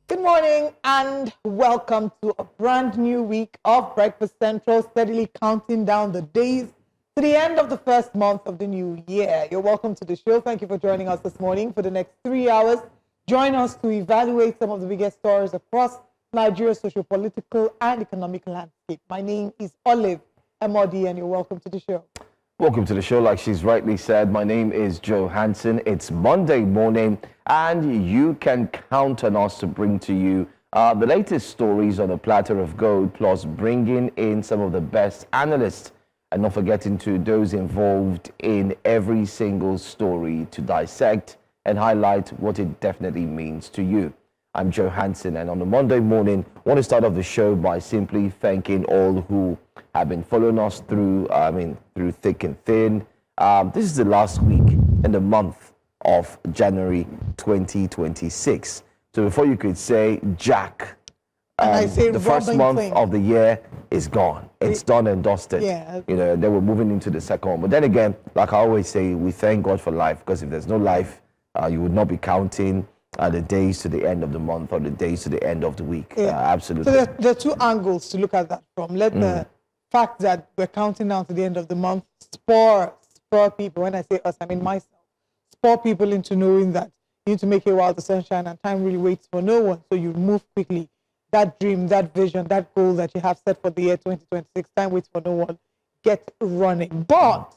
Good morning and welcome to a brand new week of Breakfast Central, steadily counting down the days to the end of the first month of the new year. You're welcome to the show. Thank you for joining us this morning. For the next 3 hours, join us to evaluate some of the biggest stories across Nigeria's socio-political and economic landscape. My name is Olive Emodi and you're welcome to the show. Welcome to the show. Like she's rightly said, my name is Joe Hansen. It's Monday morning and you can count on us to bring to you the latest stories on a platter of gold, plus bringing in some of the best analysts and not forgetting to those involved in every single story to dissect and highlight what it definitely means to you. I'm Joe Hansen, and on a Monday morning, I want to start off the show by simply thanking all who have been following us through thick and thin. This is the last week in the month of January 2026. So before you could say Jack, the first month of the year is gone. It's done and dusted. Yeah. You know, then we're moving into the second. But then again, like I always say, we thank God for life, because if there's no life, you would not be counting the days to the end of the month or the days to the end of the week. Yeah. Absolutely. So there are two angles to look at that from. Let the fact that we're counting down to the end of the month spur people. When I say us, I mean myself. Spur people into knowing that you need to make it while the sunshine, and time really waits for no one. So you move quickly. That dream, that vision, that goal that you have set for the year 2026, time waits for no one. Get running. But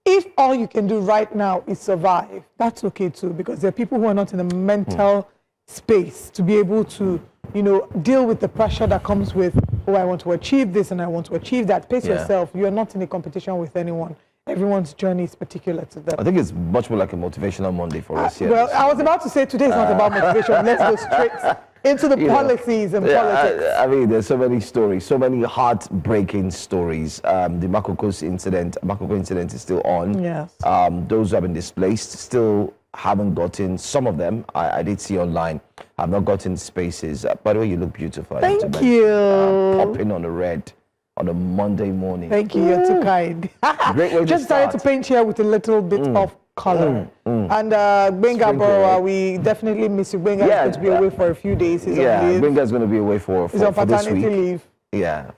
if all you can do right now is survive, that's okay too, because there are people who are not in a mental space to be able to, deal with the pressure that comes with, oh, I want to achieve this and I want to achieve that. Pace yourself. You're not in a competition with anyone. Everyone's journey is particular to them. I think it's much more like a motivational Monday for us here. Well, I was about to say today is not about motivation. Let's go straight into the policies and politics. I mean, there's so many stories, so many heartbreaking stories. The Makoko incident is still on. Yes. Those who have been displaced still haven't gotten, some of them, I did see online, have not gotten spaces. By the way, you look beautiful. Thank you. Popping on the red on a Monday morning. Thank you, you're too kind. Great way Just started to paint here with a little bit of color. And Benga Borowa, we definitely miss you. Benga is going to be away for a few days. He's on leave. Benga is going to be away for He's on this week. paternity leave. Yeah.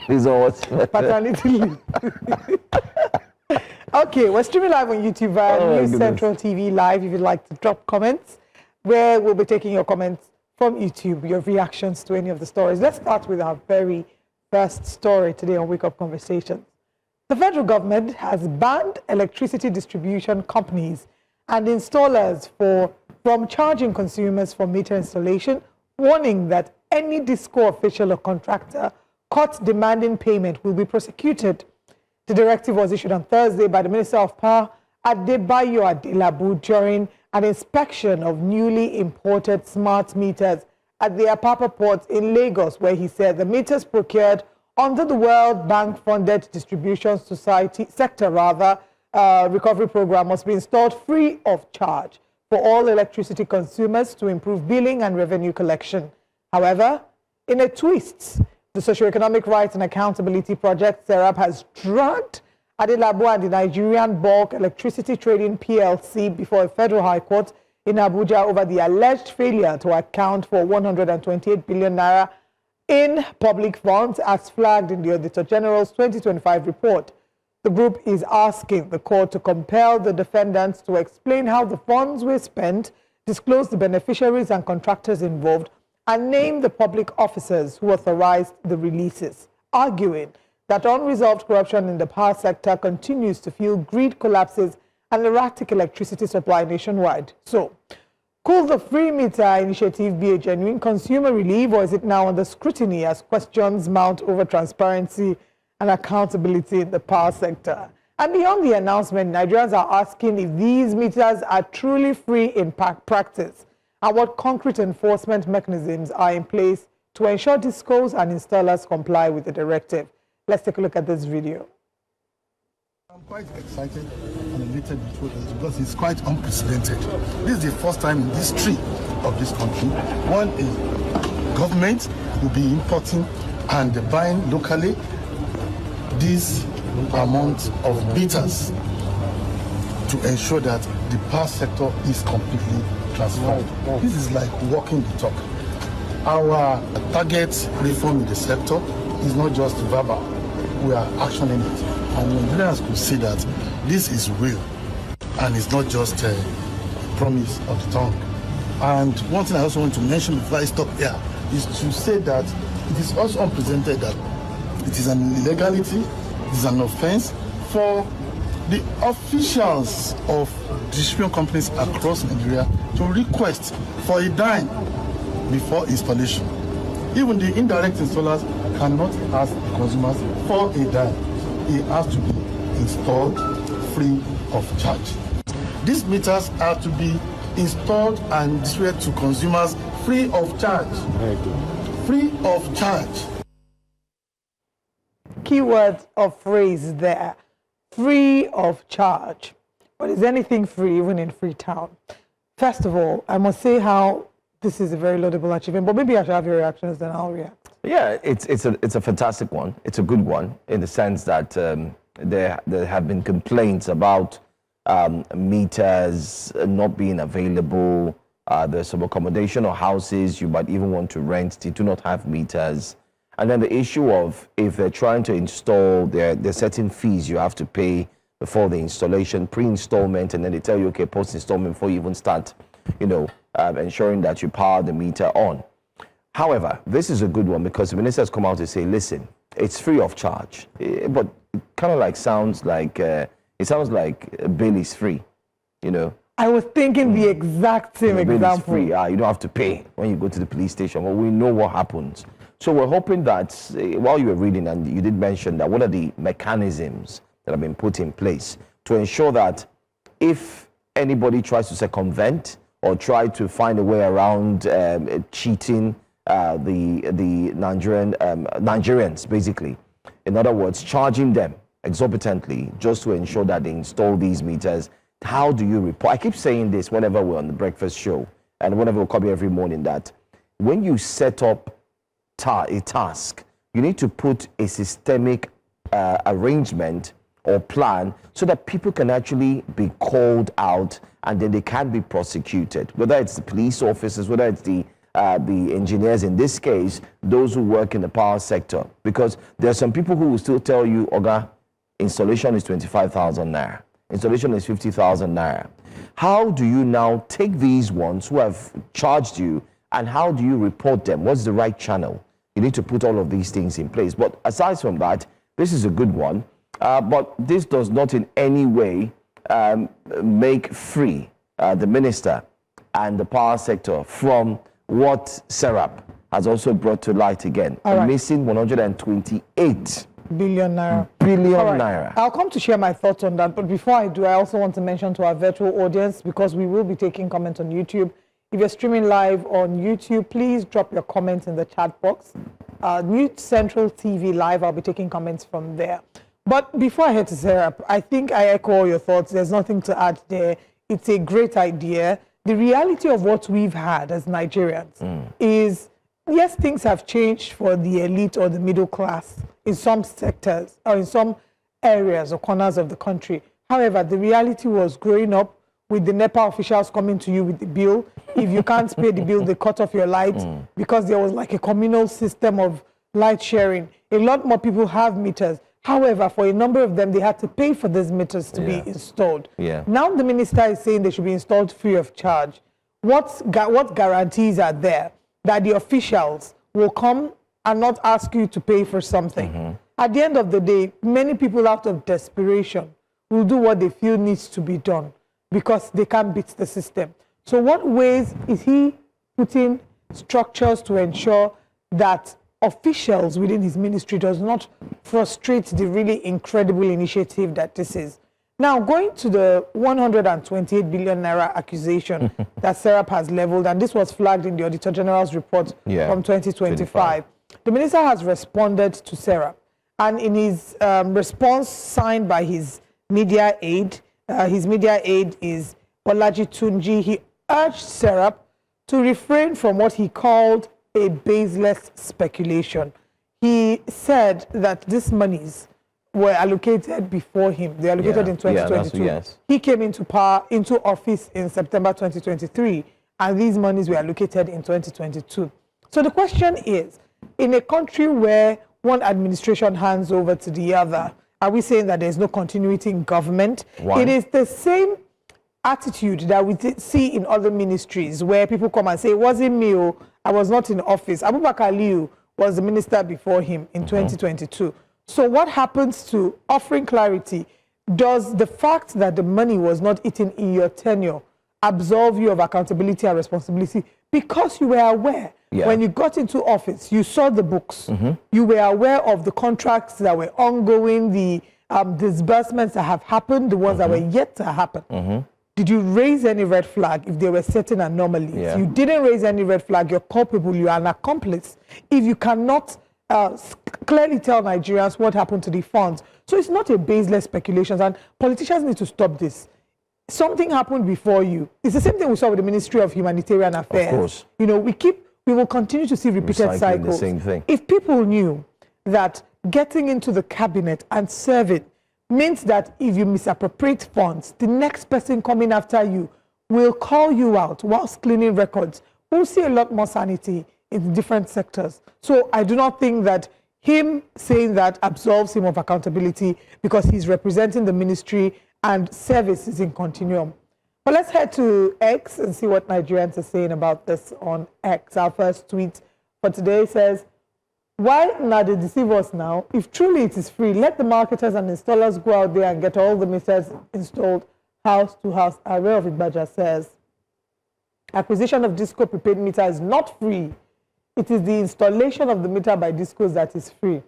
He's on what? Paternity leave. Okay, we're streaming live on YouTube via News Central TV Live. If you'd like to drop comments, where we'll be taking your comments from YouTube, your reactions to any of the stories. Let's start with our very first story today on Wake Up Conversations. The federal government has banned electricity distribution companies and installers from charging consumers for meter installation, warning that any DISCO official or contractor caught demanding payment will be prosecuted. The directive was issued on Thursday by the Minister of Power, Adebayo Adelabu, during an inspection of newly imported smart meters at the Apapa port in Lagos, where he said the meters procured under the World Bank funded distribution sector recovery program must be installed free of charge for all electricity consumers to improve billing and revenue collection. However, in a twist, the Socioeconomic Rights and Accountability Project, SERAP, has dragged Adelabu and the Nigerian Bulk Electricity Trading PLC before a federal high court in Abuja over the alleged failure to account for 128 billion naira in public funds as flagged in the Auditor-General's 2025 report. The group is asking the court to compel the defendants to explain how the funds were spent, disclose the beneficiaries and contractors involved, and name the public officers who authorized the releases, arguing that unresolved corruption in the power sector continues to fuel grid collapses and erratic electricity supply nationwide. So, could the free meter initiative be a genuine consumer relief, or is it now under scrutiny as questions mount over transparency and accountability in the power sector? And beyond the announcement, Nigerians are asking if these meters are truly free in practice and what concrete enforcement mechanisms are in place to ensure DISCOs and installers comply with the directive. Let's take a look at this video. I'm quite excited and elated with this because it's quite unprecedented. This is the first time in the history of this country. One is government will be importing and buying locally this amount of meters to ensure that the power sector is completely transformed. This is like walking the talk. Our target reform in the sector is not just verbal. We are actioning it. And Nigerians could see that this is real and it's not just a promise of the tongue. And one thing I also want to mention before I stop here is to say that it is also unprecedented that it is an illegality, it is an offense for the officials of distribution companies across Nigeria to request for a dime before installation. Even the indirect installers cannot ask the consumers for a dime. It has to be installed free of charge. These meters are to be installed and distributed to consumers free of charge. Free of charge. Keyword of phrase there, free of charge. But is anything free even in Freetown? First of all, I must say how this is a very laudable achievement, but maybe I should have your reactions, then I'll react. Yeah, it's a fantastic one. It's a good one in the sense that there have been complaints about meters not being available. There's some accommodation or houses you might even want to rent. They do not have meters. And then the issue of if they're trying to install, there's certain fees you have to pay before the installation, pre-installment, and then they tell you, okay, post-installment before you even start, ensuring that you power the meter on. However, this is a good one because the minister has come out to say, listen, it's free of charge. But it kind of like sounds like, it sounds like bill is free, I was thinking the exact same example. Bill is free. You don't have to pay when you go to the police station. Well, we know what happens. So we're hoping that while you were reading, and you did mention that what are the mechanisms that have been put in place to ensure that if anybody tries to circumvent or try to find a way around cheating the Nigerians, basically, in other words, charging them exorbitantly just to ensure that they install these meters, how do you report? I keep saying this whenever we're on the breakfast show and whenever we come here every morning, that when you set up a task, you need to put a systemic arrangement or plan so that people can actually be called out and then they can be prosecuted, whether it's the police officers, whether it's the engineers, in this case, those who work in the power sector. Because there are some people who will still tell you, Oga, installation is 25,000 naira. Installation is 50,000 naira. How do you now take these ones who have charged you and how do you report them? What's the right channel? You need to put all of these things in place. But aside from that, this is a good one. But this does not in any way make free the minister and the power sector from what SERAP has also brought to light again. Right. Missing 128 billion naira. Naira. I'll come to share my thoughts on that. But before I do, I also want to mention to our virtual audience, because we will be taking comments on YouTube. If you're streaming live on YouTube, please drop your comments in the chat box. New Central TV Live, I'll be taking comments from there. But before I head to SERAP, I think I echo all your thoughts. There's nothing to add there. It's a great idea. The reality of what we've had as Nigerians is, yes, things have changed for the elite or the middle class in some sectors or in some areas or corners of the country. However, the reality was growing up with the NEPA officials coming to you with the bill. If you can't pay the bill, they cut off your light because there was like a communal system of light sharing. A lot more people have meters. However, for a number of them, they had to pay for these meters to be installed. Now the minister is saying they should be installed free of charge. What guarantees are there that the officials will come and not ask you to pay for something? At the end of the day, many people out of desperation will do what they feel needs to be done because they can't beat the system. So what ways is he putting structures to ensure that officials within his ministry does not frustrate the really incredible initiative that this is? Now, going to the 128 billion naira accusation that SERAP has leveled, and this was flagged in the Auditor-General's report from 2025. The minister has responded to SERAP, and in his response signed by his media aide is Bolaji Tunji, he urged SERAP to refrain from what he called a baseless speculation. He said that these monies were allocated before him. They allocated in 2022. He came into office in September 2023, and these monies were allocated in 2022. So the question is, in a country where one administration hands over to the other, are we saying that there's no continuity in government? Why? It is the same attitude that we see in other ministries where people come and say, it wasn't me, oh, I was not in office. Abubakar Aliyu was the minister before him in 2022. So what happens to offering clarity? Does the fact that the money was not eaten in your tenure absolve you of accountability and responsibility because you were aware? Yeah. When you got into office, you saw the books. You were aware of the contracts that were ongoing, the disbursements that have happened, the ones that were yet to happen. Did you raise any red flag if there were certain anomalies? Yeah. You didn't raise any red flag, you're culpable, you are an accomplice. If you cannot clearly tell Nigerians what happened to the funds. So it's not a baseless speculation, and politicians need to stop this. Something happened before you. It's the same thing we saw with the Ministry of Humanitarian Affairs. Of course. You know, we will continue to see repeated Recycling cycles. the same thing. If people knew that getting into the cabinet and serving means that if you misappropriate funds, the next person coming after you will call you out whilst cleaning records, we'll see a lot more sanity in different sectors. So I do not think that him saying that absolves him of accountability because he's representing the ministry and service is in continuum. But let's head to X and see what Nigerians are saying about this on X. Our first tweet for today says, why not they deceive us now? If truly it is free, let the marketers and installers go out there and get all the meters installed house to house. Array of Ibaja says, acquisition of Disco prepaid meter is not free. It is the installation of the meter by Discos that is free.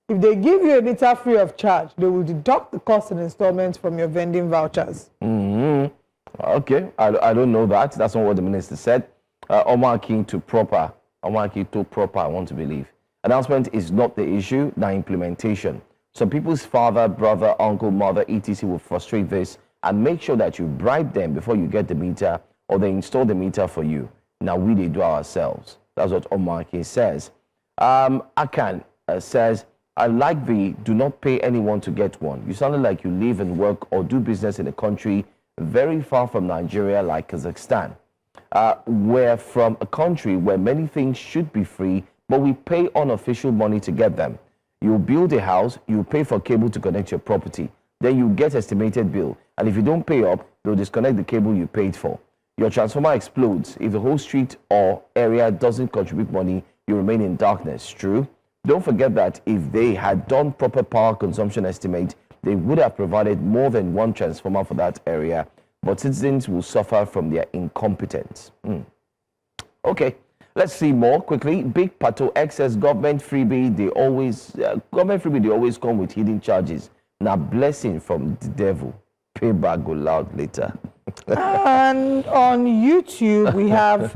If they give you a meter free of charge, they will deduct the cost and installments from your vending vouchers. Okay, I don't know that. That's not what the minister said. Omar King to proper, I want to believe. Announcement is not the issue, the implementation. So people's father, brother, uncle, mother, etc. will frustrate this and make sure that you bribe them before you get the meter or they install the meter for you. Now we do ourselves. That's what Omar King says. Akan says, I like the do not pay anyone to get one. You sounded like you live and work or do business in a country very far from Nigeria like Kazakhstan. We're from a country where many things should be free, but we pay unofficial money to get them. You build a house, you pay for cable to connect your property. Then you get estimated bill. And if you don't pay up, they'll disconnect the cable you paid for. Your transformer explodes. If the whole street or area doesn't contribute money, you remain in darkness. True? Don't forget that if they had done proper power consumption estimate, they would have provided more than one transformer for that area. But citizens will suffer from their incompetence. Okay, let's see more quickly. Big Pato excess government freebie. They always come with hidden charges. Now blessing from the devil. Payback go loud later. And on YouTube, we have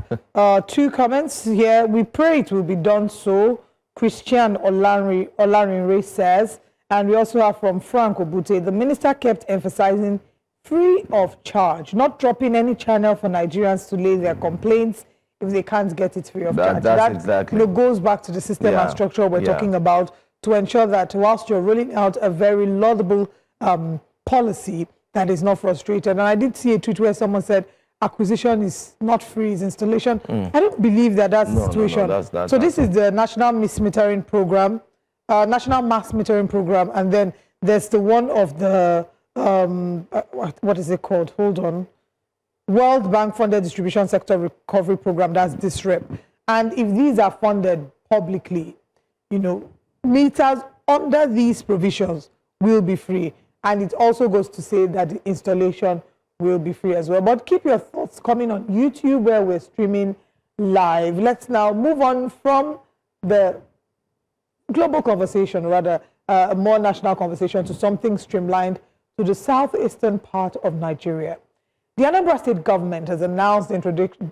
two comments here. We pray it will be done so. Christian Olarinre says, and we also have from Frank Obute, the minister kept emphasizing free of charge, not dropping any channel for Nigerians to lay their complaints if they can't get it free of charge. That exactly. Goes back to the system and structure we're talking about to ensure that whilst you're rolling out a very laudable policy, that is not frustrated. And I did see a tweet where someone said acquisition is not free, it's installation. I don't believe that that's the situation. So this is the National Mass Metering Program, and then there's the one of the what is it called? Hold on. World Bank Funded Distribution Sector Recovery Program, that's DISREP. And if these are funded publicly, you know, meters under these provisions will be free. And it also goes to say that the installation will be free as well. But keep your thoughts coming on YouTube where we're streaming live. Let's now move on from the global conversation, rather a more national conversation, to something streamlined to the southeastern part of Nigeria. The Anambra state government has announced the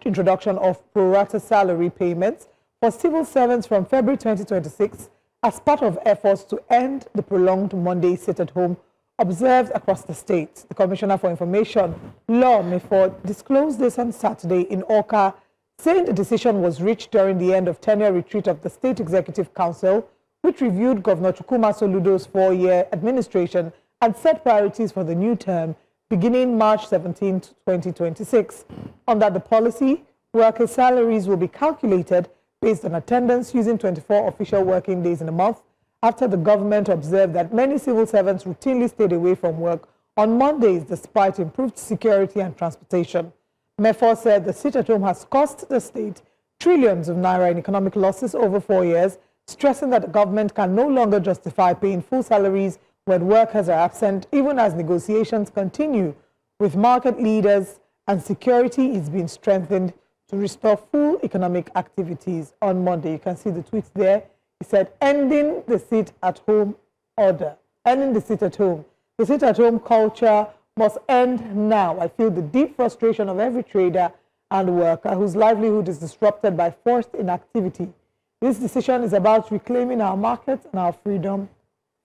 introduction of pro-rata salary payments for civil servants from February 2026 as part of efforts to end the prolonged Monday sit-at-home observed across the state. The Commissioner for Information, Law, Meford, disclosed this on Saturday in Awka, saying the decision was reached during the end of tenure retreat of the State Executive Council, which reviewed Governor Chukwuma Soludo's 4-year administration and set priorities for the new term beginning March 17, 2026. Under the policy, workers' salaries will be calculated based on attendance using 24 official working days in a month after the government observed that many civil servants routinely stayed away from work on Mondays despite improved security and transportation. Mefor said the sit-at-home has cost the state trillions of naira in economic losses over 4 years, stressing that the government can no longer justify paying full salaries when workers are absent, even as negotiations continue with market leaders and security is being strengthened to restore full economic activities. On Monday, you can see the tweet there. He said, ending the sit-at-home order, ending the sit-at-home. The sit-at-home culture must end now. I feel the deep frustration of every trader and worker whose livelihood is disrupted by forced inactivity. This decision is about reclaiming our markets and our freedom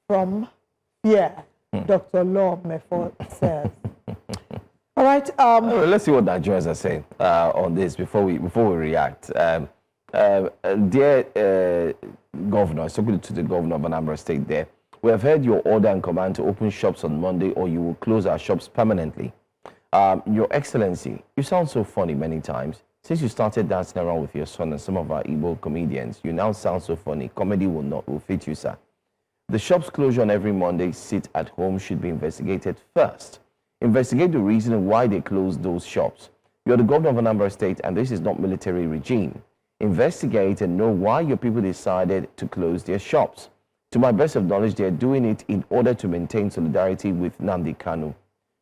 from fear, Dr. Law Mefor says. All right. Let's see what Nigerians are saying on this before we react. Dear Governor, I was talking to the Governor of Anambra State there. We have heard your order and command to open shops on Monday or you will close our shops permanently. Your Excellency, you sound so funny many times. Since you started dancing around with your son and some of our Igbo comedians, you now sound so funny. Comedy will fit you, sir. The shop's closure on every Monday sit at home should be investigated first. Investigate the reason why they closed those shops. You're the Governor of Anambra State and this is not military regime. Investigate and know why your people decided to close their shops. To my best of knowledge, they are doing it in order to maintain solidarity with Nnamdi Kanu.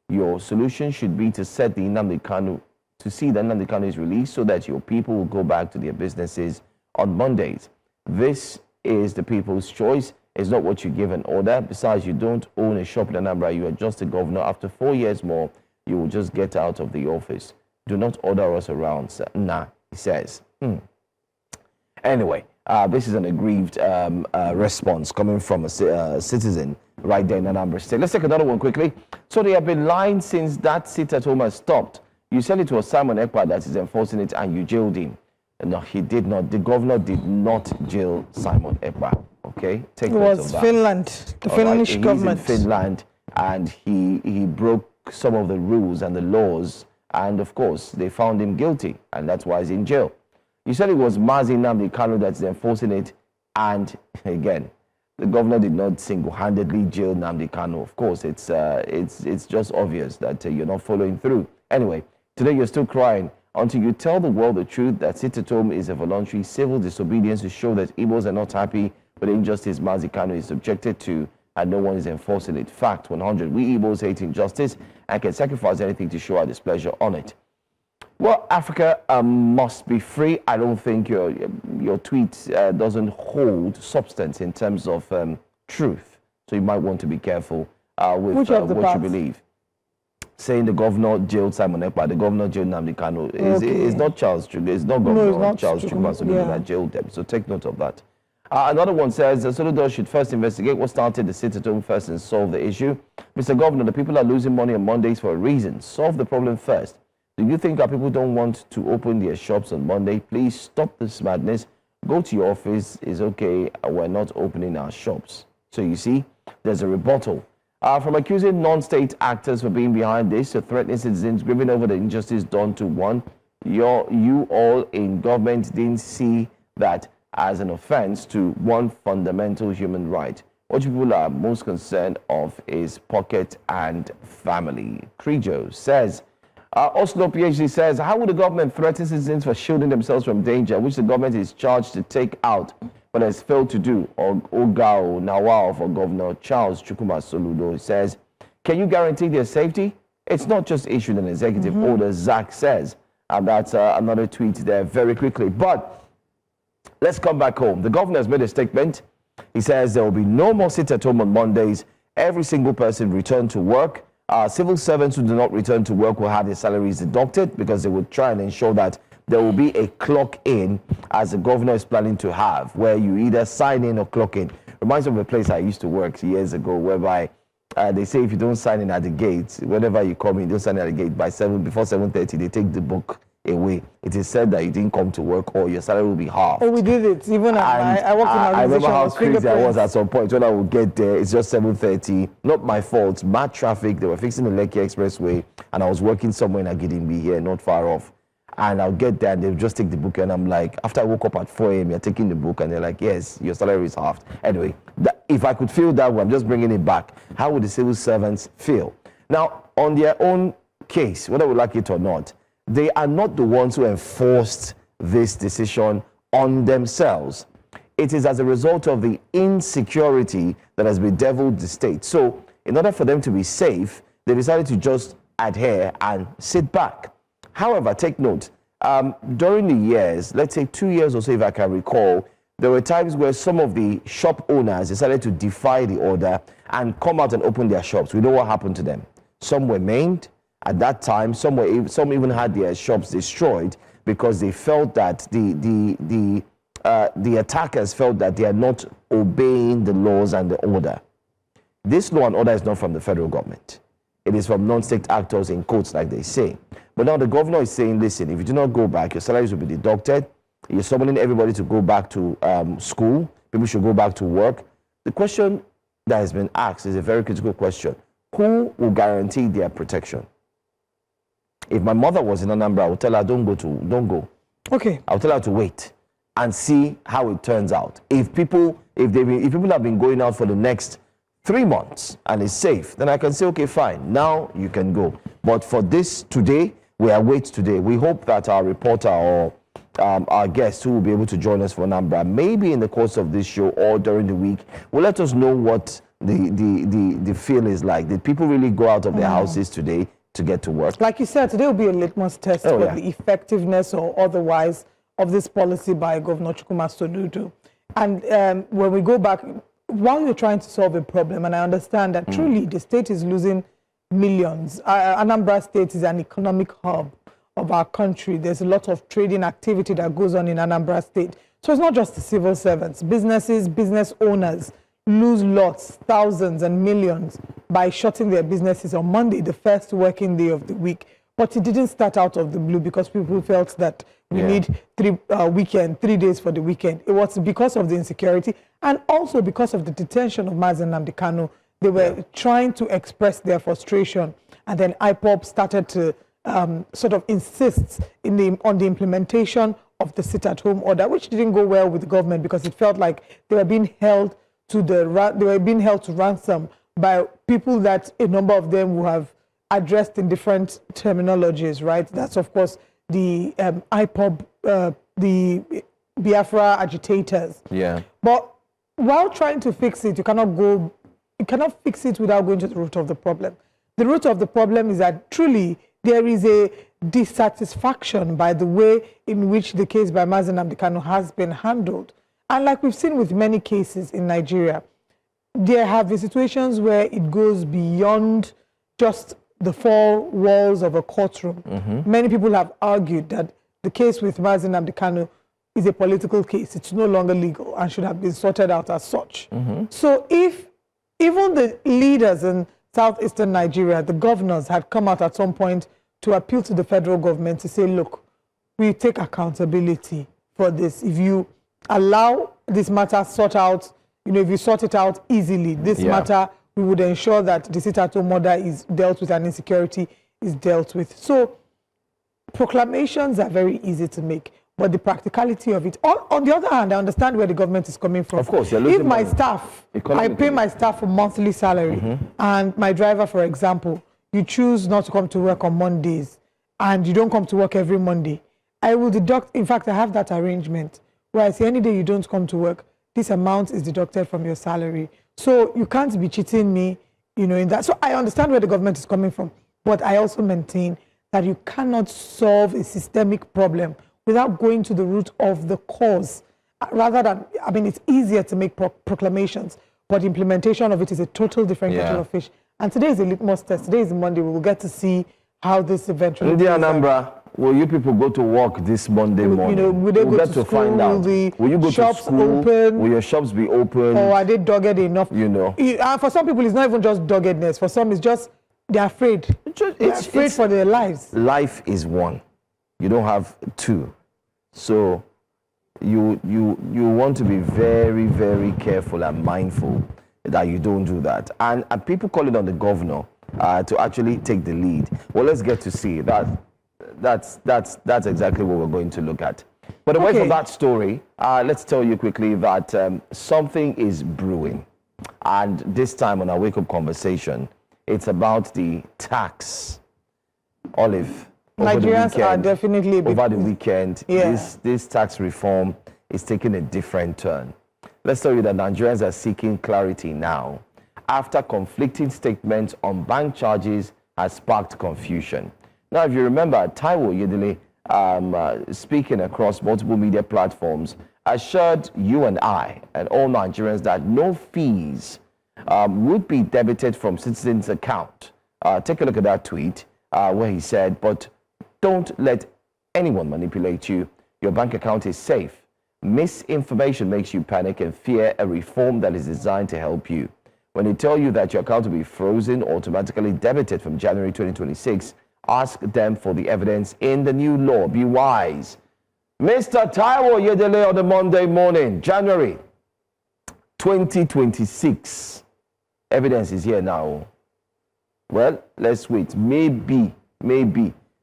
Your solution should be to set the Nnamdi Kanu, to see that Nnamdi Kanu is released so that your people will go back to their businesses on Mondays. This is the people's choice. It's not what you give an order. Besides, you don't own a shop in Anambra. You are just a governor. After 4 years more, you will just get out of the office. Do not order us around, sir. Nah, he says. Anyway, this is an aggrieved response coming from a citizen right there in Anambra State. Let's take another one quickly. So they have been lying since that sit-at-home has stopped. You said it was Simon Ekpa that is enforcing it and you jailed him. No, he did not. The governor did not jail Simon Ekpa. Okay? Take note of that. It was Finland, the Finnish government. He's in Finland and he broke some of the rules and the laws and of course they found him guilty and that's why he's in jail. You said it was Mazi Nnamdi Kanu that's enforcing it, and again, the governor did not single-handedly jail Nnamdi Kanu. Of course, it's just obvious that you're not following through. Anyway, today you're still crying until you tell the world the truth that sit-at-home is a voluntary civil disobedience to show that Igbos are not happy with the injustice Mazi Kanu is subjected to, and no one is enforcing it. Fact 100: we Igbos hate injustice and can sacrifice anything to show our displeasure on it. Well, Africa must be free. I don't think your tweet doesn't hold substance in terms of truth. So you might want to be careful with what you believe. Saying the governor jailed Simon Ekpa, the governor jailed Nnamdi Kanu is not Charles Chukwuma. It's not Governor Charles Chukwuma that jailed them. So take note of that. Another one says the Soludo should first investigate what started the sit-at-home first and solve the issue. Mr. Governor, the people are losing money on Mondays for a reason. Solve the problem first. Do you think our people don't want to open their shops on Monday? Please stop this madness. Go to your office. It's okay. We're not opening our shops. So you see, there's a rebuttal. From accusing non-state actors for being behind this to threatening citizens, grieving over the injustice done to one, you all in government didn't see that as an offense to one fundamental human right. What people are most concerned of is pocket and family. Krijo says, Oslo PhD says, how would the government threaten citizens for shielding themselves from danger, which the government is charged to take out, but has failed to do? Ogao Nawao for Governor Charles Chukwuma Soludo says, can you guarantee their safety? It's not just issued an executive order, Zach says. And that's another tweet there very quickly. But let's come back home. The governor has made a statement. He says there will be no more sit-at-home on Mondays. Every single person return to work. Civil servants who do not return to work will have their salaries deducted because they would try and ensure that there will be a clock in, as the governor is planning to have, where you either sign in or clock in. Reminds me of a place I used to work years ago, whereby they say if you don't sign in at the gate, whenever you come in, don't sign in at the gate by 7, before 7:30, they take the book away. It is said that you didn't come to work or your salary will be halved. Oh, we did it. Even I worked in I remember how crazy I was at some point when I would get there. It's just 7:30. Not my fault. Bad traffic. They were fixing the Lekki Expressway, and I was working somewhere in Agidimbi here, not far off. And I'll get there and they'll just take the book, and I'm like, after I woke up at 4 a.m., you're taking the book, and they're like, yes, your salary is halved. Anyway, if I could feel that way, I'm just bringing it back. How would the civil servants feel? Now, on their own case, whether we like it or not, they are not the ones who enforced this decision on themselves. It is as a result of the insecurity that has bedeviled the state. So, in order for them to be safe, they decided to just adhere and sit back. However, take note, during the years, let's say 2 years or so, if I can recall, there were times where some of the shop owners decided to defy the order and come out and open their shops. We know what happened to them. Some were maimed at that time. Some even had their shops destroyed because they felt that the attackers felt that they are not obeying the laws and the order. This law and order is not from the federal government. It is from non-state actors, in quotes, like they say. But now the governor is saying, listen, if you do not go back, your salaries will be deducted. You're summoning everybody to go back to school. People should go back to work. The question that has been asked is a very critical question. Who will guarantee their protection? If my mother was in Anambra, I would tell her, don't go. Okay. I'll tell her to wait and see how it turns out. If people have been going out for the next 3 months and it's safe, then I can say, okay, fine, now you can go. But for this today, we await today. We hope that our reporter or our guest who will be able to join us for Anambra, maybe in the course of this show or during the week, will let us know what the feel is like. Did people really go out of their houses today to get to work? Like you said, today will be a litmus test for the effectiveness or otherwise of this policy by Governor Chukwuma Soludo. And when we go back, while you're trying to solve a problem, and I understand that truly the state is losing millions. Anambra State is an economic hub of our country. There's a lot of trading activity that goes on in Anambra State. So it's not just the civil servants. Businesses, business owners lose lots, thousands and millions by shutting their businesses on Monday, the first working day of the week. But it didn't start out of the blue because people felt that we need 3 days for the weekend. It was because of the insecurity and also because of the detention of Mazi Nnamdi Kanu. They were trying to express their frustration, and then IPOB started to sort of insist on the implementation of the sit-at-home order, which didn't go well with the government because it felt like they were being held to ransom by people that a number of them will have addressed in different terminologies, right? That's, of course, the IPOB, the Biafra agitators. Yeah. But while trying to fix it, you cannot fix it without going to the root of the problem. The root of the problem is that truly there is a dissatisfaction by the way in which the case by Mazi Nnamdi Kanu has been handled. And like we've seen with many cases in Nigeria, there have been situations where it goes beyond just the four walls of a courtroom. Many people have argued that the case with Mazi Nnamdi Kanu is a political case. It's no longer legal and should have been sorted out as such. So if even the leaders in southeastern Nigeria, the governors, had come out at some point to appeal to the federal government to say, look, we take accountability for this. If you allow this matter sort out, if you sort it out easily, this matter, we would ensure that the sit-at-home order is dealt with and insecurity is dealt with. So proclamations are very easy to make, but the practicality of it. On the other hand, I understand where the government is coming from. Of course, you're if my staff, I pay my staff a monthly salary, and my driver, for example, you choose not to come to work on Mondays, and you don't come to work every Monday, I will deduct. In fact, I have that arrangement where I say any day you don't come to work, this amount is deducted from your salary. So you can't be cheating me, in that. So I understand where the government is coming from, but I also maintain that you cannot solve a systemic problem without going to the root of the cause. Rather than, it's easier to make proclamations, but implementation of it is a total different kettle of fish. And today is a litmus test. Today is Monday. We will get to see how this eventually plays out. Anambra, will you people go to work this Monday morning? Will they go to school? Find out. Will you go shops to school? Open? Will your shops be open? Or are they dogged enough? For some people, it's not even just doggedness. For some, it's just they're afraid. They're afraid for their lives. Life is one. You don't have two. So you want to be very, very careful and mindful that you don't do that. And people calling on the governor to actually take the lead. Well, let's get to see that that's exactly what we're going to look at. But away from that story, let's tell you quickly that something is brewing. And this time on our wake-up conversation, it's about the tax. Olive, Nigerians are definitely over the weekend. Yeah. This tax reform is taking a different turn. Let's tell you that Nigerians are seeking clarity now after conflicting statements on bank charges has sparked confusion. Now, if you remember, Taiwo Oyedele, speaking across multiple media platforms, assured you and I and all Nigerians that no fees would be debited from citizens' account. Take a look at that tweet where he said, but don't let anyone manipulate you. Your bank account is safe. Misinformation makes you panic and fear a reform that is designed to help you. When they tell you that your account will be frozen, automatically debited from January 2026, ask them for the evidence in the new law. Be wise. Mr. Taiwo Oyedele on the Monday morning, January 2026. Evidence is here now. Well, let's wait. Maybe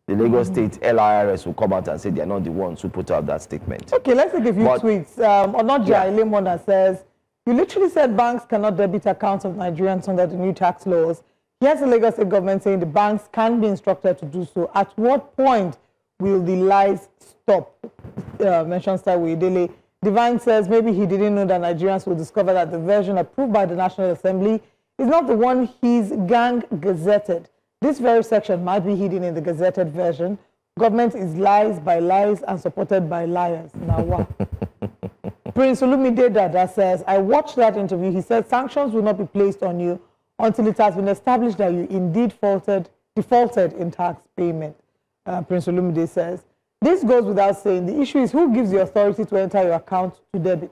the Lagos State LIRS will come out and say they are not the ones who put out that statement. Okay, let's take a few tweets. Onoja Ilemona says, you literally said banks cannot debit accounts of Nigerians under the new tax laws. Here's the Lagos State government saying the banks can be instructed to do so. At what point will the lies stop? Mentions Taiwo Oyedele. Divine says maybe he didn't know that Nigerians will discover that the version approved by the National Assembly is not the one he's gang gazetted. This very section might be hidden in the gazetted version. Government is lies by lies and supported by liars. Now what? Prince Olumide Dada says, I watched that interview. He said sanctions will not be placed on you until it has been established that you indeed defaulted in tax payment. Prince Olumide says, this goes without saying. The issue is who gives the authority to enter your account to debit.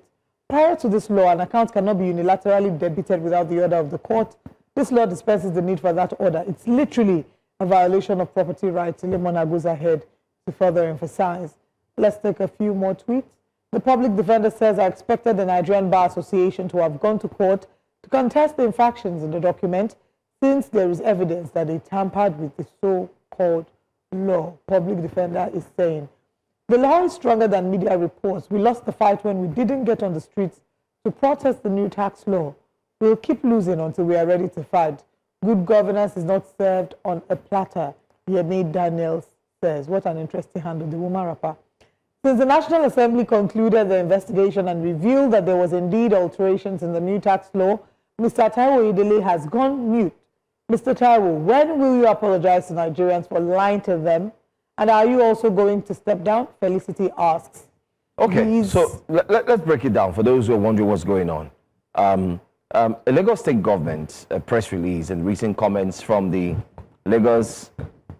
Prior to this law, an account cannot be unilaterally debited without the order of the court. This law dispenses the need for that order. It's literally a violation of property rights. Lemona goes ahead to further emphasize. Let's take a few more tweets. The public defender says, I expected the Nigerian Bar Association to have gone to court to contest the infractions in the document since there is evidence that they tampered with the so-called law. Public defender is saying, the law is stronger than media reports. We lost the fight when we didn't get on the streets to protest the new tax law. We'll keep losing until we are ready to fight. Good governance is not served on a platter, Yemi Daniels says. What an interesting handle, the woman rapper. Since the National Assembly concluded the investigation and revealed that there was indeed alterations in the new tax law, Mr. Taiwo Oyedele has gone mute. Mr. Taiwo, when will you apologize to Nigerians for lying to them? And are you also going to step down? Felicity asks. Okay, so let's break it down for those who are wondering what's going on. A Lagos State government press release and recent comments from the Lagos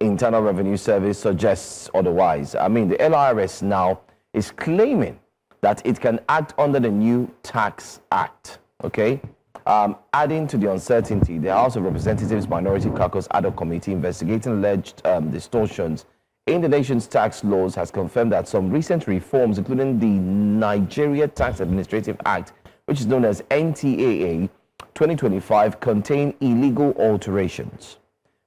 Internal Revenue Service suggests otherwise. I mean, the LIRS now is claiming that it can act under the new Tax Act, okay? Adding to the uncertainty, the House of Representatives Minority Caucus Ad hoc Committee investigating alleged distortions in the nation's tax laws has confirmed that some recent reforms, including the Nigeria Tax Administrative Act, which is known as NTAA 2025, contain illegal alterations.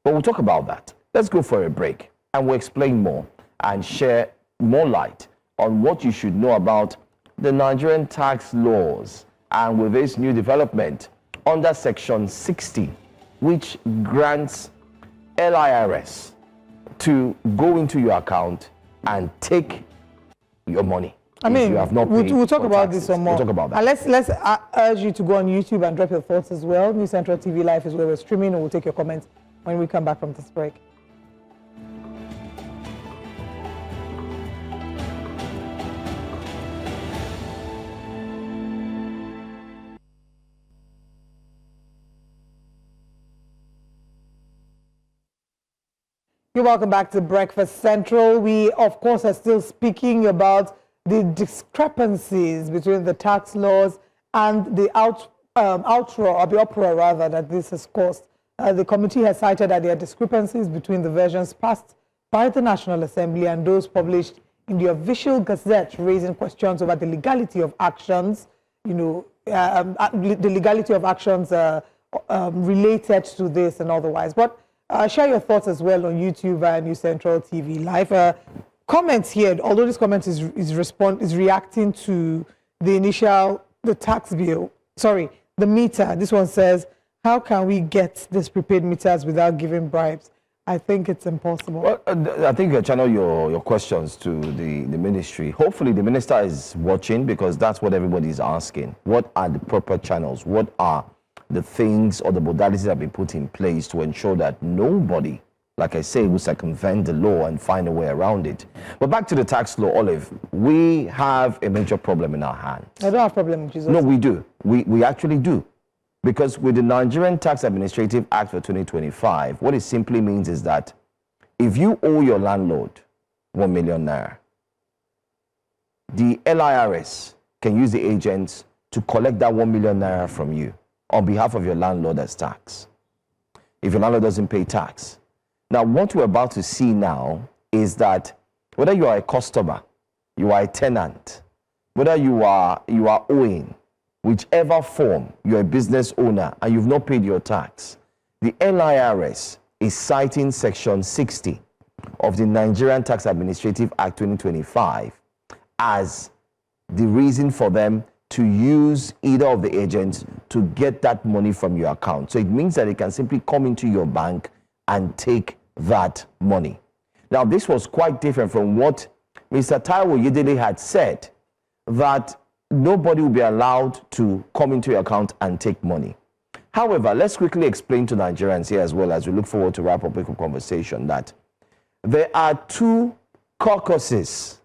But we'll talk about that. Let's go for a break and we'll explain more and share more light on what you should know about the Nigerian tax laws and with this new development under Section 60, which grants LIRS to go into your account and take your money. I mean, you have not paid we'll talk about this some more. We'll talk about that. And let's urge you to go on YouTube and drop your thoughts as well. New Central TV Live is where we're streaming, and we'll take your comments when we come back from this break. You're welcome back to Breakfast Central. We, of course, are still speaking about the discrepancies between the tax laws and the uproar rather that this has caused. The committee has cited that there are discrepancies between the versions passed by the National Assembly and those published in the official gazette, raising questions over the legality of actions, the legality of actions related to this and otherwise. But Share your thoughts as well on YouTube and News Central TV Live. Comments here, although this comment is reacting to the tax bill. Sorry, the meter. This one says, how can we get these prepaid meters without giving bribes? I think it's impossible. Well, I think you channel your questions to the ministry. Hopefully the minister is watching, because that's what everybody is asking. What are the proper channels? What are the things or the modalities that have been put in place to ensure that nobody, like I say, will circumvent the law and find a way around it? But back to the tax law, Olive, we have a major problem in our hands. I don't have a problem, Jesus. No, we do. We actually do. Because with the Nigerian Tax Administrative Act for 2025, what it simply means is that if you owe your landlord 1 million naira, the LIRS can use the agents to collect that 1 million naira from you on behalf of your landlord as tax, if your landlord doesn't pay tax. Now, what we're about to see now is that whether you are a customer, you are a tenant, whether you are owing, whichever form, you're a business owner and you've not paid your tax, the LIRS is citing Section 60 of the Nigerian Tax Administrative Act 2025 as the reason for them to use either of the agents to get that money from your account. So it means that they can simply come into your bank and take that money. Now, this was quite different from what Mr. Taiwo Oyedele had said, that nobody will be allowed to come into your account and take money. However, let's quickly explain to Nigerians here as well, as we look forward to wrap up the conversation, that there are two caucuses.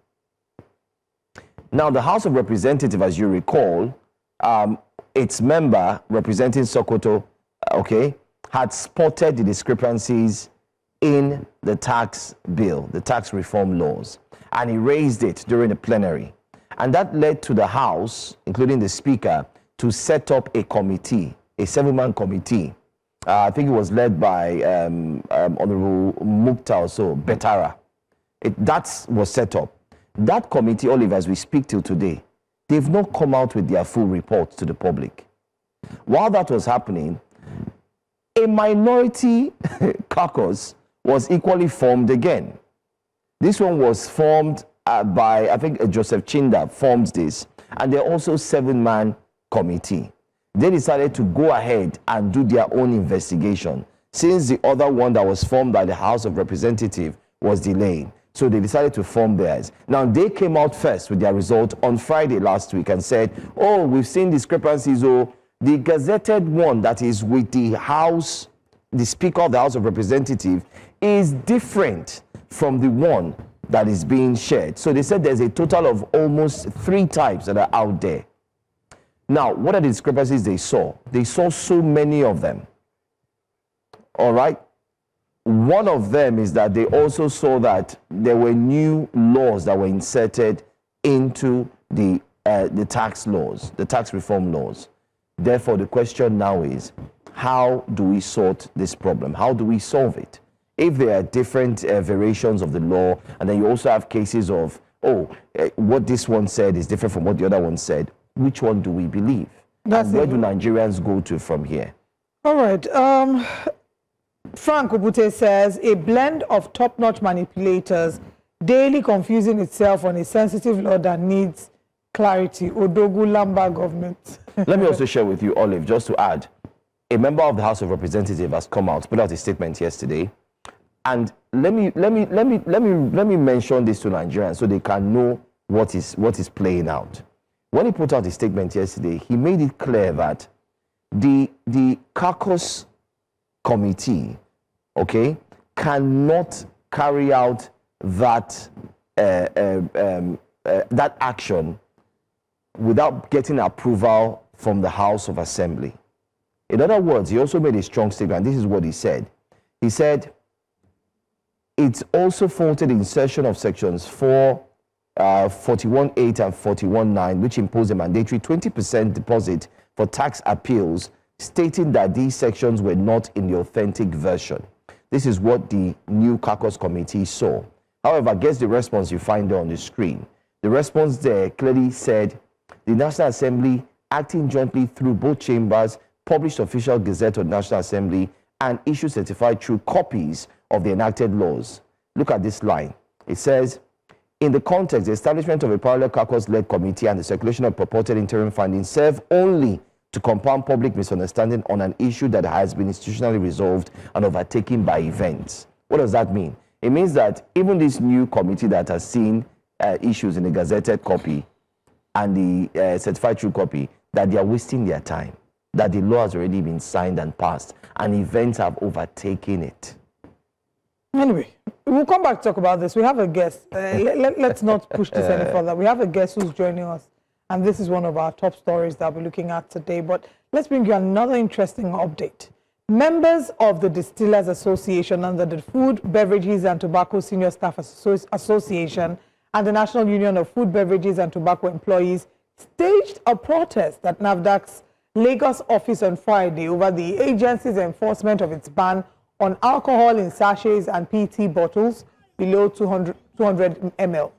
Now, the House of Representatives, as you recall, its member representing Sokoto, had spotted the discrepancies in the tax bill, the tax reform laws, and he raised it during the plenary. And that led to the House, including the Speaker, to set up a committee, a 7-man committee. I think it was led by Honorable Mukta also, Betara. That was set up. That committee, Olive, as we speak till today, they've not come out with their full reports to the public. While that was happening, a minority caucus was equally formed again. This one was formed by, I think, Joseph Chinda formed this, and they're also 7-man committee. They decided to go ahead and do their own investigation, since the other one that was formed by the House of Representatives was delayed. So they decided to form theirs. Now, they came out first with their result on Friday last week and said, oh, we've seen discrepancies. Oh, the gazetted one that is with the House, the Speaker of the House of Representatives, is different from the one that is being shared. So they said there's a total of almost 3 types that are out there. Now, what are the discrepancies they saw? They saw so many of them. All right. One of them is that they also saw that there were new laws that were inserted into the tax laws, the tax reform laws. Therefore, the question now is, how do we sort this problem? How do we solve it? If there are different variations of the law, and then you also have cases of, what this one said is different from what the other one said, which one do we believe? And where do Nigerians go to from here? All right. Frank Obute says, a blend of top-notch manipulators daily confusing itself on a sensitive law that needs clarity. Odogu Lamba government. Let me also share with you, Olive, just to add, a member of the House of Representatives has come out, put out a statement yesterday. And let me mention this to Nigerians so they can know what is playing out. When he put out a statement yesterday, he made it clear that the caucus committee, cannot carry out that that action without getting approval from the House of Assembly. In other words, he also made a strong statement. This is what he said. He said, it's also faulted the insertion of sections 41.8 and 41.9, which impose a mandatory 20% deposit for tax appeals, stating that these sections were not in the authentic version. This is what the new caucus committee saw. However, guess the response you find there on the screen. The response there clearly said, the National Assembly, acting jointly through both chambers, published official gazette of the National Assembly and issue certified true copies of the enacted laws. Look at this line. It says, in the context, the establishment of a parallel caucus-led committee and the circulation of purported interim findings serve only to compound public misunderstanding on an issue that has been institutionally resolved and overtaken by events. What does that mean? It means that even this new committee that has seen issues in the gazetted copy and the certified true copy, that they are wasting their time, that the law has already been signed and passed, and events have overtaken it. Anyway, we'll come back to talk about this. We have a guest. Let's not push this any further. We have a guest who's joining us, and this is one of our top stories that we're looking at today. But let's bring you another interesting update. Members of the Distillers Association under the Food, Beverages and Tobacco Senior Staff Association and the National Union of Food, Beverages and Tobacco Employees staged a protest at NAFDAC's Lagos office on Friday over the agency's enforcement of its ban on alcohol in sachets and PET bottles below 200 ml.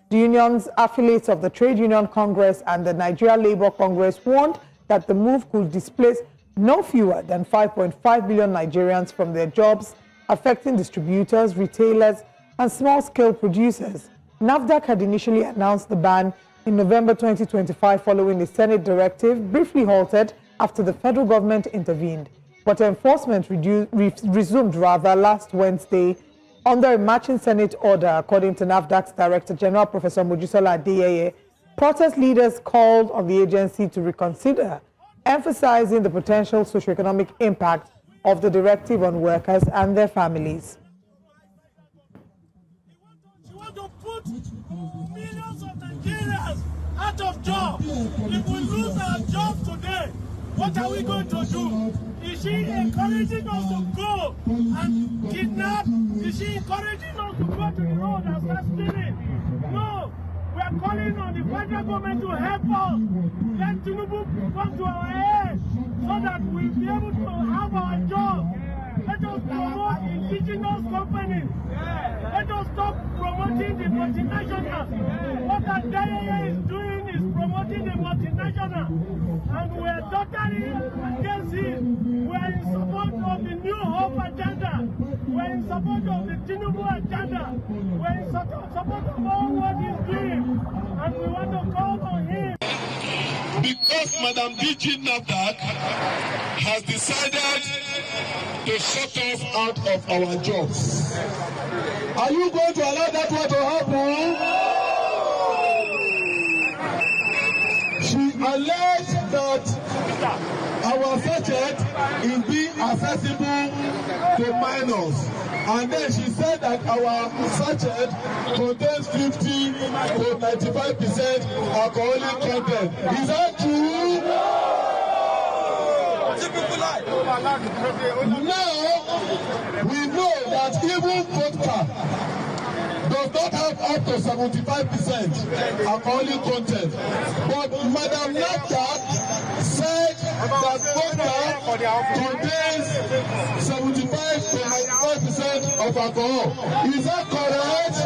The union's affiliates of the Trade Union Congress and the Nigeria Labour Congress warned that the move could displace no fewer than 5.5 million Nigerians from their jobs, affecting distributors, retailers, and small-scale producers. NAFDAC had initially announced the ban in November 2025 following a Senate directive, briefly halted after the federal government intervened. But enforcement resumed last Wednesday under a matching Senate order, according to NAFDAC's Director-General, Professor Mojisola Adeyeye. Protest leaders called on the agency to reconsider, emphasizing the potential socioeconomic impact of the directive on workers and their families. You want to put millions of Nigerians out of job. If we lose our jobs today, what are we going to do? Is she encouraging us to go and kidnap? Is she encouraging us to go to the road and start stealing? No. We are calling on the federal government to help us. Let Tinubu come to our aid so that we'll be able to have our job. Let us promote indigenous companies. Let us stop promoting the multinationals. What Adeyeye is doing is promoting the multinational. And we are totally against it. We are in support of the New Hope agenda. We are in support of the Tinubu agenda. We are in support of all what he's doing. And we want to call on him. Because Madam DG NAFDAC has decided to shut us out of our jobs. Are you going to allow that one to happen? She alleged that our sachet is being accessible to minors. And then she said that our sachet contains 50 to 95% alcoholic content. Is that true? Now, we know that even vodka does not have up to 75% alcoholic content. But Madam NAFDAC said that vodka contains 75 to 95% of alcohol. Is that correct?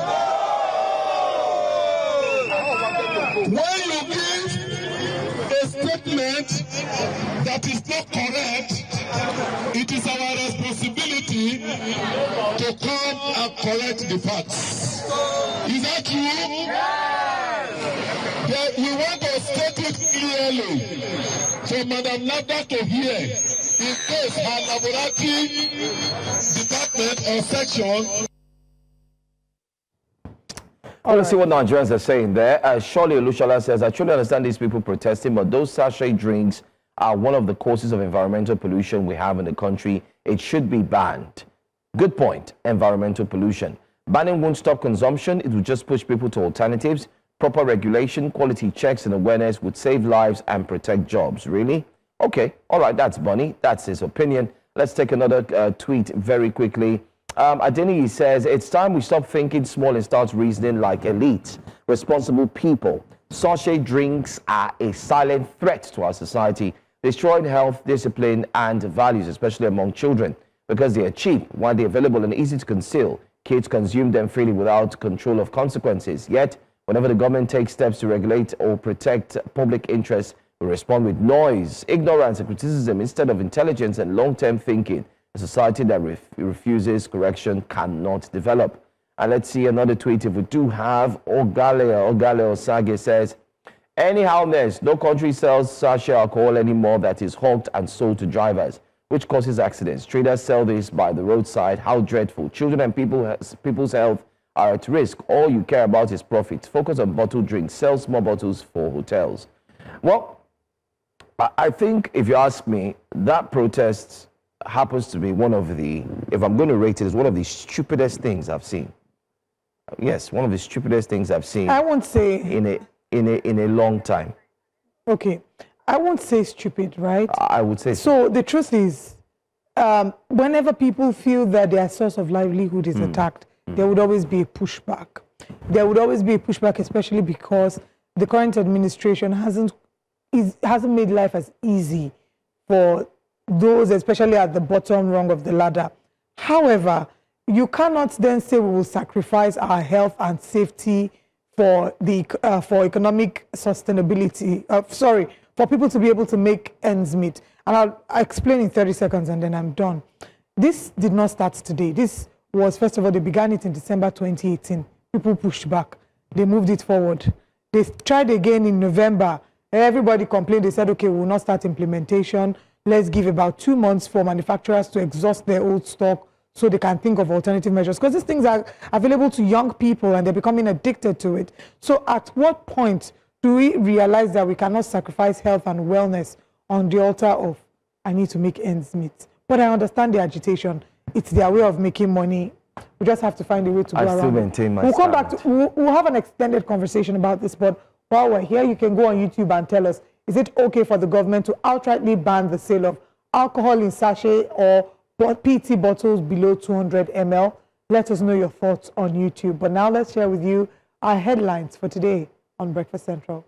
When you give a statement that is not correct, it is our responsibility to come and correct the facts. Is that true? Yes. We want to state it clearly for Madam NAFDAC to hear, in case her laboratory department or section. Let's see what Nigerians are saying there. Surely Olushola says, I truly understand these people protesting, but those sachet drinks are one of the causes of environmental pollution we have in the country. It should be banned. Good point, environmental pollution. Banning won't stop consumption. It will just push people to alternatives. Proper regulation, quality checks and awareness would save lives and protect jobs. Really? Okay. All right. That's Bunny. That's his opinion. Let's take another tweet very quickly. Adeni says, it's time we stop thinking small and start reasoning like elite, responsible people. Sachet drinks are a silent threat to our society, destroying health, discipline, and values, especially among children, because they are cheap, widely available, and easy to conceal. Kids consume them freely without control of consequences. Yet, whenever the government takes steps to regulate or protect public interests, we respond with noise, ignorance, and criticism instead of intelligence and long-term thinking. A society that refuses correction cannot develop. And let's see another tweet if we do have. Ogale Osage says, anyhow, no country sells sachet alcohol anymore that is hawked and sold to drivers, which causes accidents. Traders sell this by the roadside. How dreadful. Children and people's health are at risk. All you care about is profit. Focus on bottled drinks. Sell small bottles for hotels. Well, I think if you ask me, that protest happens to be one of the, if I'm going to rate it, is one of the stupidest things I've seen. Yes, one of the stupidest things I've seen. I won't say in a long time. Okay, I won't say stupid, right? I would say so. The truth is, whenever people feel that their source of livelihood is attacked, there would always be a pushback. There would always be a pushback, especially because the current administration hasn't made life as easy for those, especially at the bottom rung of the ladder. However, you cannot then say we will sacrifice our health and safety for the for economic sustainability. For people to be able to make ends meet. And I'll explain in 30 seconds and then I'm done. This did not start today. This was, first of all, they began it in December 2018. People pushed back. They moved it forward. They tried again in November. Everybody complained. They said, okay, we will not start implementation. Let's give about 2 months for manufacturers to exhaust their old stock so they can think of alternative measures. Because these things are available to young people and they're becoming addicted to it. So at what point do we realize that we cannot sacrifice health and wellness on the altar of, I need to make ends meet? But I understand the agitation. It's their way of making money. We just have to find a way to go around. I still maintain my We'll come stand. back to, we'll have an extended conversation about this, but while we're here, you can go on YouTube and tell us, is it okay for the government to outrightly ban the sale of alcohol in sachet or PET bottles below 200 ml? Let us know your thoughts on YouTube. But now let's share with you our headlines for today on Breakfast Central.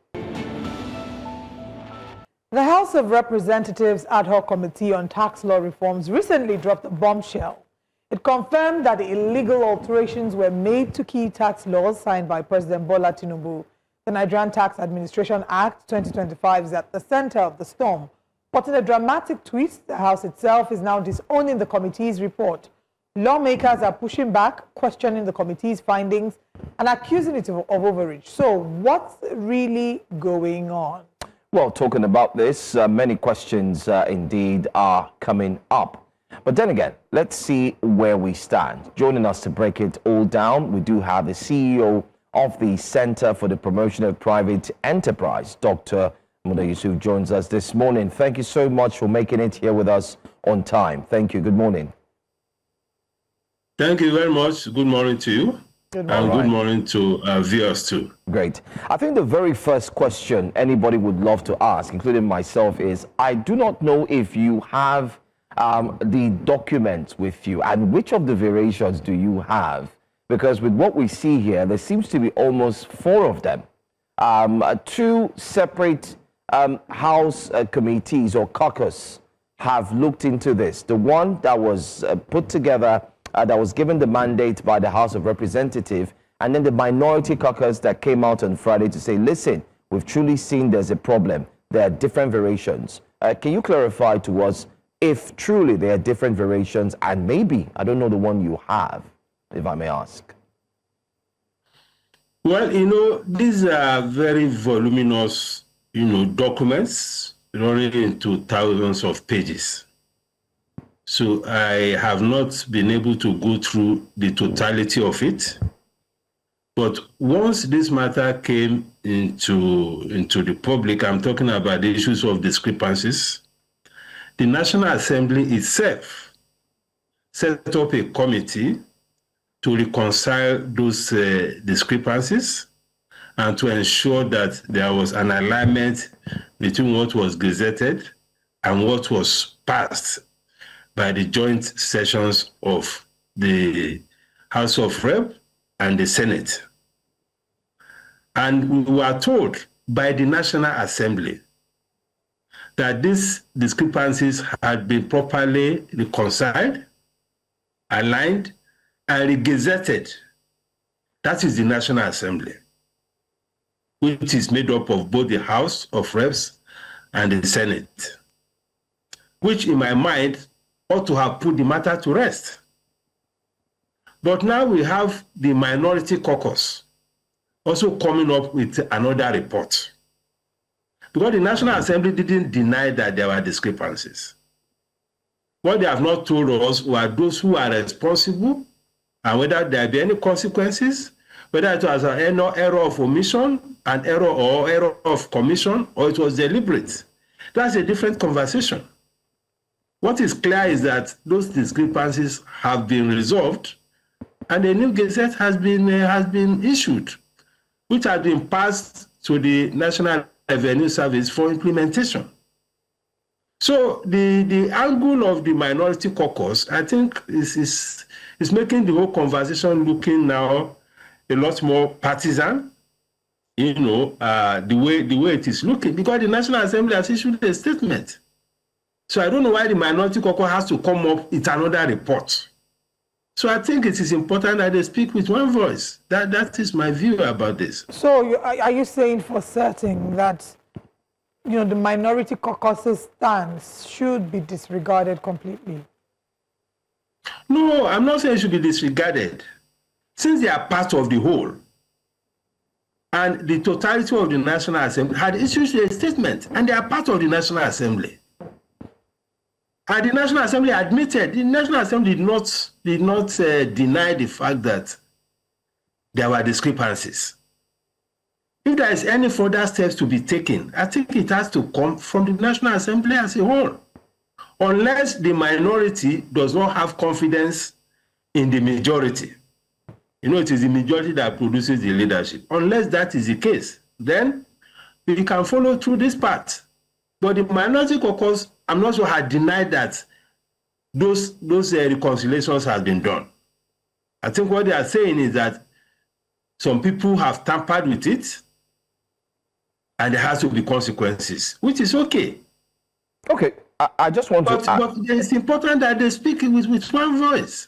The House of Representatives Ad Hoc Committee on Tax Law Reforms recently dropped a bombshell. It confirmed that illegal alterations were made to key tax laws signed by President Bola Tinubu. The Nigerian Tax Administration Act 2025 is at the center of the storm. But in a dramatic twist, the House itself is now disowning the committee's report. Lawmakers are pushing back, questioning the committee's findings, and accusing it of overreach. So what's really going on? Well, talking about this, many questions indeed are coming up. But then again, let's see where we stand. Joining us to break it all down, we do have the CEO of the Center for the Promotion of Private Enterprise, Dr. Muda Yusuf, joins us this morning. Thank you so much for making it here with us on time. Thank you. Good morning. Thank you very much. Good morning to you. Good morning. And good morning to viewers too. Great. I think the very first question anybody would love to ask, including myself, is I do not know if you have the documents with you, and which of the variations do you have? Because with what we see here, there seems to be almost 4 of them. 2 separate House committees or caucus have looked into this. The one that was put together, that was given the mandate by the House of Representatives, and then the minority caucus that came out on Friday to say, listen, we've truly seen there's a problem. There are different variations. Can you clarify to us if truly there are different variations, and maybe, I don't know the one you have, if I may ask? Well, these are very voluminous, documents running into thousands of pages. So I have not been able to go through the totality of it. But once this matter came into the public, I'm talking about the issues of discrepancies, the National Assembly itself set up a committee to reconcile those discrepancies and to ensure that there was an alignment between what was gazetted and what was passed by the joint sessions of the House of Rep and the Senate. And we were told by the National Assembly that these discrepancies had been properly reconciled, aligned, and gazetted. That is the National Assembly, which is made up of both the House of Reps and the Senate, which in my mind ought to have put the matter to rest. But now we have the minority caucus also coming up with another report. Because the National Assembly didn't deny that there were discrepancies. What they have not told us were those who are responsible and whether there be any consequences, whether it was an error of omission, an error or error of commission, or it was deliberate. That's a different conversation. What is clear is that those discrepancies have been resolved and a new gazette has been issued, which has been passed to the National Revenue Service for implementation. So the angle of the minority caucus, I think, is making the whole conversation looking now a lot more partisan, the way it is looking, because the National Assembly has issued a statement. So I don't know why the minority caucus has to come up with another report. So I think it is important that they speak with one voice. That is my view about this. So are you saying for certain that the minority caucus's stance should be disregarded completely? No, I'm not saying it should be disregarded. Since they are part of the whole, and the totality of the National Assembly had issued a statement, and they are part of the National Assembly. And the National Assembly admitted, the National Assembly did not deny the fact that there were discrepancies. If there is any further steps to be taken, I think it has to come from the National Assembly as a whole. Unless the minority does not have confidence in the majority. It is the majority that produces the leadership. Unless that is the case, then we can follow through this path. But the minority caucus, I'm not sure, had denied that those reconciliations have been done. I think what they are saying is that some people have tampered with it, and there has to be consequences, which is okay. Okay, I just want to... But it's important that they speak with one voice.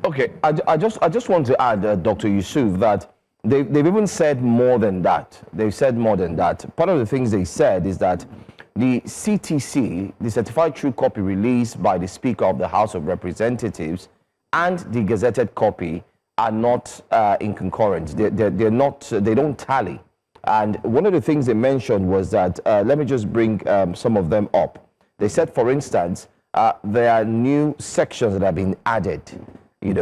Okay, I just want to add, Dr. Yusuf, that they've even said more than that. They've said more than that. Part of the things they said is that the CTC, the Certified True Copy released by the Speaker of the House of Representatives, and the gazetted copy are not in concurrence. They're not. They don't tally. And one of the things they mentioned was that, let me just bring some of them up. They said, for instance, there are new sections that have been added, in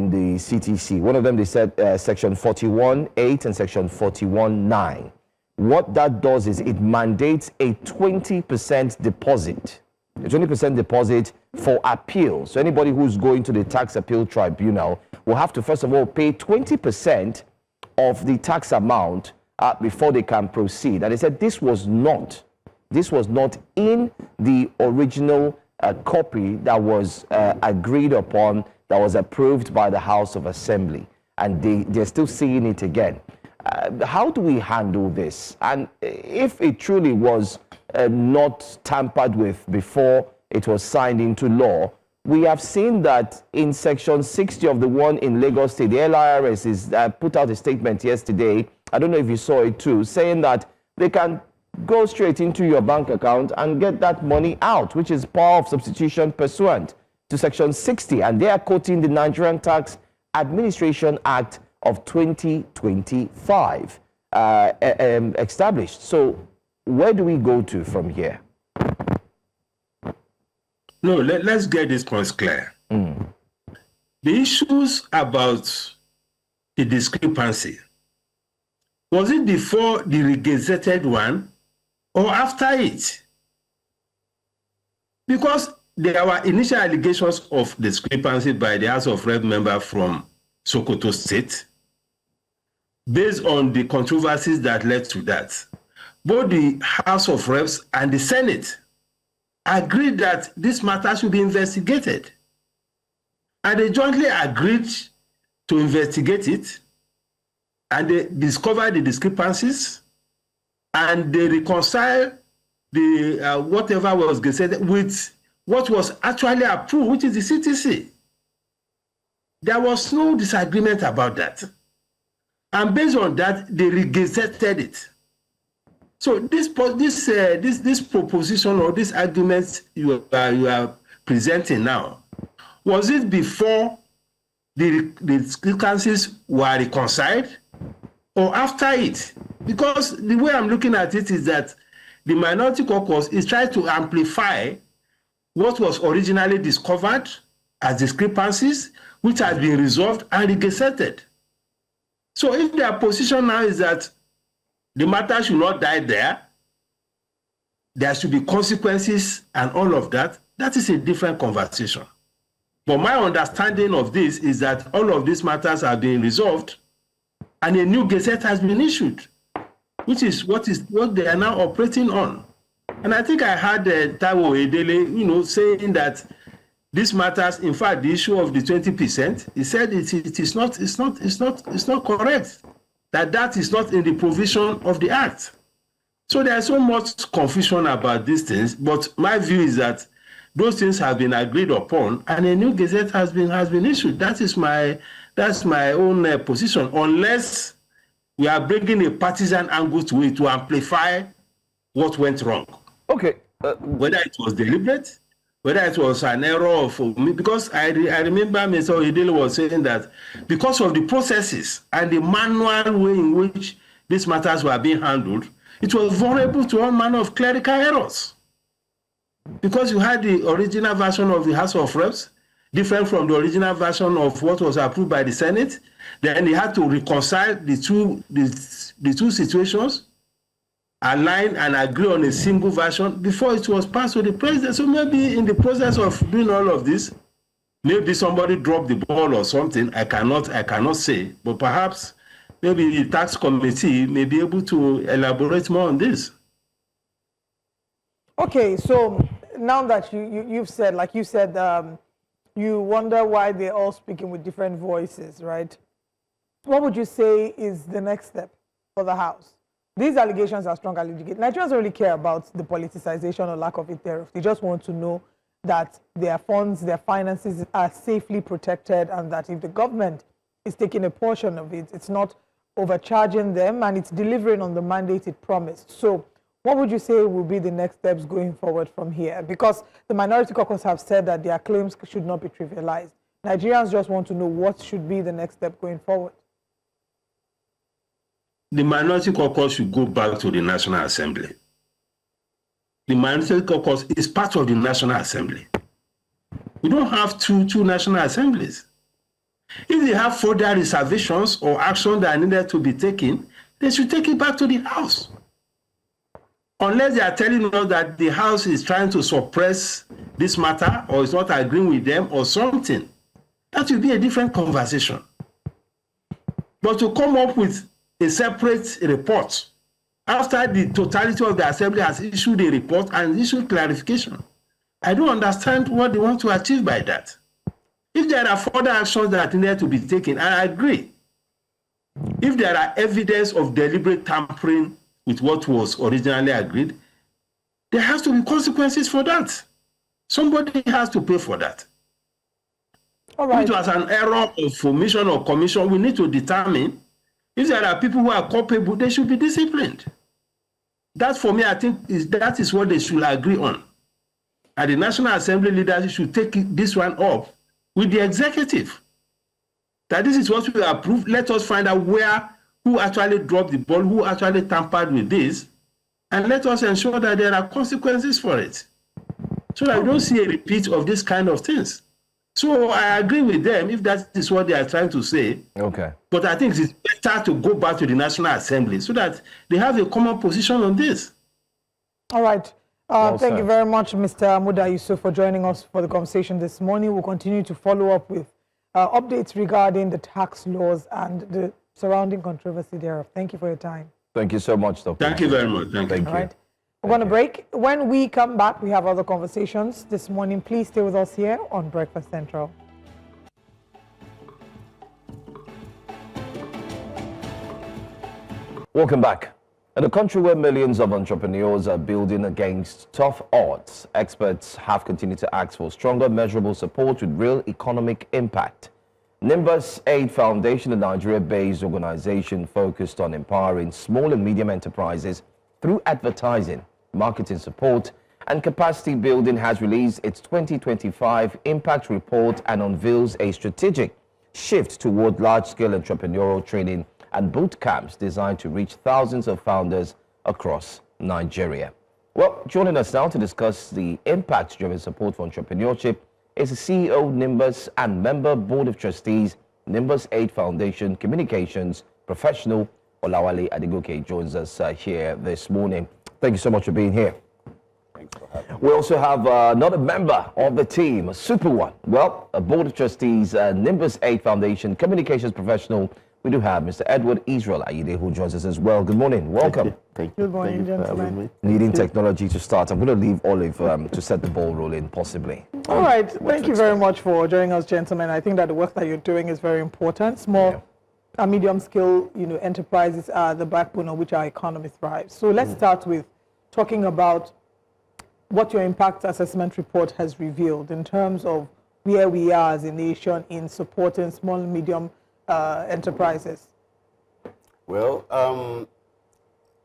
the CTC. One of them, they said section 41.8 and section 41.9. What that does is it mandates a 20% deposit, a 20% deposit for appeal. So anybody who's going to the tax appeal tribunal will have to, first of all, pay 20% of the tax amount before they can proceed. And they said this was not in the original copy that was agreed upon, that was approved by the House of Assembly. And they're still seeing it again. How do we handle this? And if it truly was not tampered with before it was signed into law, we have seen that in section 60 of the one in Lagos State, the LIRS is put out a statement yesterday, I don't know if you saw it too, saying that they can go straight into your bank account and get that money out, which is power of substitution pursuant to section 60. And they are quoting the Nigerian Tax Administration Act of 2025 established. So where do we go to from here? No, let's get these points clear. The issues about the discrepancy, was it before the regazetted one or after it? Because there were initial allegations of discrepancy by the House of Rep member from Sokoto State. Based on the controversies that led to that, both the House of Reps and the Senate agreed that this matter should be investigated. And they jointly agreed to investigate it, and they discovered the discrepancies, and they reconciled the whatever was gazetted with what was actually approved, which is the CTC. There was no disagreement about that. And based on that, they regazetted it. So this proposition or this argument you are presenting now, was it before the discrepancies were reconciled or after it? Because the way I'm looking at it is that the minority caucus is trying to amplify what was originally discovered as discrepancies, which has been resolved and regazetted. So if their position now is that the matter should not die there, there should be consequences and all of that, that is a different conversation. But my understanding of this is that all of these matters are being resolved and a new gazette has been issued, which is what they are now operating on. And I think I heard Taiwo Oyedele, saying that this matters, in fact, the issue of the 20%, he said it's not correct, that is not in the provision of the Act. So there's so much confusion about these things, but my view is that those things have been agreed upon and a new gazette has been issued. That's my own position, unless we are bringing a partisan angle to it to amplify what went wrong. Okay. Whether it was deliberate, whether it was an error for me, because I remember Mr. Oyedele was saying that because of the processes and the manual way in which these matters were being handled, it was vulnerable to all manner of clerical errors. Because you had the original version of the House of Reps, different from the original version of what was approved by the Senate, then they had to reconcile the two situations, align and agree on a single version before it was passed to the president. So maybe in the process of doing all of this, maybe somebody dropped the ball or something. I cannot say, but perhaps maybe the tax committee may be able to elaborate more on this. Okay, so now that you've said, like you said, you wonder why they're all speaking with different voices, right? What would you say is the next step for the House? These allegations are strong allegations. Nigerians don't really care about the politicization or lack of it thereof. They just want to know that their funds, their finances are safely protected, and that if the government is taking a portion of it, it's not overcharging them and it's delivering on the mandate it promised. So what would you say will be the next steps going forward from here? Because the minority caucus have said that their claims should not be trivialized. Nigerians just want to know what should be the next step going forward. The minority caucus should go back to the National Assembly. The minority caucus is part of the National Assembly. We don't have two National Assemblies. If they have further reservations or action that are needed to be taken, they should take it back to the House. Unless they are telling us that the House is trying to suppress this matter or is not agreeing with them or something, that will be a different conversation. But to come up with a separate report after the totality of the Assembly has issued a report and issued clarification, I don't understand what they want to achieve by that. If there are further actions that are needed to be taken, I agree. If there are evidence of deliberate tampering with what was originally agreed, there has to be consequences for that. Somebody has to pay for that. All right. If it was an error of omission or commission, we need to determine if there are people who are culpable, they should be disciplined. That, for me, I think that is what they should agree on. And the National Assembly leaders should take this one up with the executive. That this is what we approve. Let us find out who actually dropped the ball, who actually tampered with this, and let us ensure that there are consequences for it, so that we don't see a repeat of this kind of things. So I agree with them if that is what they are trying to say. Okay. But I think it's better to go back to the National Assembly so that they have a common position on this. All right. Thank you very much, Mr. Muda Yusuf, for joining us for the conversation this morning. We'll continue to follow up with updates regarding the tax laws and the surrounding controversy thereof. Thank you for your time. Thank you so much, Dr. Thank you very much. Thank you. All right. We're going to break. When we come back, we have other conversations this morning. Please stay with us here on Breakfast Central. Welcome back. In a country where millions of entrepreneurs are building against tough odds, experts have continued to ask for stronger, measurable support with real economic impact. Nimbus Aid Foundation, a Nigeria-based organization focused on empowering small and medium enterprises through advertising, marketing support, and capacity building has released its 2025 Impact Report and unveils a strategic shift toward large-scale entrepreneurial training and boot camps designed to reach thousands of founders across Nigeria. Well, joining us now to discuss the impact-driven support for entrepreneurship is the CEO, Nimbus, and member Board of Trustees, Nimbus Aid Foundation Communications Professional, Olawale Adegoke, joins us here this morning. Thank you so much for being here. Thanks for having me. We also have another member of the team, a super one. Well, a Board of Trustees, Nimbus Aid Foundation Communications Professional. We do have Mr. Edward Israel Ayide, who joins us as well. Good morning. Welcome. Thank you. Good morning, gentlemen. Needing technology to start. I'm going to leave Olive to set the ball rolling, possibly. All right. Thank you very much for joining us, gentlemen. I think that the work that you're doing is very important. Small and medium-scale, enterprises are the backbone on which our economy thrives. So let's start with talking about what your impact assessment report has revealed in terms of where we are as a nation in supporting small and medium enterprises. Well,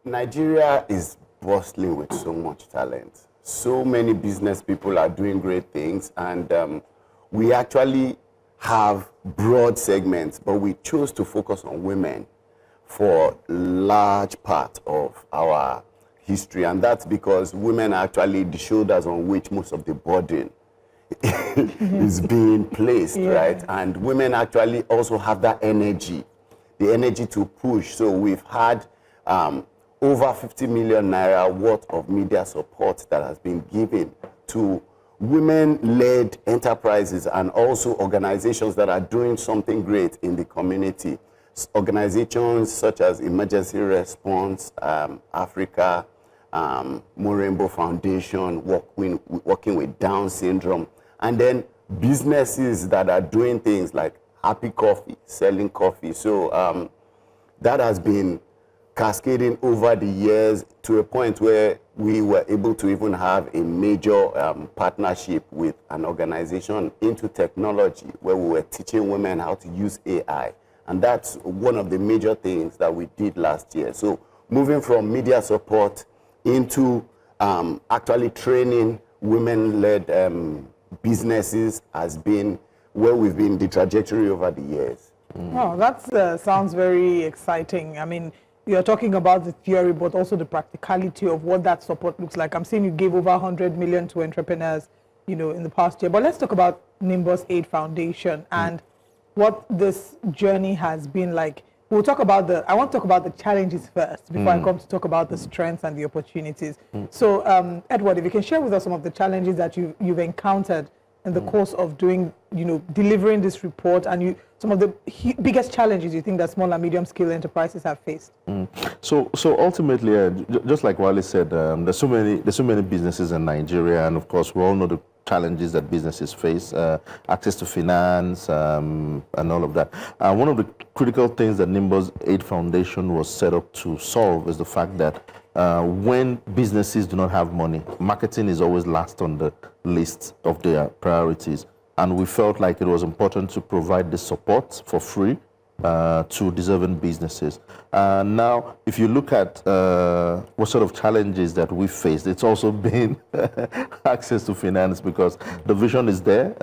Nigeria is bustling with so much talent. So many business people are doing great things, and we actually have broad segments, but we chose to focus on women for large part of our history, and that's because women are actually the shoulders on which most of the burden is being placed, right? And women actually also have that energy, the energy to push. So we've had over 50 million naira worth of media support that has been given to women-led enterprises and also organizations that are doing something great in the community. Organizations such as Emergency Response Africa, Rainbow Foundation, working with Down syndrome, and then businesses that are doing things like Happy Coffee, selling coffee. So that has been cascading over the years to a point where we were able to even have a major partnership with an organization into technology where we were teaching women how to use AI. And that's one of the major things that we did last year. So moving from media support into actually training women-led businesses has been where we've been the trajectory over the years. Wow, that sounds very exciting. I mean, you're talking about the theory, but also the practicality of what that support looks like. I'm seeing you gave over 100 million to entrepreneurs, in the past year. But let's talk about Nimbus Aid Foundation and what this journey has been like. I want to talk about the challenges first before I come to talk about the strengths and the opportunities. So, Edward, if you can share with us some of the challenges that you've encountered in the course of doing, delivering this report, and some of the biggest challenges you think that small and medium scale enterprises have faced. So ultimately, just like Wale said, there's so many businesses in Nigeria, and of course we all know the challenges that businesses face, access to finance, and all of that. One of the critical things that Nimbus Aid Foundation was set up to solve is the fact that when businesses do not have money, marketing is always last on the list of their priorities. And we felt like it was important to provide the support for free to deserving businesses. Now, if you look at what sort of challenges that we faced, it's also been access to finance, because the vision is there.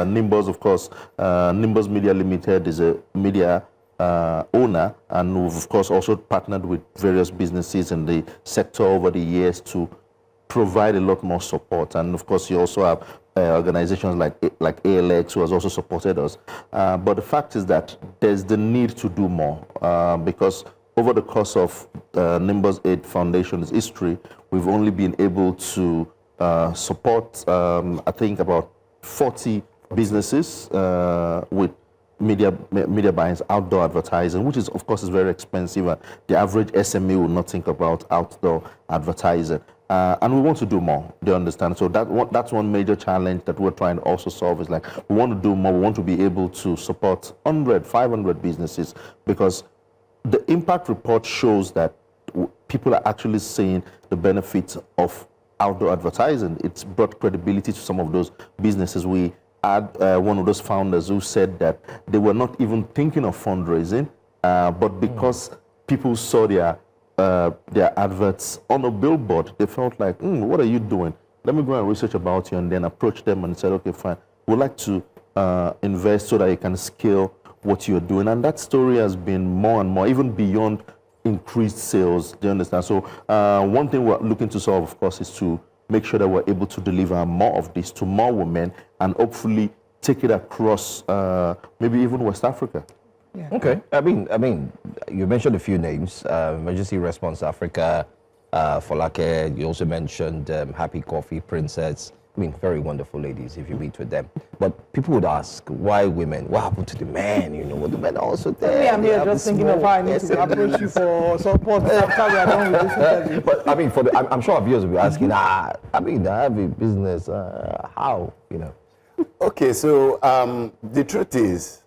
Nimbus, of course, Nimbus Media Limited is a media owner, and we've of course also partnered with various businesses in the sector over the years to provide a lot more support. And of course you also have organizations like ALX who has also supported us. But the fact is that there's the need to do more, because over the course of Nimbus Aid Foundation's history, we've only been able to support I think about 40 businesses with media buying, outdoor advertising, which is of course is very expensive. The average SME will not think about outdoor advertising, and we want to do more. Do you understand? So that's one major challenge that we're trying to also solve. Is like we want to do more. We want to be able to support 100, 500 businesses, because the impact report shows that people are actually seeing the benefits of outdoor advertising. It's brought credibility to some of those businesses. We had one of those founders who said that they were not even thinking of fundraising, but because people saw their their adverts on a billboard, they felt like, what are you doing? Let me go and research about you, and then approach them and said, okay, fine. We'd like to invest so that you can scale what you're doing. And that story has been more and more, even beyond increased sales. Do you understand? So one thing we're looking to solve, of course, is to make sure that we're able to deliver more of this to more women and hopefully take it across maybe even West Africa. Yeah. Okay. I mean, you mentioned a few names: Emergency Response Africa, Folake. You also mentioned Happy Coffee, Princess. I mean, very wonderful ladies if you meet with them. But people would ask, why women? What happened to the men? You know, what the men are also there. I'm here just thinking of how I need to approach you for support after we are done with this interview. But I mean, I'm sure our viewers will be asking, I mean, I have a business. How? You know. Okay, so the truth is,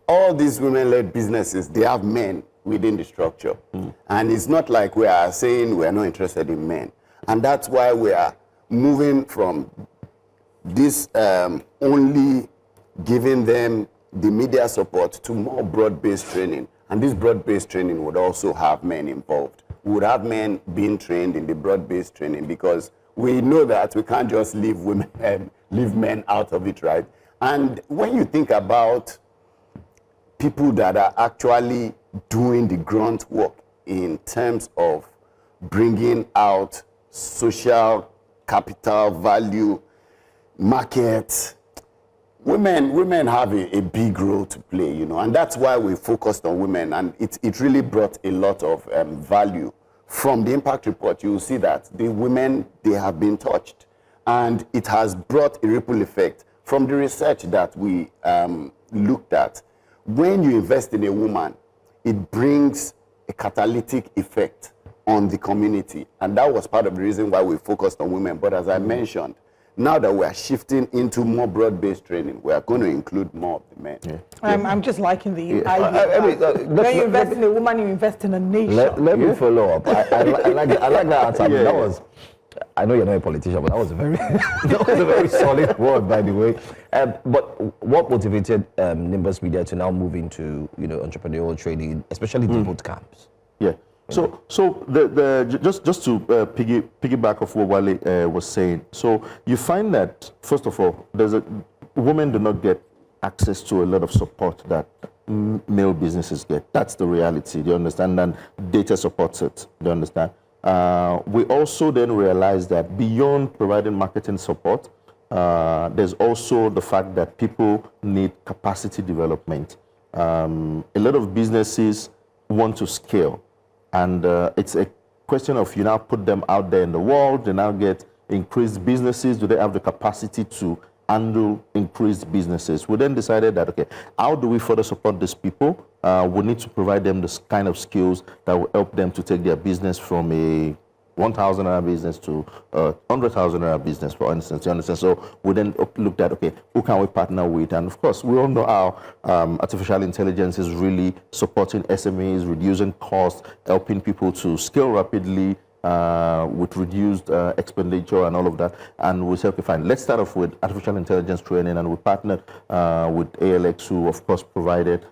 all these women-led businesses, they have men within the structure. And it's not like we are saying we are not interested in men. And that's why we are moving from this only giving them the media support to more broad-based training. And this broad-based training would also have men involved. We would have men being trained in the broad-based training, because we know that we can't just leave women, leave men out of it, right? And when you think about people that are actually doing the grunt work in terms of bringing out social capital value markets, women have a big role to play, you know, and that's why we focused on women, and it really brought a lot of value. From the impact report, you will see that the women, they have been touched, and it has brought a ripple effect. From the research that we looked at, when you invest in a woman, it brings a catalytic effect on the community, and that was part of the reason why we focused on women. But as I mentioned, now that we are shifting into more broad-based training, we are going to include more of the men. Yeah. I'm just liking the idea. When you invest in a woman, you invest in a nation. Let me follow up. I like that answer. That was, I know you're not a politician, but that was a very solid word, by the way. But what motivated Nimbus Media to now move into, you know, entrepreneurial training, especially the boot camps? Yeah. So just to piggyback off what Wale was saying. So you find that, first of all, women do not get access to a lot of support that male businesses get. That's the reality. Do you understand? And data supports it. Do you understand? We also then realize that beyond providing marketing support, there's also the fact that people need capacity development. A lot of businesses want to scale. And it's a question of, you now put them out there in the world, they now get increased businesses. Do they have the capacity to handle increased businesses? We then decided that, okay, how do we further support these people? We need to provide them this kind of skills that will help them to take their business from a 1,000 naira business to 100,000 naira business, for instance. You understand? So we then looked at, okay, who can we partner with? And of course, we all know how artificial intelligence is really supporting SMEs, reducing costs, helping people to scale rapidly with reduced expenditure and all of that. And we said, okay, fine, let's start off with artificial intelligence training. And we partnered with ALX, who of course provided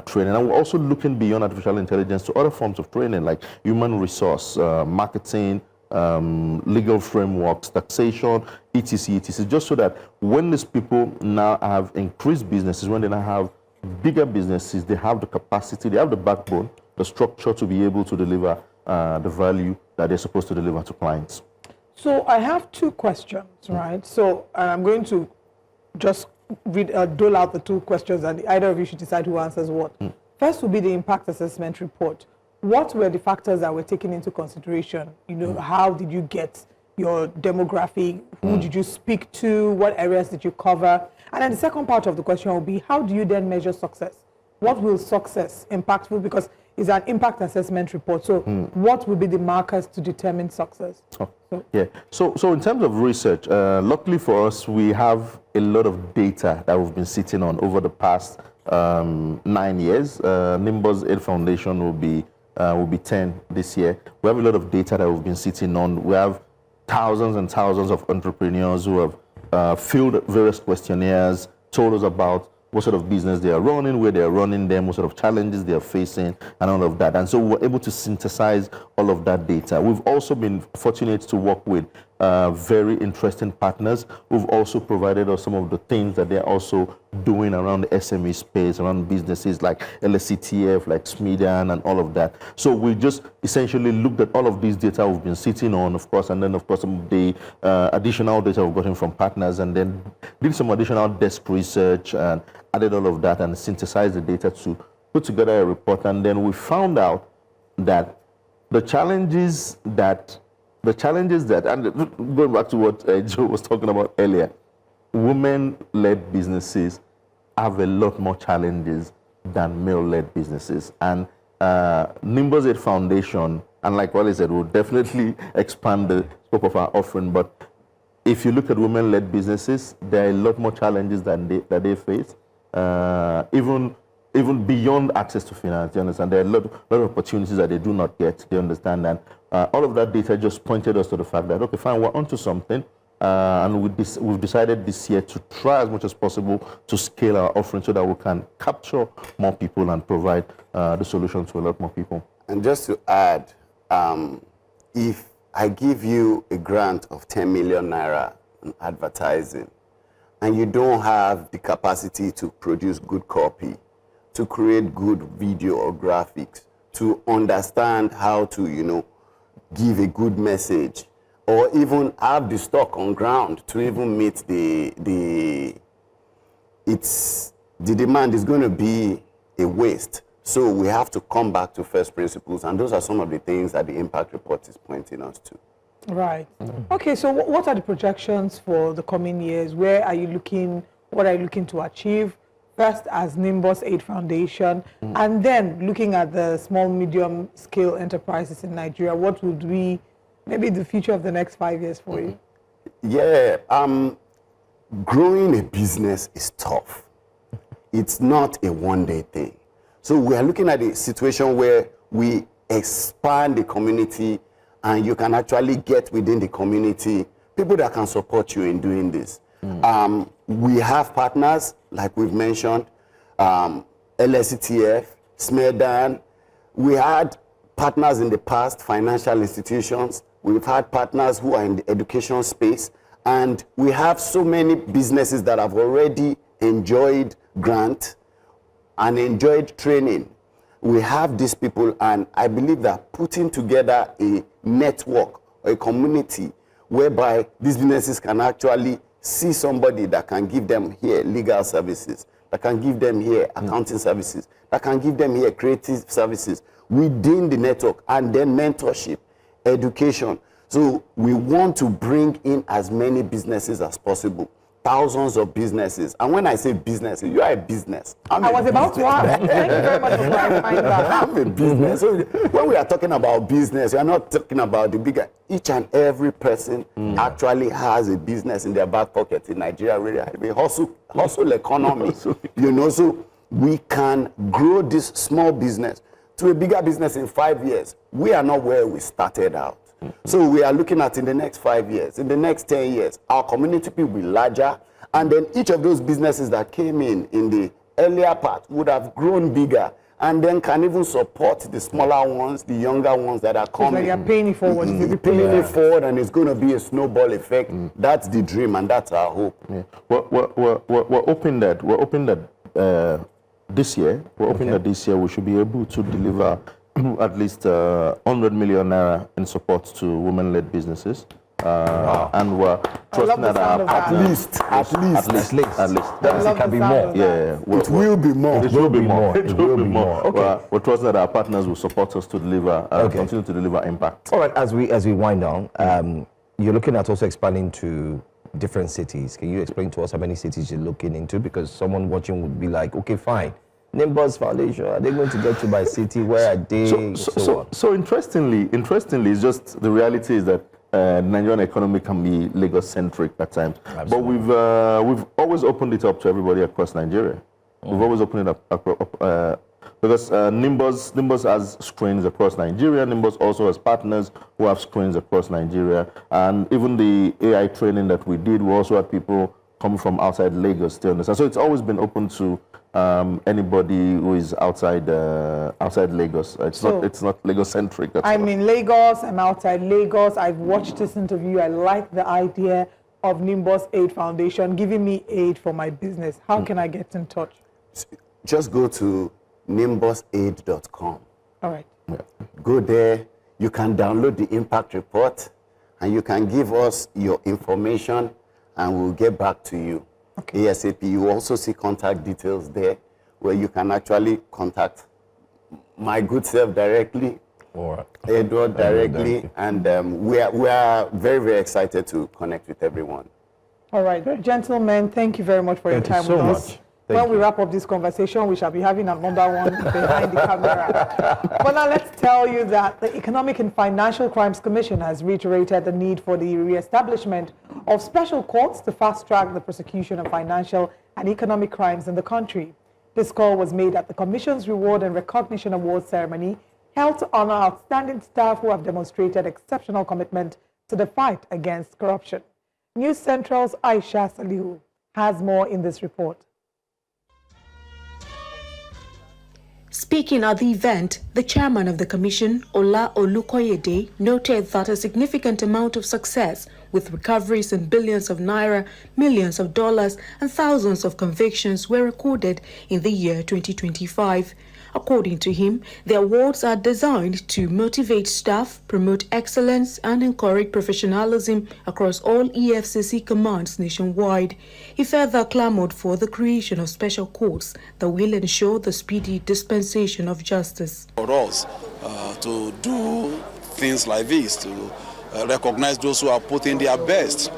training. And we're also looking beyond artificial intelligence to other forms of training, like human resource, marketing, legal frameworks, taxation, etc., etc., just so that when these people now have increased businesses, when they now have bigger businesses, they have the capacity, they have the backbone, the structure to be able to deliver the value that they're supposed to deliver to clients. So I have two questions, right? So I'm going to just dole out the two questions, and either of you should decide who answers what. First will be the impact assessment report. What were the factors that were taken into consideration? You know, how did you get your demographic? Who did you speak to? What areas did you cover? And then the second part of the question will be, how do you then measure success? What will success impactful? Because it's an impact assessment report. So what will be the markers to determine success? So in terms of research, luckily for us, we have a lot of data that we've been sitting on over the past 9 years. Nimbus Aid Foundation will be 10 this year. We have a lot of data that we've been sitting on. We have thousands and thousands of entrepreneurs who have filled various questionnaires, told us about what sort of business they are running, where they are running them, what sort of challenges they are facing, and all of that. And so we were able to synthesize all of that data. We've also been fortunate to work with very interesting partners who've also provided us some of the things that they're also doing around the SME space, around businesses like LSCTF, like SMEDIAN, and all of that. So we just essentially looked at all of these data we've been sitting on, of course, and then, of course, some of the additional data we've gotten from partners, and then did some additional desk research and added all of that and synthesized the data to put together a report. And then we found out that the challenges that, and going back to what Joe was talking about earlier, women-led businesses have a lot more challenges than male-led businesses. And Nimbus 8 Foundation, and like Wale said, will definitely expand the scope of our offering. But if you look at women-led businesses, there are a lot more challenges that they face, even beyond access to finance. You understand? There are a lot of opportunities that they do not get. They understand that. All of that data just pointed us to the fact that, okay, fine, we're onto something. And we've decided this year to try as much as possible to scale our offering so that we can capture more people and provide the solution to a lot more people. And just to add, if I give you a grant of 10 million naira in advertising, and you don't have the capacity to produce good copy, to create good video or graphics, to understand how to, give a good message, or even have the stock on ground to even meet the demand, is going to be a waste. So we have to come back to first principles, and those are some of the things that the impact report is pointing us to. Right. Okay, so what are the projections for the coming years? Where are you looking, what are you looking to achieve? First as Nimbus 8 Foundation, and then looking at the small, medium scale enterprises in Nigeria, what would be maybe the future of the next 5 years for you? Yeah, growing a business is tough. It's not a one-day thing. So we are looking at a situation where we expand the community, and you can actually get within the community people that can support you in doing this. We have partners, like we've mentioned, LSCTF, SMEDAN. We had partners in the past, financial institutions. We've had partners who are in the education space. And we have so many businesses that have already enjoyed grant and enjoyed training. We have these people, and I believe that putting together a network, a community, whereby these businesses can actually see somebody that can give them here legal services, that can give them here accounting services, that can give them here creative services within the network, and then mentorship, education. So we want to bring in as many businesses as possible, thousands of businesses. And when I say business, you are a business. I was about to ask. Thank you very much for clarifying that. I'm a business. So when we are talking about business, we are not talking about the bigger. Each and every person actually has a business in their back pocket in Nigeria. Really, a hustle economy. So we can grow this small business to a bigger business in 5 years. We are not where we started out. So we are looking at in the next 5 years, in the next 10 years, our community will be larger, and then each of those businesses that came in the earlier part would have grown bigger, and then can even support the smaller ones, the younger ones that are coming. It's like you're paying it forward. Paying it forward, and it's going to be a snowball effect. That's the dream, and that's our hope. Yeah. We're hoping that this year, that this year we should be able to deliver at least 100 million naira in support to women-led businesses. And we're trusting that at least. It can be more. Yeah, it will be more. It will be more. It will be more. Okay. We're trusting that our partners will support us to deliver, continue to deliver impact. All right, as we wind down, you're looking at also expanding to different cities. Can you explain to us how many cities you're looking into? Because someone watching would be like, okay, fine. Nimbus Foundation, are they going to get to by city? Where are they? So interestingly, it's just the reality is that the Nigerian economy can be Lagos-centric at times. Absolutely. But we've always opened it up to everybody across Nigeria. We've always opened it up because Nimbus has screens across Nigeria. Nimbus also has partners who have screens across Nigeria. And even the AI training that we did, we also had people come from outside Lagos. Still, so it's always been open to anybody who is outside Lagos. It's not Lagos centric. I'm in Lagos. I'm outside Lagos. I've watched this interview. I like the idea of Nimbus Aid Foundation giving me aid for my business. How can I get in touch? Just go to nimbusaid.com. All right. Yeah. Go there. You can download the impact report, and you can give us your information, and we'll get back to you. Okay. ASAP. You also see contact details there, where you can actually contact my good self directly, or Edward directly, and we are very, very excited to connect with everyone. All right, gentlemen, thank you very much for your time with us. When we wrap up this conversation, we shall be having another one behind the camera. But now let's tell you that the Economic and Financial Crimes Commission has reiterated the need for the re-establishment of special courts to fast-track the prosecution of financial and economic crimes in the country. This call was made at the Commission's Reward and Recognition Awards ceremony held to honor outstanding staff who have demonstrated exceptional commitment to the fight against corruption. News Central's Aisha Salihu has more in this report. Speaking at the event, the chairman of the commission, Ola Olukoyede, noted that a significant amount of success with recoveries in billions of naira, millions of dollars, and thousands of convictions were recorded in the year 2025. According to him, the awards are designed to motivate staff, promote excellence, and encourage professionalism across all EFCC commands nationwide. He further clamored for the creation of special courts that will ensure the speedy dispensation of justice. For us to do things like this, to recognize those who are putting their best,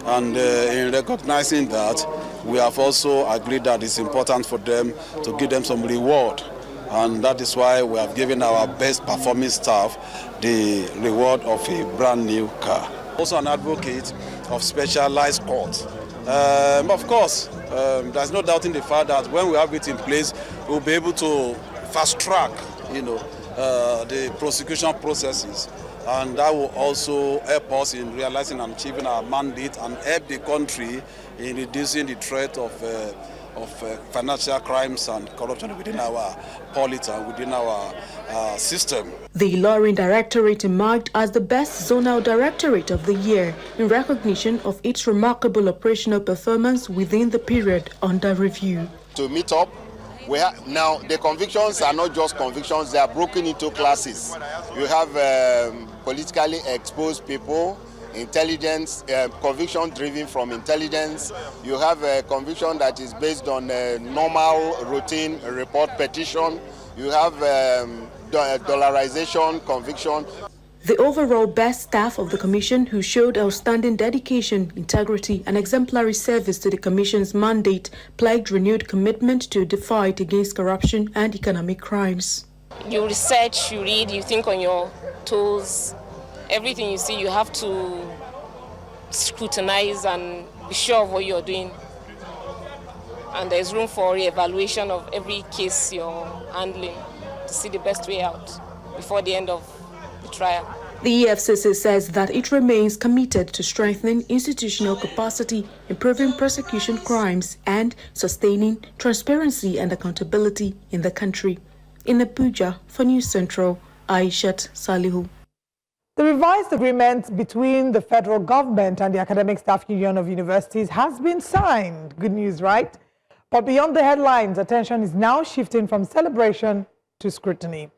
and in recognizing that, we have also agreed that it's important for them to give them some reward. And that is why we have given our best performing staff the reward of a brand new car. Also an advocate of specialized courts. Of course, there's no doubt in the fact that when we have it in place, we'll be able to fast track, the prosecution processes. And that will also help us in realizing and achieving our mandate and help the country in reducing the threat of financial crimes and corruption within our polity and within our system. The Lawyering Directorate emerged as the best zonal directorate of the year in recognition of its remarkable operational performance within the period under review. To meet up, now the convictions are not just convictions, they are broken into classes. You have politically exposed people, intelligence, conviction driven from intelligence. You have a conviction that is based on a normal routine report petition. You have dollarization conviction. The overall best staff of the Commission, who showed outstanding dedication, integrity, and exemplary service to the Commission's mandate, pledged renewed commitment to the fight against corruption and economic crimes. You research, you read, you think on your toes. Everything you see, you have to scrutinize and be sure of what you're doing. And there's room for re-evaluation of every case you're handling to see the best way out before the end of the trial. The EFCC says that it remains committed to strengthening institutional capacity, improving prosecution crimes, and sustaining transparency and accountability in the country. In Abuja, for News Central, Aishat Salihu. The revised agreement between the federal government and the Academic Staff Union of Universities has been signed. Good news, right? But beyond the headlines, attention is now shifting from celebration to scrutiny.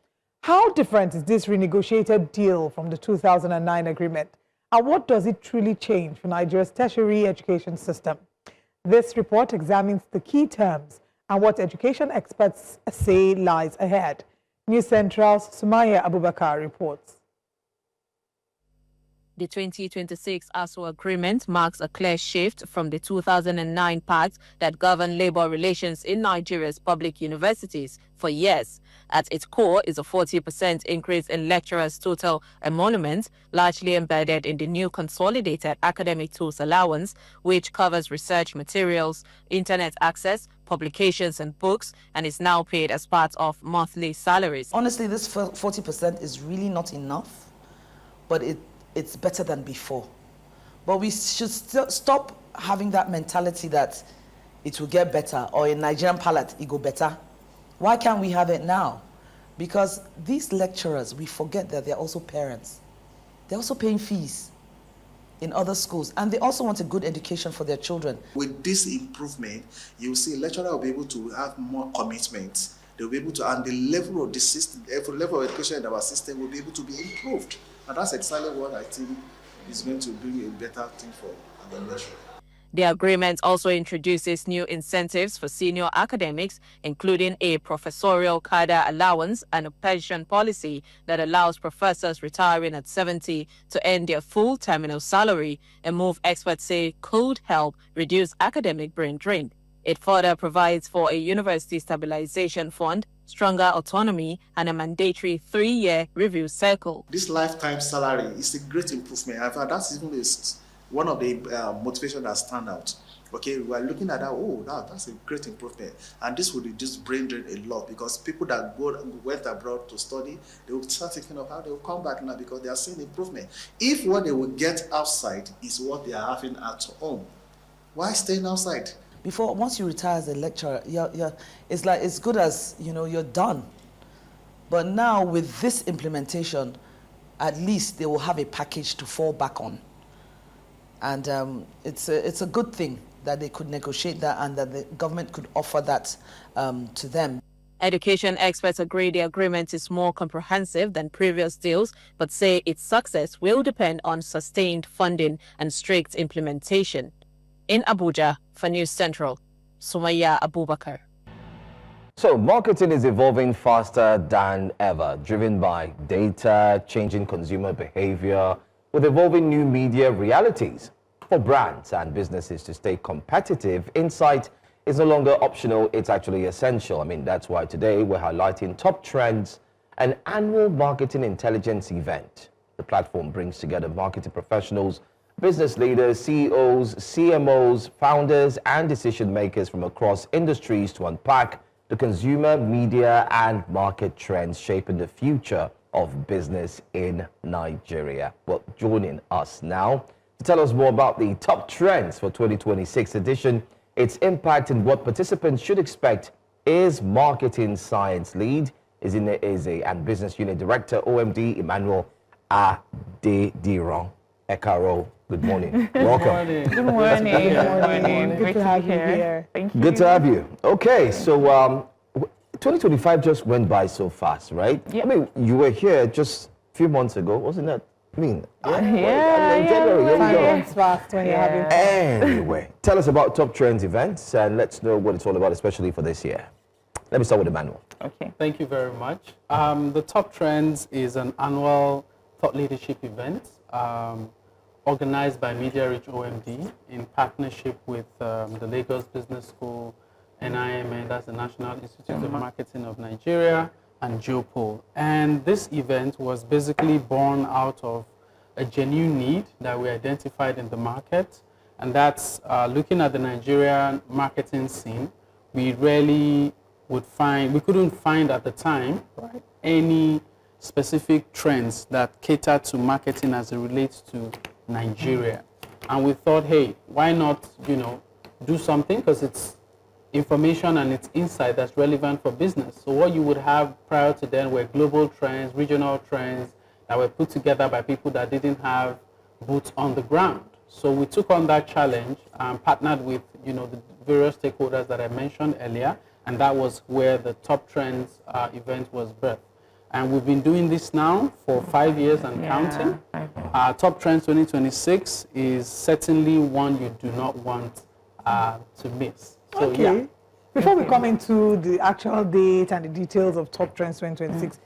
How different is this renegotiated deal from the 2009 agreement? And what does it truly change for Nigeria's tertiary education system? This report examines the key terms and what education experts say lies ahead. News Central's Sumaya Abubakar reports. The 2026 ASUU agreement marks a clear shift from the 2009 pact that governed labor relations in Nigeria's public universities for years. At its core is a 40% increase in lecturers' total emolument, largely embedded in the new consolidated academic tools allowance, which covers research materials, internet access, publications and books, and is now paid as part of monthly salaries. Honestly, this 40% is really not enough, but it's better than before. But we should stop having that mentality that it will get better, or in Nigerian palate, it go better. Why can't we have it now? Because these lecturers, we forget that they're also parents. They're also paying fees in other schools, and they also want a good education for their children. With this improvement, you will see lecturer will be able to have more commitment. They'll be able to, and the level of the system, the level of education in our system will be able to be improved. And that's exactly what I think is going to bring a better thing for our nation. The agreement also introduces new incentives for senior academics, including a professorial cadre allowance and a pension policy that allows professors retiring at 70 to earn their full terminal salary, a move experts say could help reduce academic brain drain. It further provides for a university stabilization fund, stronger autonomy, and a mandatory 3-year review cycle. This lifetime salary is a great improvement. In fact, that's even one of the motivations that stand out. Okay, we are looking at that, oh, that's a great improvement. And this will reduce brain drain a lot, because people that went abroad to study, they will start thinking of how they will come back now because they are seeing improvement. If what they will get outside is what they are having at home, why staying outside? Before, once you retire as a lecturer, it's like as good as, you're done. But now with this implementation, at least they will have a package to fall back on. And it's a good thing that they could negotiate that and that the government could offer that to them. Education experts agree the agreement is more comprehensive than previous deals, but say its success will depend on sustained funding and strict implementation. In Abuja, for News Central, Sumaya Abubakar. So marketing is evolving faster than ever, driven by data, changing consumer behavior, with evolving new media realities. For brands and businesses to stay competitive, insight is no longer optional, it's actually essential. I mean, that's why today we're highlighting Top Trends, an annual marketing intelligence event. The platform brings together marketing professionals, business leaders, CEOs, CMOs, founders, and decision makers from across industries to unpack the consumer, media, and market trends shaping the future of business in Nigeria. Well, joining us now to tell us more about the top trends for 2026 edition, its impact and what participants should expect, is marketing science lead, and business unit director, OMD Emmanuel Adediran. Ekaro, good morning. Welcome. Good morning. Good morning. Good to have you here. Thank you. Good to have you. Okay, so 2025 just went by so fast, right? Yeah. I mean, you were here just a few months ago, wasn't that? I mean, January, 5 months fast when you're having fun. Anyway, tell us about Top Trends events and let's know what it's all about, especially for this year. Let me start with Emmanuel. Okay. Thank you very much. The Top Trends is an annual thought leadership event organized by Media Reach OMD in partnership with the Lagos Business School, NIMA, that's the National Institute of Marketing of Nigeria, and Geopol. And this event was basically born out of a genuine need that we identified in the market, and that's looking at the Nigerian marketing scene. We couldn't find at the time, right, any specific trends that cater to marketing as it relates to Nigeria. And we thought, hey, why not, do something, because it's information and it's insight that's relevant for business. So what you would have prior to then were global trends, regional trends that were put together by people that didn't have boots on the ground. So we took on that challenge and partnered with, the various stakeholders that I mentioned earlier, and that was where the Top Trends event was birthed. And we've been doing this now for 5 years and counting. Top Trends 2026 is certainly one you do not want to miss. So, okay. Yeah. Before we come into the actual date and the details of Top Trends 2026,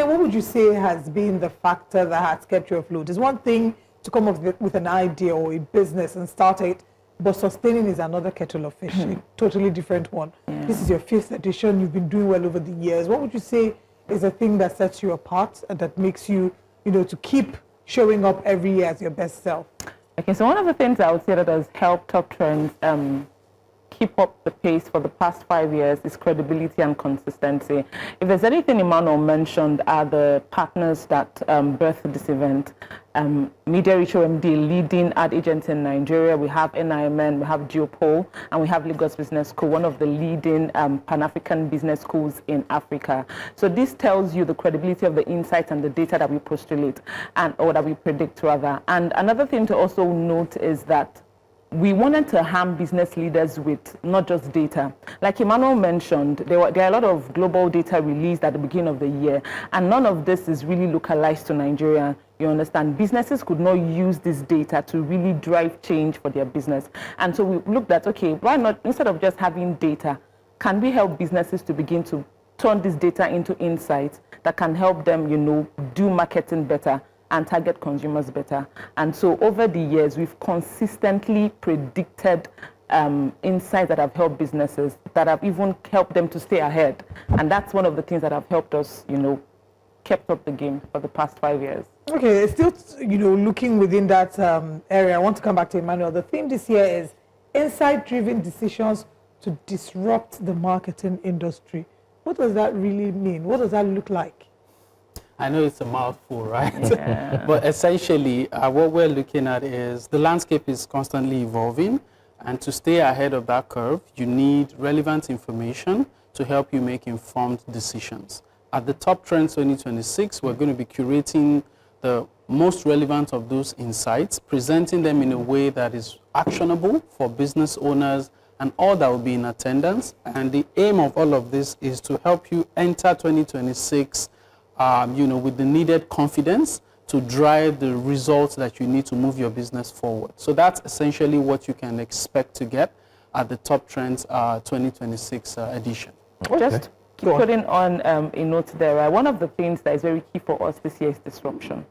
what would you say has been the factor that has kept you afloat? It's one thing to come up with an idea or a business and start it, but sustaining is another kettle of fish, a totally different one. This is your 5th edition. You've been doing well over the years. What would you say is a thing that sets you apart and that makes you, to keep showing up every year as your best self? Okay, so one of the things I would say that has helped Top Trends keep up the pace for the past 5 years is credibility and consistency. If there's anything Emmanuel mentioned are the partners that birthed this event. Media Reach OMD, leading ad agents in Nigeria. We have NIMN, we have Geopol, and we have Lagos Business School, one of the leading Pan-African business schools in Africa. So this tells you the credibility of the insights and the data that we postulate, or that we predict rather. And another thing to also note is that we wanted to harm business leaders with not just data. Like Emmanuel mentioned, there are a lot of global data released at the beginning of the year, and none of this is really localized to Nigeria. You understand? Businesses could not use this data to really drive change for their business. And so we looked at, okay, why not, instead of just having data, can we help businesses to begin to turn this data into insights that can help them, do marketing better and target consumers better? And so over the years, we've consistently predicted insights that have helped businesses, that have even helped them to stay ahead. And that's one of the things that have helped us, kept up the game for the past 5 years. Okay, still, looking within that area, I want to come back to Emmanuel. The theme this year is insight-driven decisions to disrupt the marketing industry. What does that really mean? What does that look like? I know it's a mouthful, right? Yeah. But essentially, what we're looking at is the landscape is constantly evolving, and to stay ahead of that curve, you need relevant information to help you make informed decisions. At the Top Trends 2026, we're going to be curating the most relevant of those insights, presenting them in a way that is actionable for business owners and all that will be in attendance. And the aim of all of this is to help you enter 2026 with the needed confidence to drive the results that you need to move your business forward. So that's essentially what you can expect to get at the Top Trends 2026 edition. Okay. Just putting on a note there, right? One of the things that is very key for us this year is disruption,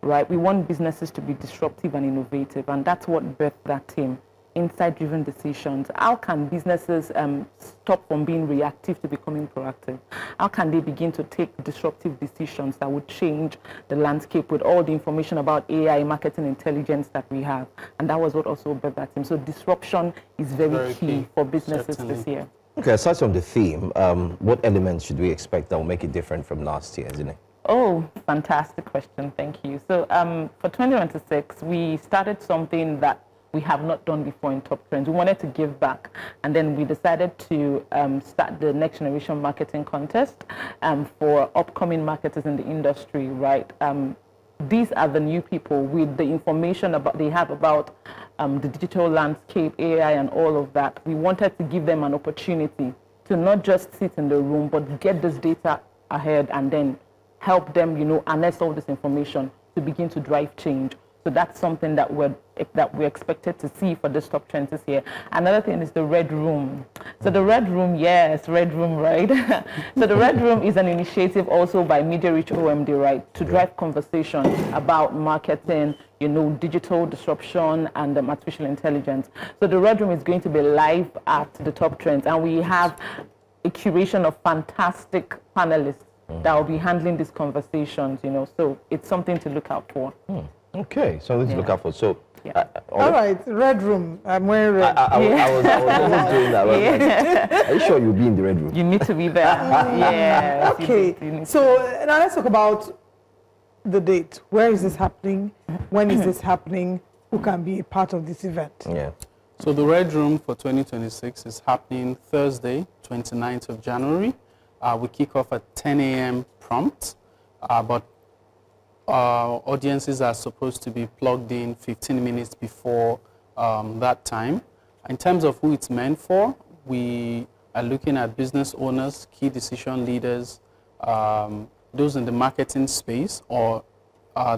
right? We want businesses to be disruptive and innovative, and that's what birthed that team. Insight-driven decisions. How can businesses stop from being reactive to becoming proactive? How can they begin to take disruptive decisions that would change the landscape with all the information about AI, marketing intelligence that we have? And that was what also birthed that team. So disruption is very key for businesses this year. Okay, aside from the theme, what elements should we expect that will make it different from last year, isn't it? Oh, fantastic question. Thank you. So for 2026, we started something that we have not done before in Top Trends. We wanted to give back, and then we decided to start the Next Generation Marketing Contest for upcoming marketers in the industry, right? These are the new people with the information they have about the digital landscape, AI, and all of that. We wanted to give them an opportunity to not just sit in the room, but get this data ahead and then help them, harness all this information to begin to drive change. So that's something that we're expected to see for this Top Trends this year. Another thing is the Red Room. So the Red Room, yes, Red Room, right? So the Red Room is an initiative also by Media Reach OMD, right, to drive conversation about marketing, digital disruption and artificial intelligence. So the Red Room is going to be live at the Top Trends, and we have a curation of fantastic panelists that will be handling these conversations, so it's something to look out for. Okay, so let's look out for. So, all right, Red Room. I'm wearing red. I was almost doing that. Like, are you sure you'll be in the Red Room? You need to be there. Yeah. Okay. So now let's talk about the date. Where is this happening? When is this happening? Who can be a part of this event? Yeah. So the Red Room for 2026 is happening Thursday, 29th of January. We kick off at 10 a.m. prompt, but audiences are supposed to be plugged in 15 minutes before that time. In terms of who it's meant for, we are looking at business owners, key decision leaders, those in the marketing space, or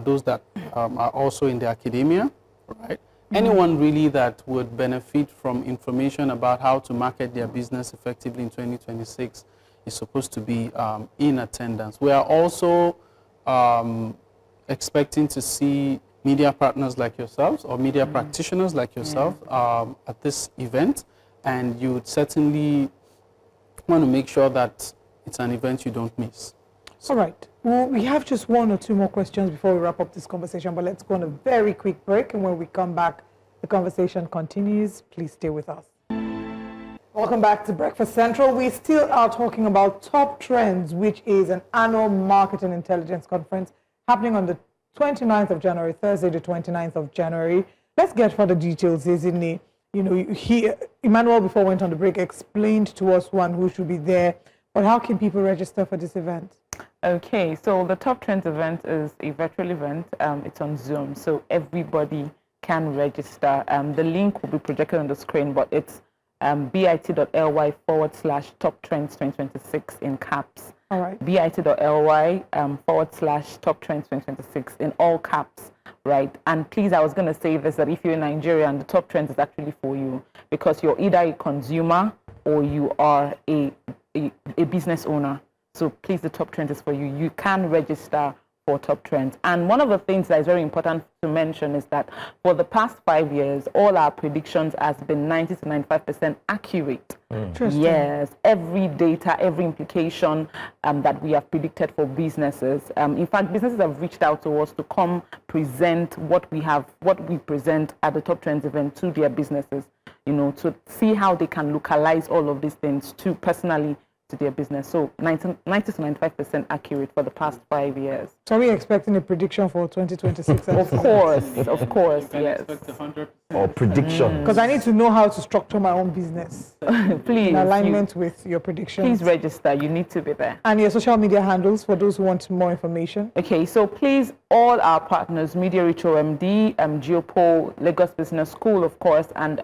those that are also in the academia, right? Anyone really that would benefit from information about how to market their business effectively in 2026 is supposed to be in attendance. We are also expecting to see media partners like yourselves or media practitioners like yourself at this event, and you would certainly want to make sure that it's an event you don't miss. All right. Well, we have just one or two more questions before we wrap up this conversation, but let's go on a very quick break, and when we come back, the conversation continues. Please stay with us. Welcome back to Breakfast Central. We still are talking about Top Trends, which is an annual marketing intelligence conference happening on the 29th of January, Thursday the 29th of January. Let's get further details, isn't it? You know, Emmanuel, before we went on the break, explained to us who should be there, but how can people register for this event? Okay, so the Top Trends event is a virtual event. It's on Zoom, so everybody can register. The link will be projected on the screen, but it's bit.ly/Top Trends 2026 in caps. All right. bit.ly/Top Trends 2026 in all caps, right? And please, I was going to say this, that if you're in Nigeria, and the Top Trends is actually for you, because you're either a consumer or you are a business owner. So please, the Top Trends is for you. You can register for Top Trends. And one of the things that is very important to mention is that for the past 5 years, all our predictions has been 90 to 95% accurate. Yes, every data, every implication that we have predicted for businesses. In fact, businesses have reached out to us to come present what we present at the Top Trends event to their businesses, you know, to see how they can localize all of these things to personally to their business. So 90 to 95% accurate for the past 5 years. So are we expecting a prediction for 2026? Of course, yes. Or prediction. Because I need to know how to structure my own business. Please. In alignment with your predictions. Please register. You need to be there. And your social media handles for those who want more information. Okay, so please, all our partners, Media Reach OMD, Geopol, Lagos Business School, of course, and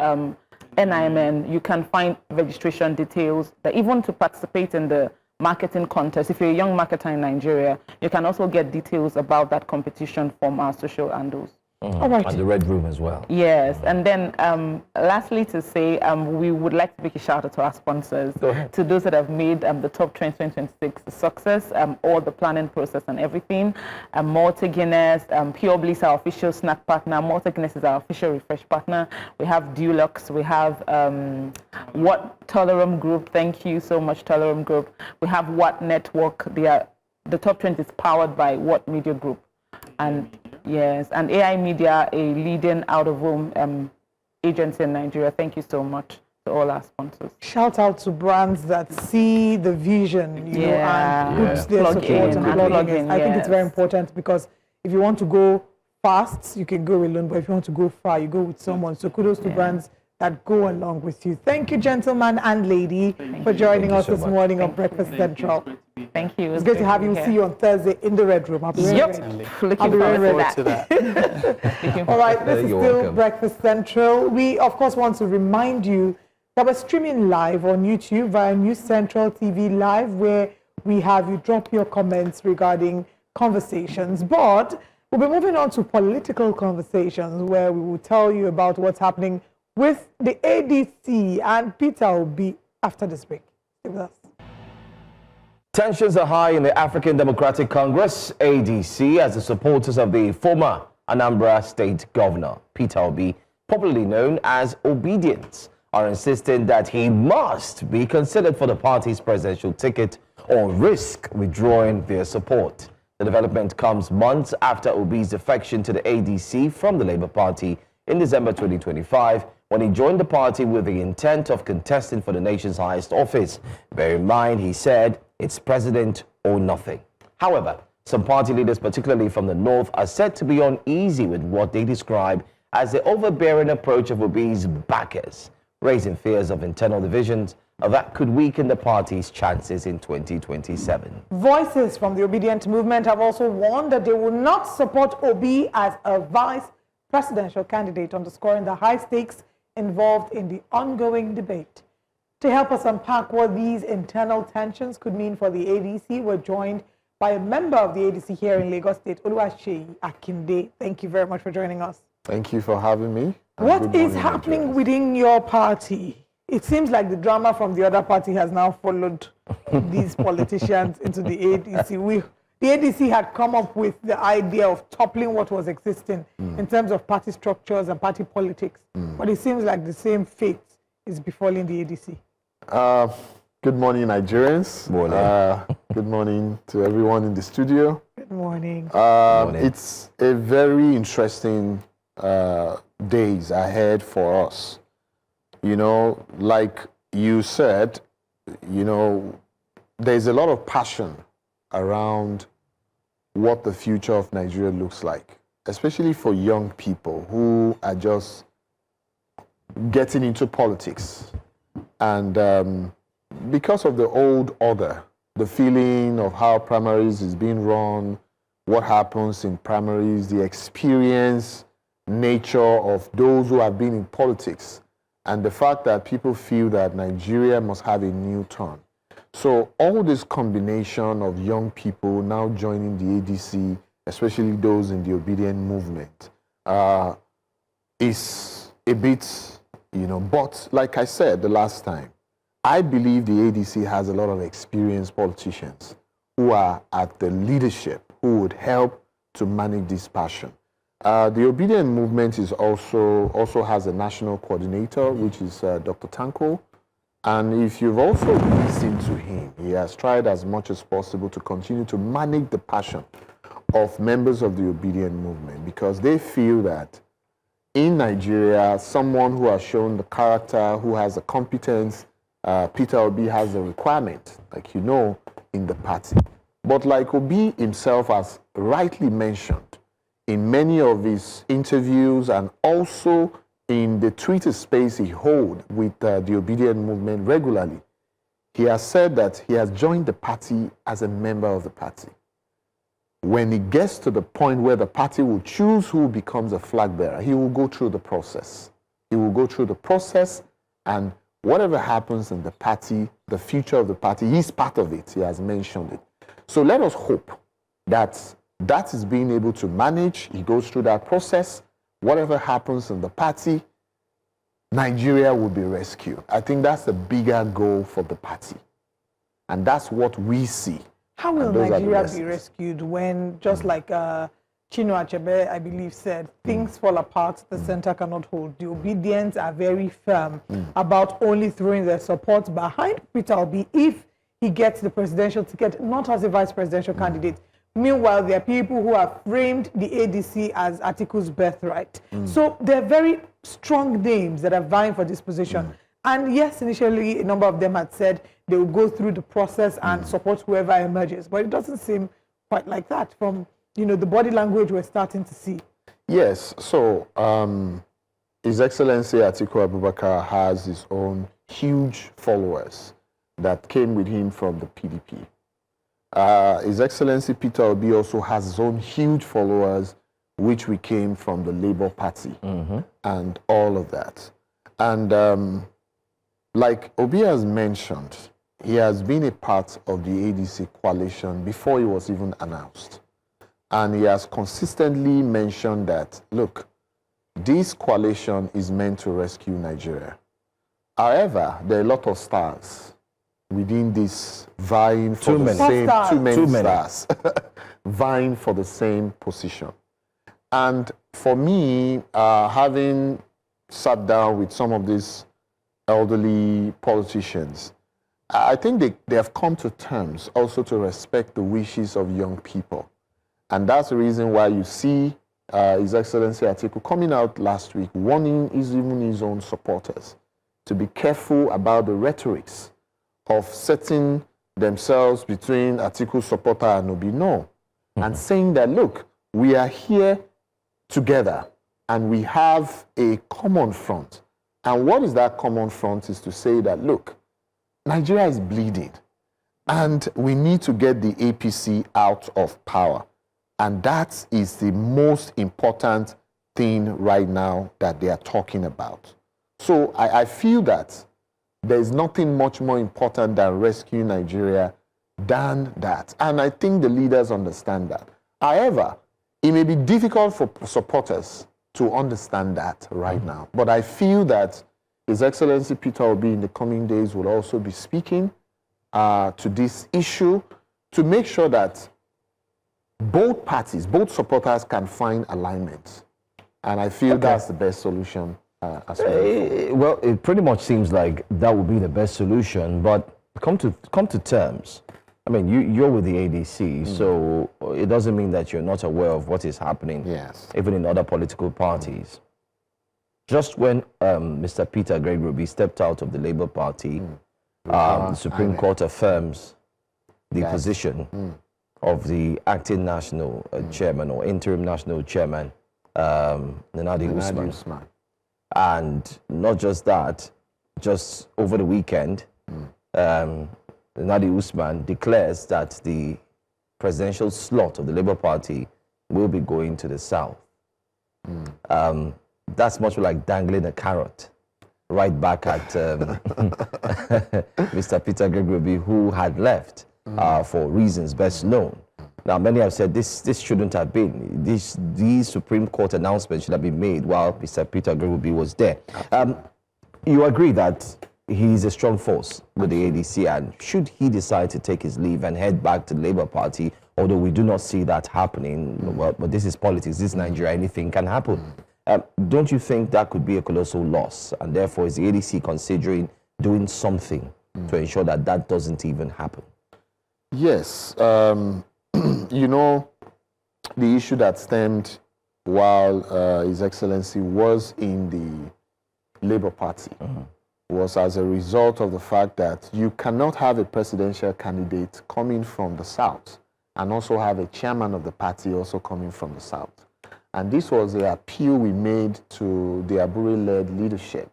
NIMN, you can find registration details. That even to participate in the marketing contest, if you're a young marketer in Nigeria, you can also get details about that competition from our social handles. All right. And the Red Room as well. Yes, and then lastly to say, we would like to make a shout out to our sponsors, to those that have made the Top Trends 2026 a success, all the planning process and everything. Malta Guinness, Pure Bliss, our official snack partner. Malta Guinness is our official refresh partner. We have Dulux, we have What Tolerum Group. Thank you so much, Tolerum Group. We have What Network. The Top Trends is powered by What Media Group. And yes, and AI Media, a leading out-of-home agency in Nigeria. Thank you so much to all our sponsors. Shout out to brands that see the vision, you know, and put their support and plug in. I think it's very important, because if you want to go fast, you can go alone, but if you want to go far, you go with someone. So kudos to brands that go along with you. Thank you, gentleman and lady, for joining us this morning on Breakfast Central. Thank you. It's great to have you. See you on Thursday in the Red Room. I'll be Looking forward to that. All right, this is still Breakfast Central. We, of course, want to remind you that we're streaming live on YouTube via News Central TV Live, where we have you drop your comments regarding conversations. But we'll be moving on to political conversations, where we will tell you about what's happening with the ADC, and Peter will be after this break. Stay with us. Tensions are high in the African Democratic Congress, ADC, as the supporters of the former Anambra State Governor, Peter Obi, popularly known as Obidients, are insisting that he must be considered for the party's presidential ticket or risk withdrawing their support. The development comes months after Obi's defection to the ADC from the Labour Party in December 2025, when he joined the party with the intent of contesting for the nation's highest office. Bear in mind, he said, it's president or nothing. However, some party leaders, particularly from the north, are said to be uneasy with what they describe as the overbearing approach of Obi's backers, raising fears of internal divisions that could weaken the party's chances in 2027. Voices from the Obidient movement have also warned that they will not support Obi as a vice presidential candidate, underscoring the high stakes involved in the ongoing debate. To help us unpack what these internal tensions could mean for the ADC, we're joined by a member of the ADC here in Lagos State, Oluwaseyi Akinde. Thank you very much for joining us. Thank you for having me. What is happening within your party? It seems like the drama from the other party has now followed these politicians into the ADC. The ADC had come up with the idea of toppling what was existing in terms of party structures and party politics. But it seems like the same fate is befalling the ADC. Good morning, Nigerians. Good morning to everyone in the studio. Good morning. It's a very interesting days ahead for us. You know, like you said, you know, there's a lot of passion around what the future of Nigeria looks like, especially for young people who are just getting into politics. And because of the old order, the feeling of how primaries is being run, what happens in primaries, the experience, nature of those who have been in politics, and the fact that people feel that Nigeria must have a new turn. So all this combination of young people now joining the ADC, especially those in the Obidient movement, is a bit, you know, but like I said the last time, I believe the ADC has a lot of experienced politicians who are at the leadership, who would help to manage this passion. The Obidient movement is also has a national coordinator, which is Dr. Tanko. And if you've also listened to him, he has tried as much as possible to continue to manage the passion of members of the Obidient movement, because they feel that in Nigeria, someone who has shown the character, who has the competence, Peter Obi has the requirement, like you know, in the party. But like Obi himself has rightly mentioned in many of his interviews and also in the Twitter space he holds with the Obidient movement regularly, he has said that he has joined the party as a member of the party. When he gets to the point where the party will choose who becomes a flag bearer, he will go through the process. He will go through the process, and whatever happens in the party, the future of the party, he's part of it. He has mentioned it. So let us hope that that is being able to manage. He goes through that process. Whatever happens in the party, Nigeria will be rescued. I think that's the bigger goal for the party. And that's what we see. How will Nigeria be rescued when, just like Chinua Achebe, I believe, said, things fall apart, the center cannot hold. The Obedients are very firm about only throwing their support behind Peter Obi if he gets the presidential ticket, not as a vice presidential candidate. Meanwhile, there are people who have framed the ADC as Atiku's birthright. So they're very strong names that are vying for this position. And yes, initially, a number of them had said they will go through the process and support whoever emerges. But it doesn't seem quite like that from, you know, the body language we're starting to see. Yes. So His Excellency Atiku Abubakar has his own huge followers that came with him from the PDP. His Excellency Peter Obi also has his own huge followers, which we came from the Labour Party and all of that. And like Obi has mentioned, he has been a part of the ADC coalition before it was even announced. And he has consistently mentioned that, look, this coalition is meant to rescue Nigeria. However, there are a lot of stars within this vying for the same, too many stars, vying for the same position. And for me, having sat down with some of these elderly politicians, I think they have come to terms also to respect the wishes of young people. And that's the reason why you see His Excellency Atiku coming out last week, warning even his own supporters to be careful about the rhetorics of setting themselves between Atiku's supporter and Obi. No. And saying that, look, we are here together and we have a common front. And what is that common front is to say that, look, Nigeria is bleeding and we need to get the APC out of power. And that is the most important thing right now that they are talking about. So I feel that there is nothing much more important than rescuing Nigeria than that. And I think the leaders understand that. However, it may be difficult for supporters to understand that right now. But I feel that His Excellency Peter Obi in the coming days will also be speaking to this issue to make sure that both parties, both supporters can find alignment. And I feel that's the best solution. Well, it pretty much seems like that would be the best solution, but come to terms. I mean, you're with the ADC, so it doesn't mean that you're not aware of what is happening, even in other political parties. just when Mr. Peter Gregory stepped out of the Labour Party, the Supreme Court affirms the position of the acting national chairman or interim national chairman, Nadi Usman. And not just that, just over the weekend, Nadi Usman declares that the presidential slot of the Labour Party will be going to the south. That's much like dangling a carrot right back at Mr. Peter Gregory, who had left for reasons best known. Now, many have said this shouldn't have been. These Supreme Court announcements should have been made while Mr. Peter Gregory was there. You agree that he's a strong force with the ADC, and should he decide to take his leave and head back to the Labour Party, although we do not see that happening, well, but this is politics, this is Nigeria, anything can happen. Don't you think that could be a colossal loss, and therefore is the ADC considering doing something to ensure that that doesn't even happen? Yes. You know, the issue that stemmed while His Excellency was in the Labour Party was as a result of the fact that you cannot have a presidential candidate coming from the South and also have a chairman of the party also coming from the South. And this was the appeal we made to the Abure-led leadership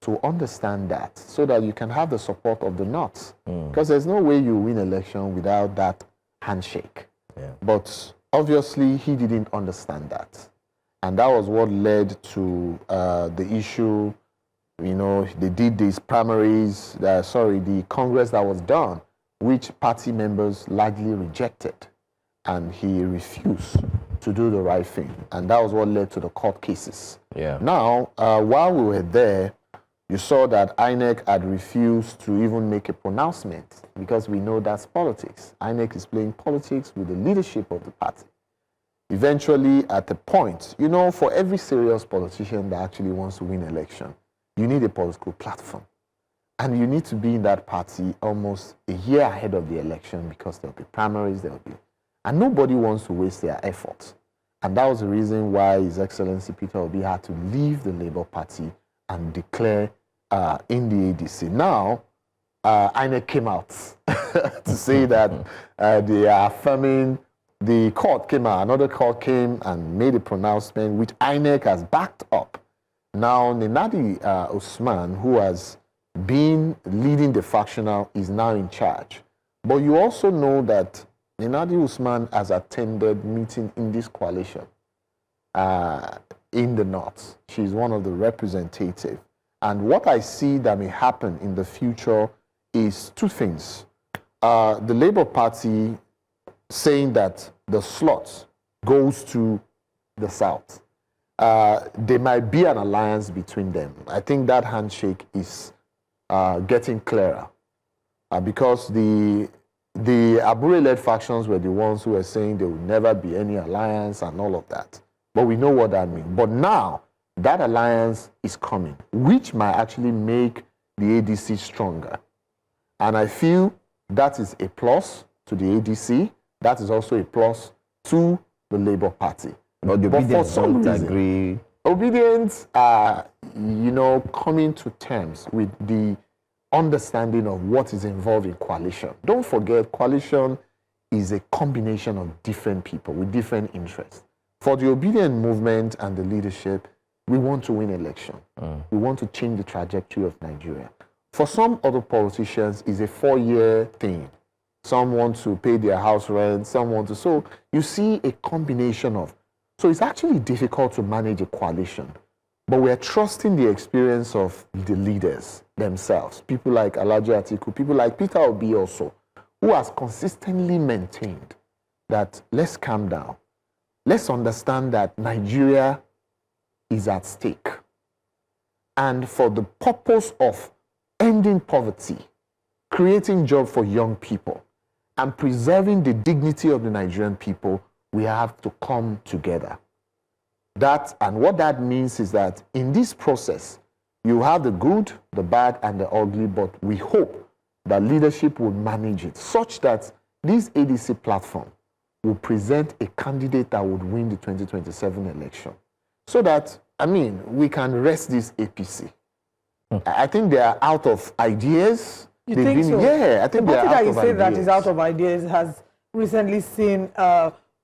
to understand that, so that you can have the support of the North. Because there's no way you win election without that handshake. But obviously, he didn't understand that. And that was what led to the issue. You know, they did these primaries, the Congress that was done, which party members largely rejected. And he refused to do the right thing. And that was what led to the court cases. Now, while we were there, you saw that INEC had refused to even make a pronouncement, because we know that's politics. INEC is playing politics with the leadership of the party. Eventually, at a point, you know, for every serious politician that actually wants to win election, you need a political platform. And you need to be in that party almost a year ahead of the election, because there'll be primaries, and nobody wants to waste their efforts. And that was the reason why His Excellency Peter Obi had to leave the Labour Party and declare in the ADC. Now, INEC came out to say that they are affirming. The court came out, another court came and made a pronouncement which INEC has backed up. Now, Nadi Usman, who has been leading the factional, is now in charge. But you also know that Nadi Usman has attended meeting in this coalition in the North. She's one of the representatives. And what I see that may happen in the future is two things. The Labour Party saying that the slot goes to the South. There might be an alliance between them. I think that handshake is getting clearer because the Abure-led factions were the ones who were saying there would never be any alliance and all of that. But we know what that means. But now, that alliance is coming, which might actually make the ADC stronger. And I feel that is a plus to the ADC. That is also a plus to the Labour Party. But the Obidients don't agree. Obidients are, you know, coming to terms with the understanding of what is involved in coalition. Don't forget, coalition is a combination of different people with different interests. For the Obidient movement and the leadership, we want to win election. We want to change the trajectory of Nigeria. For some other politicians, it's a 4-year thing. Some want to pay their house rent, some want to. So you see a combination of. So it's actually difficult to manage a coalition. But we're trusting the experience of the leaders themselves. People like Alhaji Atiku, people like Peter Obi also, who has consistently maintained that let's calm down. Let's understand that Nigeria is at stake. And for the purpose of ending poverty, creating jobs for young people, and preserving the dignity of the Nigerian people, we have to come together. That, and what that means is that in this process, you have the good, the bad, and the ugly, but we hope that leadership will manage it such that this ADC platform will present a candidate that would win the 2027 election. So that I mean, we can rest this APC. I think they are out of ideas. You think so? Yeah, I think they are out of ideas. The party that you say that is out of ideas has recently seen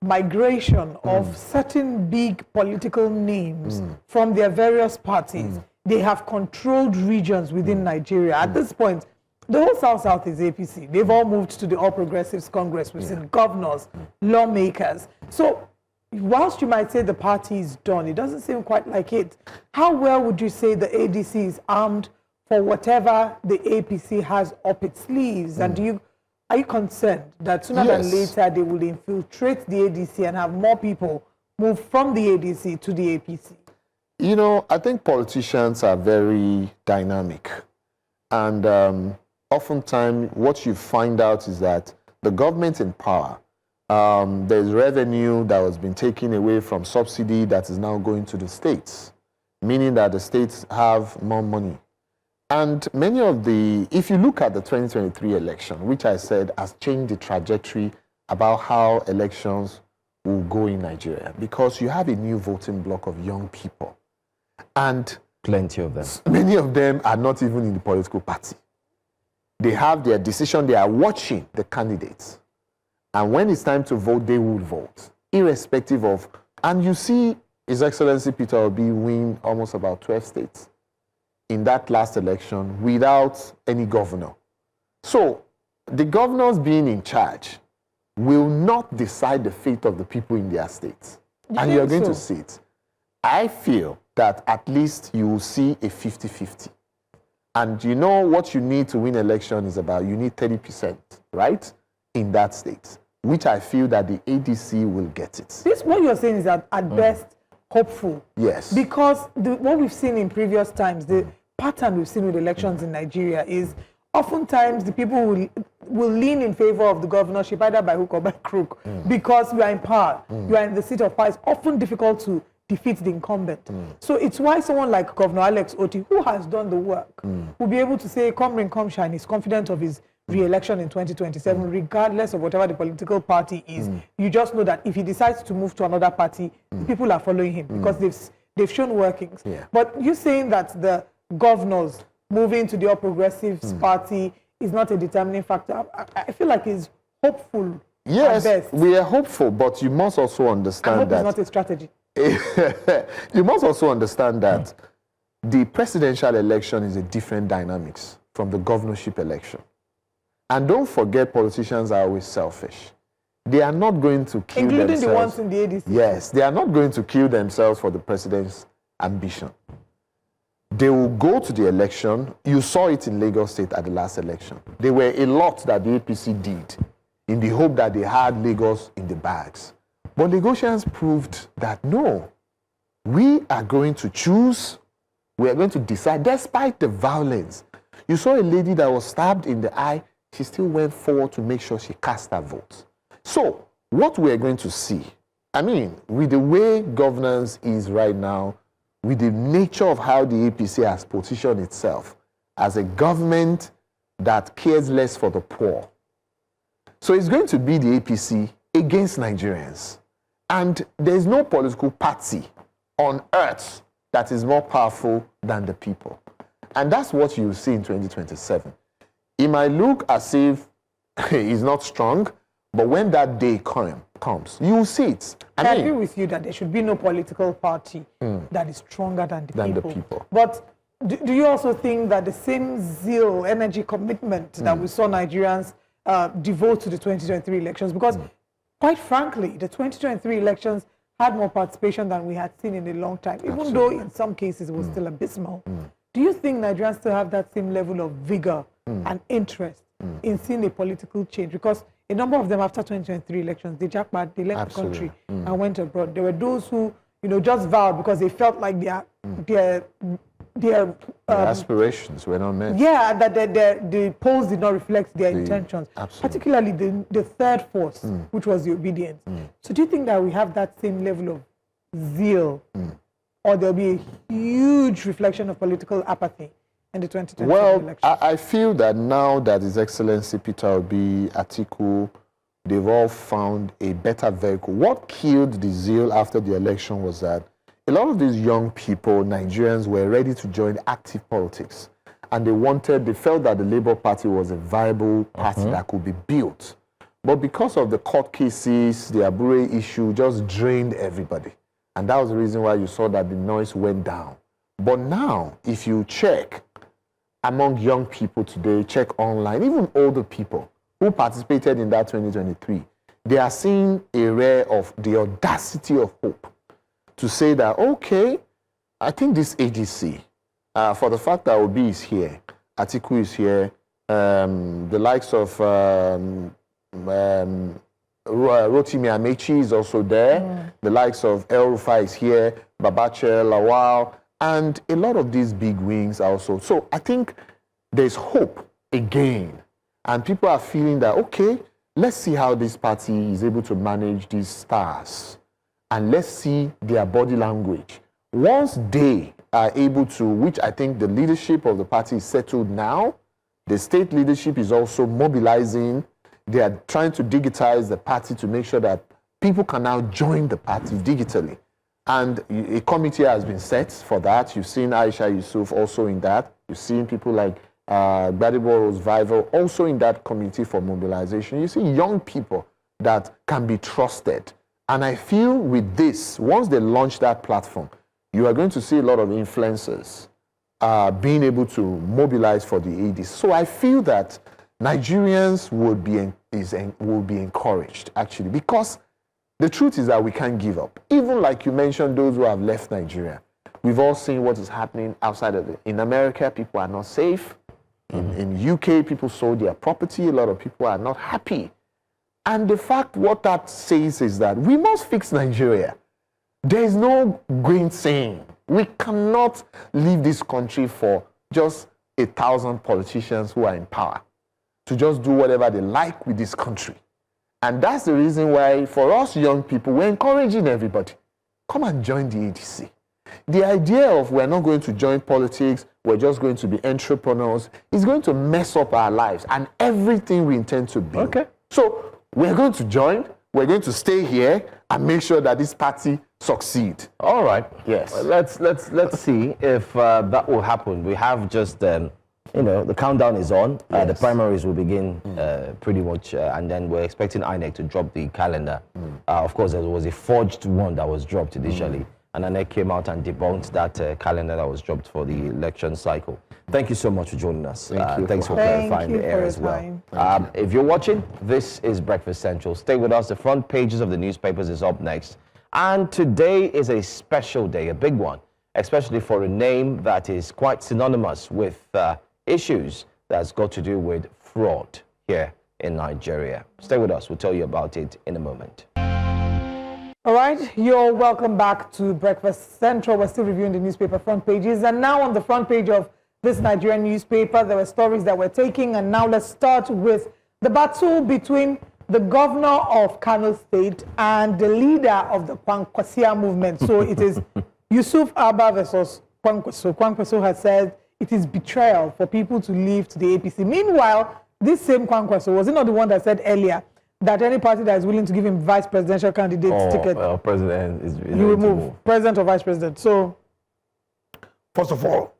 migration of certain big political names from their various parties. They have controlled regions within Nigeria. At this point, the whole South is APC. They've all moved to the All Progressives Congress. We've seen governors, lawmakers. So whilst you might say the party is done, it doesn't seem quite like it. How well would you say the ADC is armed for whatever the APC has up its sleeves? And are you concerned that sooner than later they will infiltrate the ADC and have more people move from the ADC to the APC? You know, I think politicians are very dynamic. And oftentimes what you find out is that the government in power, there's revenue that has been taken away from subsidy that is now going to the states, meaning that the states have more money. And many of if you look at the 2023 election, which I said has changed the trajectory about how elections will go in Nigeria, because you have a new voting bloc of young people. And plenty of them. Many of them are not even in the political party. They have their decision, they are watching the candidates. And when it's time to vote, they will vote, irrespective of, and you see His Excellency Peter Obi win almost about 12 states in that last election without any governor. So the governors being in charge will not decide the fate of the people in their states. And you're going to see it. I feel that at least you will see a 50-50. And you know what you need to win election is about, you need 30%, right? In that state, which I feel that the ADC will get it. This, what you're saying is that at best, hopeful. Yes. Because what we've seen in previous times, the pattern we've seen with elections in Nigeria is oftentimes the people will lean in favor of the governorship either by hook or by crook because you are in power, you are in the seat of power. It's often difficult to defeat the incumbent. So it's why someone like Governor Alex Oti, who has done the work, will be able to say, come rain, come shine. He's confident of his re-election in 2027, regardless of whatever the political party is. You just know that if he decides to move to another party, people are following him because they've shown workings. But you're saying that the governors moving to the All Progressives Party is not a determining factor. I feel like it's hopeful. Yes, we are hopeful, but you must also understand that it's not a strategy. You must also understand that the presidential election is a different dynamics from the governorship election. And don't forget, politicians are always selfish. They are not going to kill themselves. Including the ones in the ADC. Yes, they are not going to kill themselves for the president's ambition. They will go to the election. You saw it in Lagos State at the last election. There were a lot that the APC did in the hope that they had Lagos in the bags. But Lagosians proved that no, we are going to choose, we are going to decide, despite the violence. You saw a lady that was stabbed in the eye, she still went forward to make sure she cast her vote. So, what we are going to see, I mean, with the way governance is right now, with the nature of how the APC has positioned itself as a government that cares less for the poor. So it's going to be the APC against Nigerians. And there's no political party on earth that is more powerful than the people. And that's what you see in 2027. It might look as if it's not strong, but when that day comes, you will see it. I agree with you that there should be no political party that is stronger than the people. But do you also think that the same zeal, energy, commitment that we saw Nigerians devote to the 2023 elections, because quite frankly, the 2023 elections had more participation than we had seen in a long time, even though in some cases it was still abysmal. Do you think Nigerians still have that same level of vigor and interest in seeing a political change? Because a number of them after 2023 elections, they jackpot, they left the country and went abroad. There were those who, just vowed because they felt like their aspirations were not met. Yeah, that the polls did not reflect their intentions. Particularly the third force, which was the Obidients. So do you think that we have that same level of zeal, or there'll be a huge reflection of political apathy in the 2020 election? Well, I feel that now that His Excellency Peter Obi, Atiku, they've all found a better vehicle. What killed the zeal after the election was that a lot of these young people, Nigerians, were ready to join active politics. And they felt that the Labour Party was a viable party that could be built. But because of the court cases, the Abure issue just drained everybody. And that was the reason why you saw that the noise went down. But now, if you check among young people today, check online, even older people who participated in that 2023, they are seeing a ray of the audacity of hope to say that, okay, I think this AGC, for the fact that Obi is here, Atiku is here, the likes of Rotimi Amechi is also there, the likes of El Rufai is here, Babache, Lawal, and a lot of these big wings also. So I think there's hope again, and people are feeling that, okay, let's see how this party is able to manage these stars, and let's see their body language. Once they are able to, which I think the leadership of the party is settled now, the state leadership is also mobilizing. They are trying to digitize the party to make sure that people can now join the party digitally. And a committee has been set for that. You've seen Aisha Yusuf also in that. You've seen people like Gbadebo Vival also in that committee for mobilization. You see young people that can be trusted. And I feel with this, once they launch that platform, you are going to see a lot of influencers being able to mobilize for the ADs. So I feel that Nigerians would be encouraged, actually, because the truth is that we can't give up. Even like you mentioned, those who have left Nigeria, we've all seen what is happening outside of it. In America, people are not safe. In UK, people sold their property. A lot of people are not happy. And the fact, what that says is that we must fix Nigeria. There is no going saying. We cannot leave this country for just 1,000 politicians who are in power to just do whatever they like with this country. And that's the reason why, for us young people, we're encouraging everybody. Come and join the ADC. The idea of we're not going to join politics, we're just going to be entrepreneurs, is going to mess up our lives and everything we intend to build. Okay. So we're going to join, we're going to stay here and make sure that this party succeed. All right. Yes. Well, let's see if that will happen. We have just the countdown is on. The primaries will begin pretty much, and then we're expecting INEC to drop the calendar. Of course, there was a forged one that was dropped initially, and INEC came out and debunked that calendar that was dropped for the election cycle. Thank you so much for joining us. Thanks for clarifying the air as well. If you're watching, this is Breakfast Central. Stay with us. The front pages of the newspapers is up next. And today is a special day, a big one, especially for a name that is quite synonymous with issues that's got to do with fraud here in Nigeria. Stay with us. We'll tell you about it in a moment. All right, you're welcome back to Breakfast Central. We're still reviewing the newspaper front pages. And now on the front page of this Nigerian newspaper, there were stories that we're taking. And now let's start with the battle between the governor of Kano State and the leader of the Kwankwasia movement. So it is Yusuf Abba versus Kwankwaso. Kwankwaso has said it is betrayal for people to leave to the APC. Meanwhile, this same Kwankwaso, was it not the one that said earlier that any party that is willing to give him vice presidential candidate ticket, president is you remove president or vice president? So, first of all,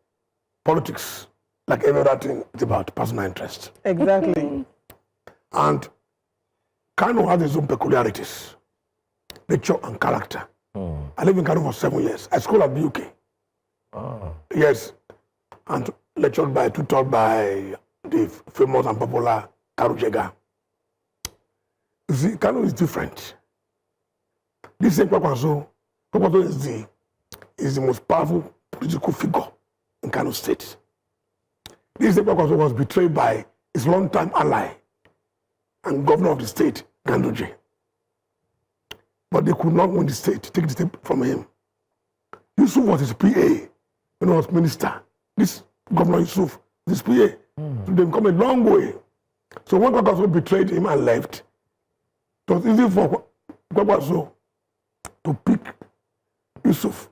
politics, like every other thing, it's about personal interest. Exactly. And Kano has its own peculiarities, nature and character. I live in Kano for 7 years. I school at the UK. Yes. And lectured by, tutored by the famous and popular Karujega. You see, Kano is different. This same Kwakwaso is the most powerful political figure in Kano State. This same Kwakwaso was betrayed by his longtime ally and governor of the state, Ganduje. But they could not win the state, take the state from him. Yusuf was his PA when he was minister. This Governor Yusuf, this PA, they've come a long way. So when Kwakwaso betrayed him and left, it was easy for Kwakwaso to pick Yusuf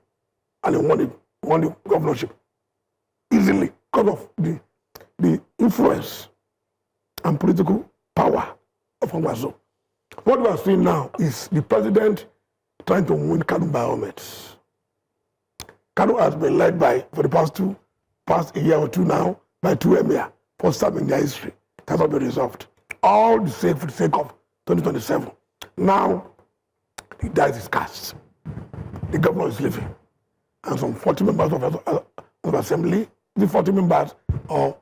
and he won the governorship easily because of the influence and political power of Kwakwaso. What we are seeing now is the president trying to win Kano by all means. Kano has been led for the past a year or two now by two emir, first time in their history. That's not been resolved. All the sake for the sake of 2027. Now, the dice is cast. The governor is leaving. And some 40 members of assembly, the 40 members, or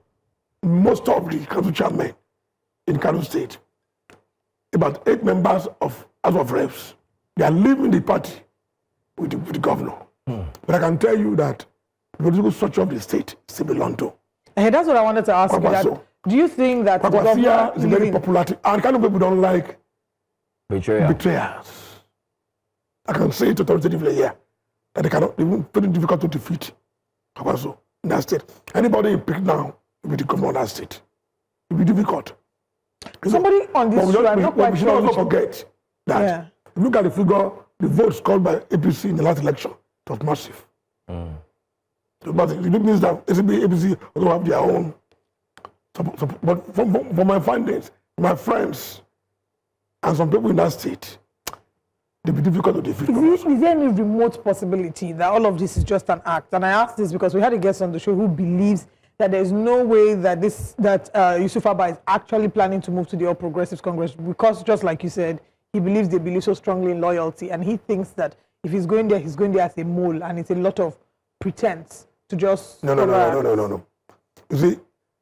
most of the council chairmen in Kano State, about 8 members of House of Reps, they are leaving the party with the governor. But I can tell you that the political structure of the state still belongs to. And that's what I wanted to ask you. That, do you think that the governor is very popular, and kind of people don't like betrayers. I can say it authoritatively here that they cannot, even very difficult to defeat Kwaso in that state. Anybody you pick now will be the governor of that state. It will be difficult. Somebody on this show, I'm not quite we should sure. also forget that if you look at the figure, the votes called by APC in the last election, it was massive. But it means that APC also have their own support. But from my findings, my friends, and some people in that state, it will be difficult to defeat. Is there any remote possibility that all of this is just an act? And I ask this because we had a guest on the show who believes that there's no way that Yusuf Abba is actually planning to move to the All Progressives Congress, because just like you said, he believes they believe so strongly in loyalty, and he thinks that if he's going there as a mole, and it's a lot of pretense to just... No. You see,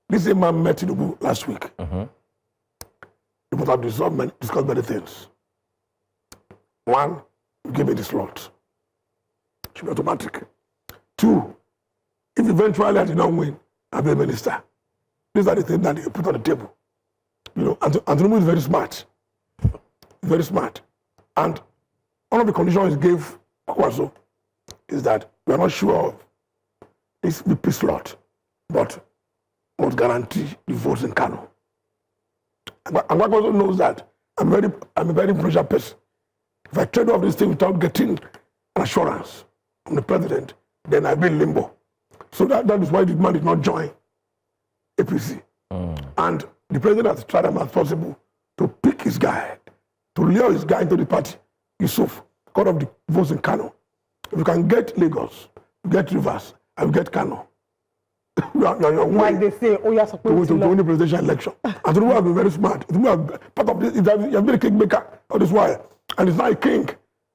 this man met Tinubu last week. They must have discussed many things. One, give me the slot. It should be automatic. Two, if eventually I did not win, I'll be a minister. These are the things that they put on the table. You know, and Tinubu is very smart. Very smart. And one of the conditions he gave Kwaso is that we are not sure of this VP slot, but must guarantee the votes in Kano. And Kwaso knows that I'm a very pressure person. If I trade off this thing without getting an assurance from the president, then I'll be in limbo. So that is why the man did not join APC. And the president has tried as much as possible to pick his guy, to lure his guy into the party, Yusuf, because of the votes in Kano. If you can get Lagos, get Rivers, and get Kano, like they say, you're supposed to win the presidential election. And Tinubu has been very smart. Part of this, he has been a kingmaker of this wire. And he's not a king.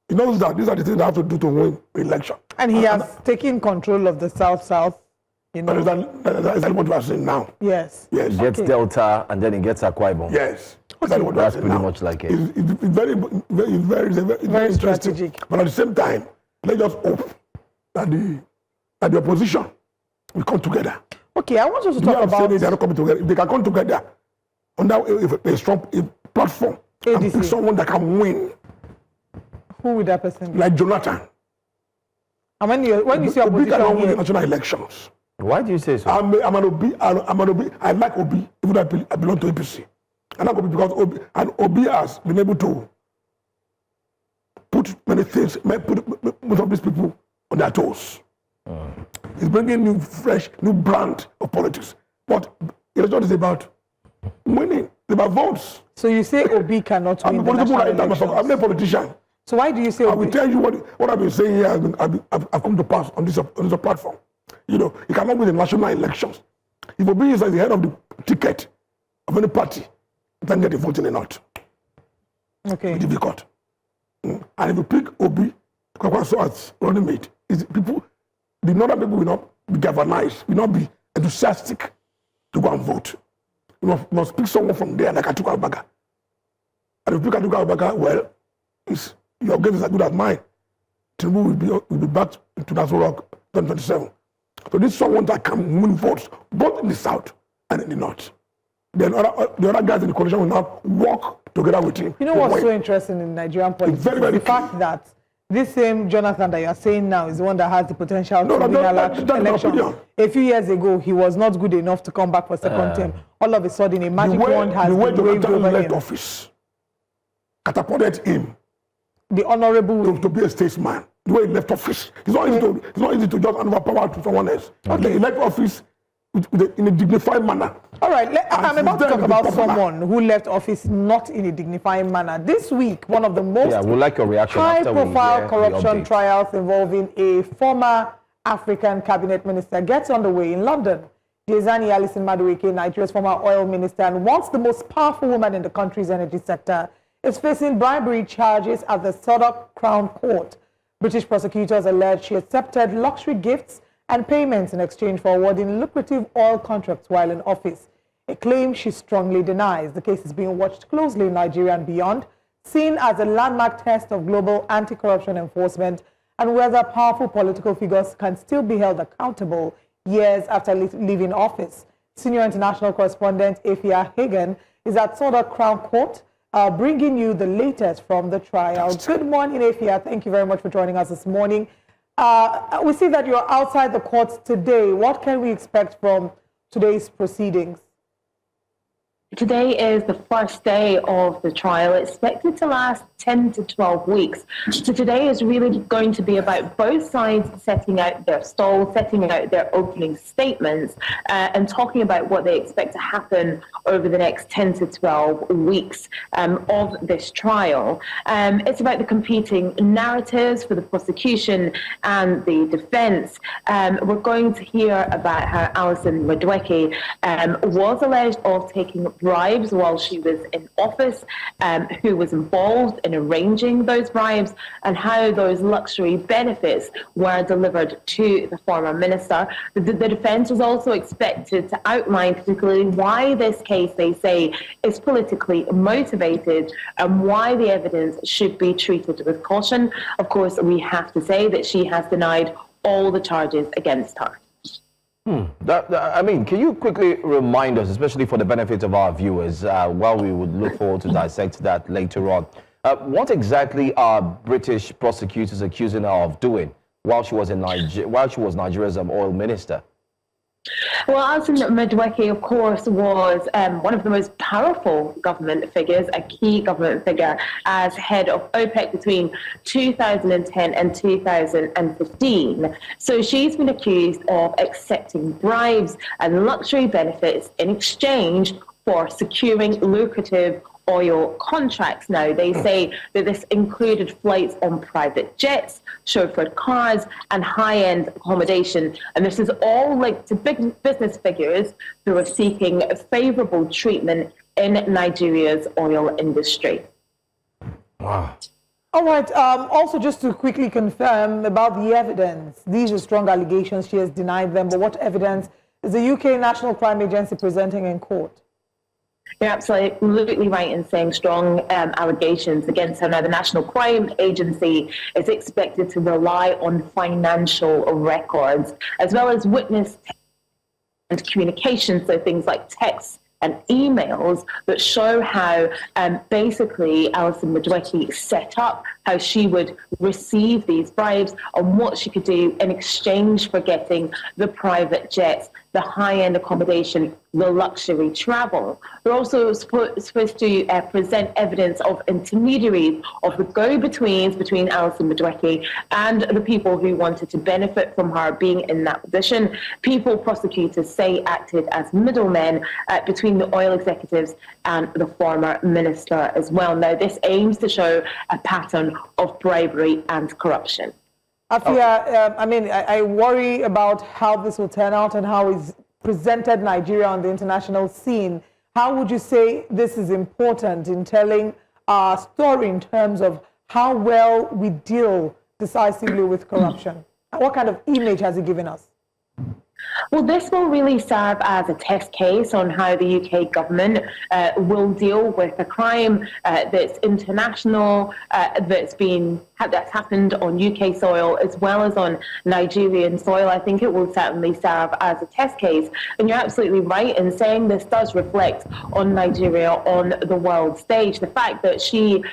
He knows that these are the things they have to do to win the election. And he has taken control of the South. You know. That's what we are saying now. Yes. He gets Delta and then he gets Akwa Ibom. Yes. That's pretty much like it. It's very strategic. But at the same time, let's just hope that the opposition will come together. Okay, I want you to talk about... They are not coming together. If they can come together under a strong platform and pick someone that can win. Who would that person be? Like Jonathan. And when you say opposition, Obi cannot win the national elections. Why do you say so? I'm an Obi. I like Obi, even though I belong to APC. I like Obi because Obi has been able to put many things, put most of these people on their toes. He's bringing new brand of politics. But election is about winning. It's about votes. So you say Obi cannot win the national elections? I'm a politician. So why do you say Obi? I will tell you what I've been saying here. I've come to pass on this platform. You know, he cannot win the national elections. If Obi is at the head of the ticket of any party, he can get the vote in or not. Okay. It's difficult. And if you pick Obi, so as running mate, the northern people will not be galvanized, will not be enthusiastic to go and vote. You must pick someone from there like Atiku Abubakar. And if you pick Atiku Abubakar, well, your guess is as good as mine. Tinubu will be back to National Rock 2027. So this is someone that can win votes both in the south and in the north. Then the other guys in the coalition will now work together with him. You know what's so interesting in Nigerian politics? Very, very the fact that this same Jonathan that you are saying now is the one that has the potential to win election. A few years ago, he was not good enough to come back for second term. All of a sudden, a magic wand has been waved over him. Office catapulted him. The honorable to be a statesman. The way he left office, it's not easy to just hand over power to someone else. Okay. He left office in a dignified manner. All right, I'm about to talk about someone who left office not in a dignified manner. This week, one of the most we'd like your reaction high-profile corruption trials involving a former African Cabinet Minister gets underway in London. Diezani Alison-Madueke, Nigeria's former oil minister and once the most powerful woman in the country's energy sector, is facing bribery charges at the Soludo Crown Court. British prosecutors allege she accepted luxury gifts and payments in exchange for awarding lucrative oil contracts while in office, a claim she strongly denies. The case is being watched closely in Nigeria and beyond, seen as a landmark test of global anti-corruption enforcement and whether powerful political figures can still be held accountable years after leaving office. Senior international correspondent Afia Hagen is at Soludo Crown Court, bringing you the latest from the trial. Good morning, Afia. Thank you very much for joining us this morning. We see that you're outside the courts today. What can we expect from today's proceedings? Today is the first day of the trial, expected to last 10 to 12 weeks. So today is really going to be about both sides setting out their stall, setting out their opening statements, and talking about what they expect to happen over the next 10 to 12 weeks of this trial. It's about the competing narratives for the prosecution and the defense. We're going to hear about how Alison-Madueke was alleged of taking bribes while she was in office, who was involved in arranging those bribes, and how those luxury benefits were delivered to the former minister. The defence was also expected to outline particularly why this case, they say, is politically motivated and why the evidence should be treated with caution. Of course, we have to say that she has denied all the charges against her. I mean, can you quickly remind us, especially for the benefit of our viewers, while we would look forward to dissect that later on, what exactly are British prosecutors accusing her of doing while she was Nigeria's oil minister? Well, Alison-Madueke, of course, was one of the most powerful government figures, a key government figure as head of OPEC between 2010 and 2015. So she's been accused of accepting bribes and luxury benefits in exchange for securing lucrative oil contracts. Now, they say that this included flights on private jets, chauffeured cars, and high-end accommodation. And this is all linked to big business figures who are seeking favorable treatment in Nigeria's oil industry. Wow. All right. Also, just to quickly confirm about the evidence, these are strong allegations. She has denied them. But what evidence is the UK National Crime Agency presenting in court? You're absolutely right in saying strong allegations against her. Now, the National Crime Agency is expected to rely on financial records, as well as witness and communication, so things like texts and emails that show how basically Alison-Madueke set up how she would receive these bribes and what she could do in exchange for getting the private jets, the high-end accommodation, the luxury travel. They're also supposed to present evidence of intermediaries, of the go-betweens between Alison-Madueke and the people who wanted to benefit from her being in that position. People prosecutors say acted as middlemen between the oil executives and the former minister as well. Now, this aims to show a pattern of bribery and corruption. Afia, I worry about how this will turn out and how it's presented Nigeria on the international scene. How would you say this is important in telling our story in terms of how well we deal decisively with corruption? And what kind of image has it given us? Well, this will really serve as a test case on how the UK government will deal with a crime that's international, that's happened on UK soil as well as on Nigerian soil. I think it will certainly serve as a test case. And you're absolutely right in saying this does reflect on Nigeria on the world stage. The fact that she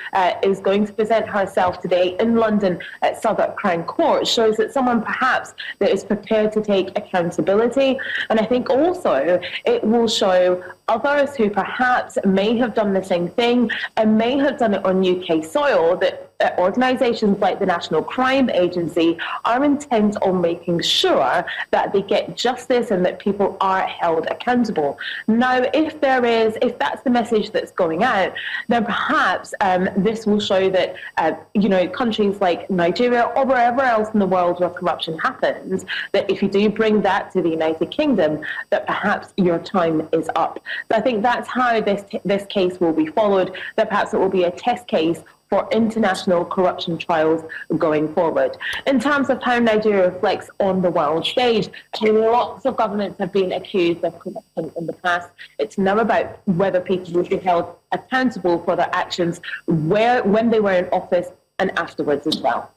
is going to present herself today in London at Soludo Crown Court shows that someone perhaps that is prepared to take accountability. And I think also it will show others who perhaps may have done the same thing and may have done it on UK soil that organisations like the National Crime Agency are intent on making sure that they get justice and that people are held accountable. Now, if that's the message that's going out, then perhaps this will show that countries like Nigeria or wherever else in the world where corruption happens, that if you do bring that to the United Kingdom, that perhaps your time is up. So I think that's how this case will be followed, that perhaps it will be a test case for international corruption trials going forward. In terms of how Nigeria reflects on the world stage, lots of governments have been accused of corruption in the past. It's now about whether people will be held accountable for their actions when they were in office and afterwards as well.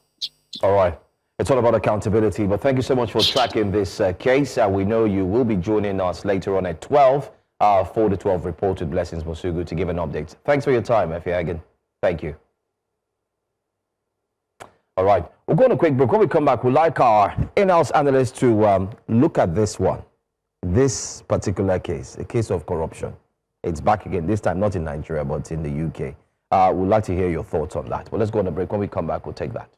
All right. It's all about accountability, but thank you so much for tracking this case. We know you will be joining us later on at 12 for the 12 report with Blessings Mosugu to give an update. Thanks for your time, Effie Hagen. Thank you. All right, we'll go on a quick break. When we come back, we'd like our in-house analyst to look at this one, this particular case, a case of corruption. It's back again, this time not in Nigeria, but in the UK. We'd like to hear your thoughts on that. But let's go on a break. When we come back, we'll take that.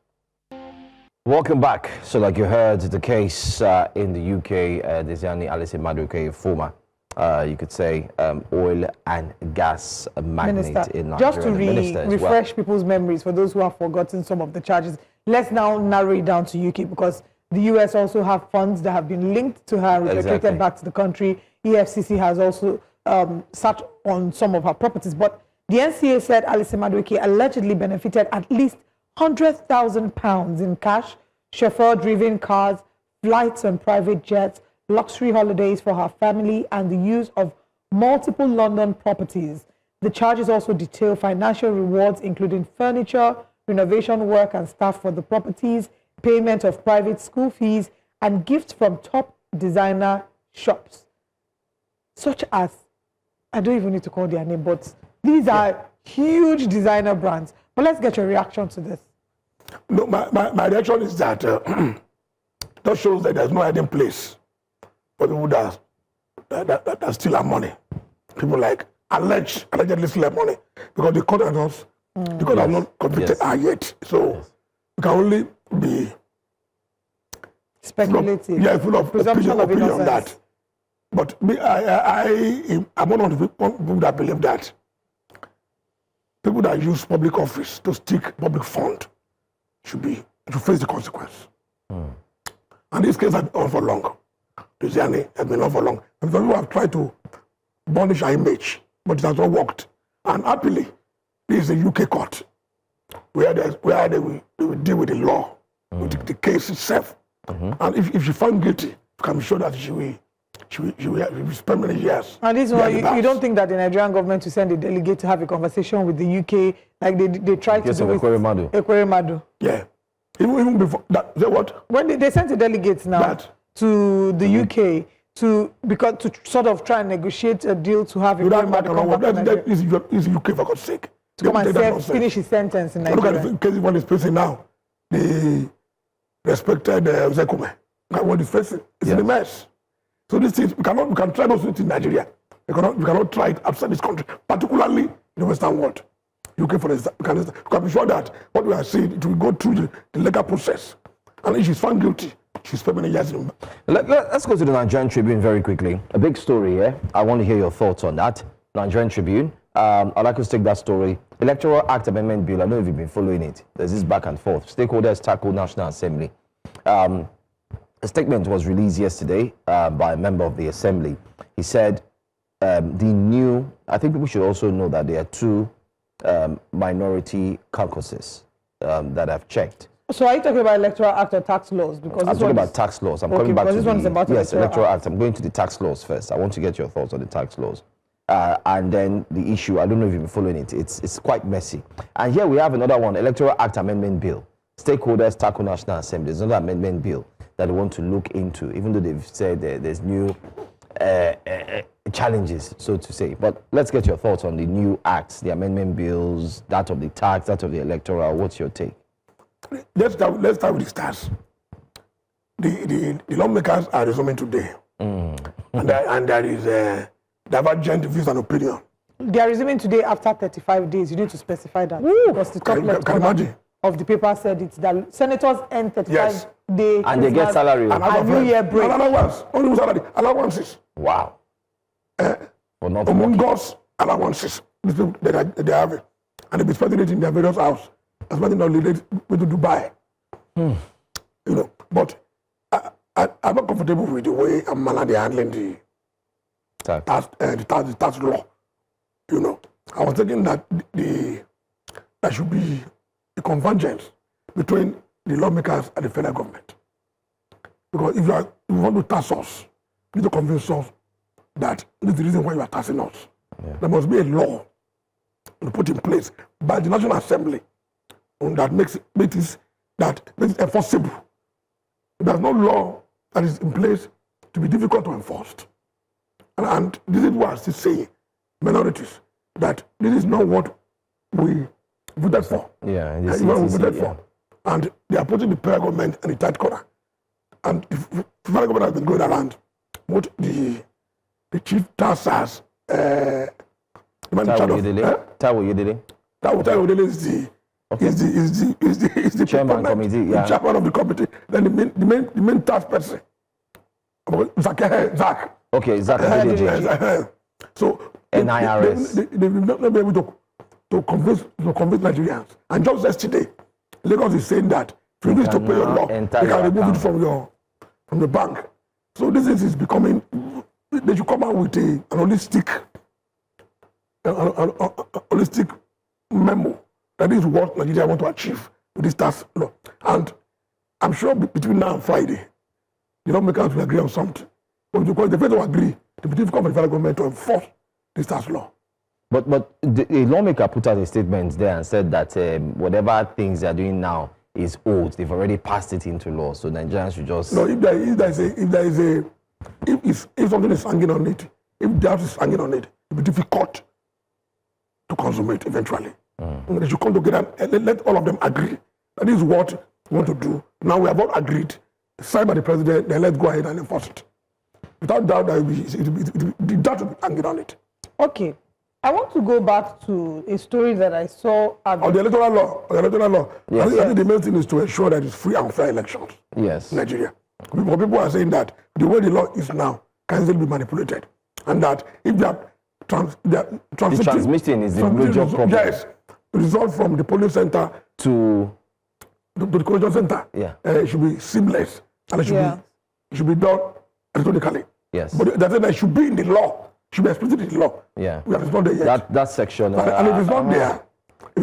Welcome back. So like you heard, the case in the UK, Diezani Alison-Madueke, former, you could say, oil and gas magnate Minister, in Nigeria. just to refresh people's memories, for those who have forgotten some of the charges, let's now narrow it down to UK, because the US also have funds that have been linked to her, repatriated back to the country. EFCC has also sat on some of her properties. But the NCA said Alison-Madueke allegedly benefited at least £100,000 in cash, chauffeur-driven cars, flights on private jets, luxury holidays for her family, and the use of multiple London properties. The charges also detail financial rewards, including furniture, renovation work and staff for the properties, payment of private school fees, and gifts from top designer shops, such as, I don't even need to call their name, but these are huge designer brands. But let's get your reaction to this. No, my reaction is that that shows that there's no hiding place for people that steal our money. People like allegedly steal our money, because the court has not convicted her yet. So we can only be speculative. Full of opinion on that. But I'm one of the people that believe that people that use public office to stick public fund should face the consequence. And this case has been on for long. Diezani has been on for long. And some people have tried to burnish her image, but it has not worked. And happily, this is a UK court where they will deal with the law, with the case itself. And if she found guilty, you can be sure that she will spend many years. And this one, you don't think that the Nigerian government will send a delegate to have a conversation with the UK, like they tried to do with Ekweremadu? Yeah. Even before that, what? When they sent a delegate now to the UK to sort of try and negotiate a deal to have Ekweremadu is UK, for God's sake. To come and finish his sentence in Nigeria. Look at the case one is facing now. The respected Zekome. What is facing is in a mess. So these things, we can try those things in Nigeria. We cannot try it outside this country, particularly in the Western world. UK, for instance, we can be sure that what we are saying, it will go through the legal process. And if she's found guilty, she's spent many years in. Let's go to the Nigerian Tribune very quickly. A big story here. I want to hear your thoughts on that. Nigerian Tribune. I'd like to take that story. Electoral Act Amendment Bill. I don't know if you've been following it. There's this back and forth. Stakeholders tackle National Assembly. A statement was released yesterday by a member of the Assembly. He said I think people should also know that there are two minority caucuses that I've checked. So are you talking about Electoral Act or tax laws? Because I'm talking about tax laws. I'm coming back to this one is about Electoral Act. I'm going to the tax laws first. I want to get your thoughts on the tax laws. And then the issue, I don't know if you've been following it, it's quite messy. And here we have another one, Electoral Act Amendment Bill. Stakeholders tackle National Assembly. There's another amendment bill that they want to look into, even though they've said there's new challenges, so to say. But let's get your thoughts on the new acts, the amendment bills, that of the tax, that of the electoral. What's your take? Let's start with the stars. The lawmakers are resuming today. And there is divergent views and opinion. They are resuming today after 35 days. You need to specify that. Can you imagine? of the paper said it, that senators earn 35-day and they get salary. And New Year break. And allowance, only salary, allowances. Wow. For not among working. God's allowances, these people, they have it. And they be spending it in their various house. And spending on the way to Dubai. You know, but I'm not comfortable with the way and manner they're handling the tax law. You know, I was thinking that there should be a convergence between the lawmakers and the federal government. Because if you want to tax us, you need to convince us that this is the reason why you are taxing us. Yeah. There must be a law to put in place by the National Assembly that makes it enforceable. There's no law that is in place to be difficult to enforce. And this is what I still say, minorities, that this is not what we voted for. Yeah, and and they are putting the federal government in the tight corner. And the federal government has been going around with the chief taskers, Taiwo Oyedele. Taiwo Oyedele is the chairman committee, the chairman of the committee. Then the main task person, Zach. Okay, Zach. So NIRS. They will not be able to convince Nigerians. And just yesterday, Lagos is saying that if you need to pay your law, they can remove it from the bank. So this is becoming. They should come out with an holistic memo. That is what Nigeria want to achieve with this tax law. And I'm sure between now and Friday, the lawmakers will agree on something. But because they fail to agree, it will be difficult for the federal government to enforce this tax law. But the lawmaker put out a statement there and said that whatever things they are doing now is old. They've already passed it into law. So Nigerians should just... No, if something is hanging on it, if the house is hanging on it, it will be difficult to consummate eventually. They should come together and let all of them agree. That is what we want to do. Now we have all agreed, signed by the president, then let's go ahead and enforce it. Without doubt, that will be hanging on it. Okay. I want to go back to a story that I saw on the electoral law. Yes. I think the main thing is to ensure that it's free and fair elections in Nigeria. People are saying that the way the law is now can easily be manipulated. And that if they are transmitting is the major problem. Yes. Result from the polling center to the collation center. Yeah. It should be seamless. And it should be done electronically. Yes. But that it should be in the law. Should be explicit in the law. Yeah. We have not there yet. That section. And if it's not there, it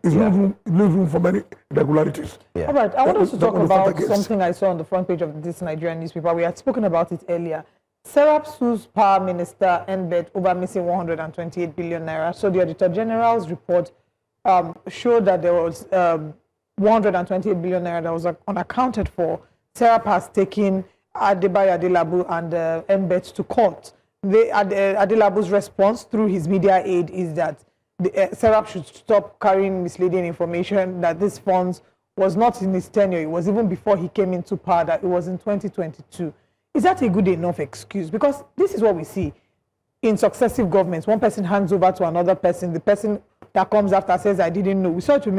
leaves room for many irregularities. Yeah. All right. I want us to talk about something I saw on the front page of this Nigerian newspaper. We had spoken about it earlier. SERAP sues Power Minister Nbet over missing 128 billion naira. So the Auditor-General's report showed that there was 128 billion naira that was unaccounted for. SERAP has taken Adebayo Adelabu and Nbet to court. Adelabu's response through his media aide is that the SERAP should stop carrying misleading information, that this funds was not in his tenure. It was even before he came into power, that it was in 2022. Is that a good enough excuse? Because this is what we see in successive governments. One person hands over to another person. The person that comes after says, I didn't know. We saw it with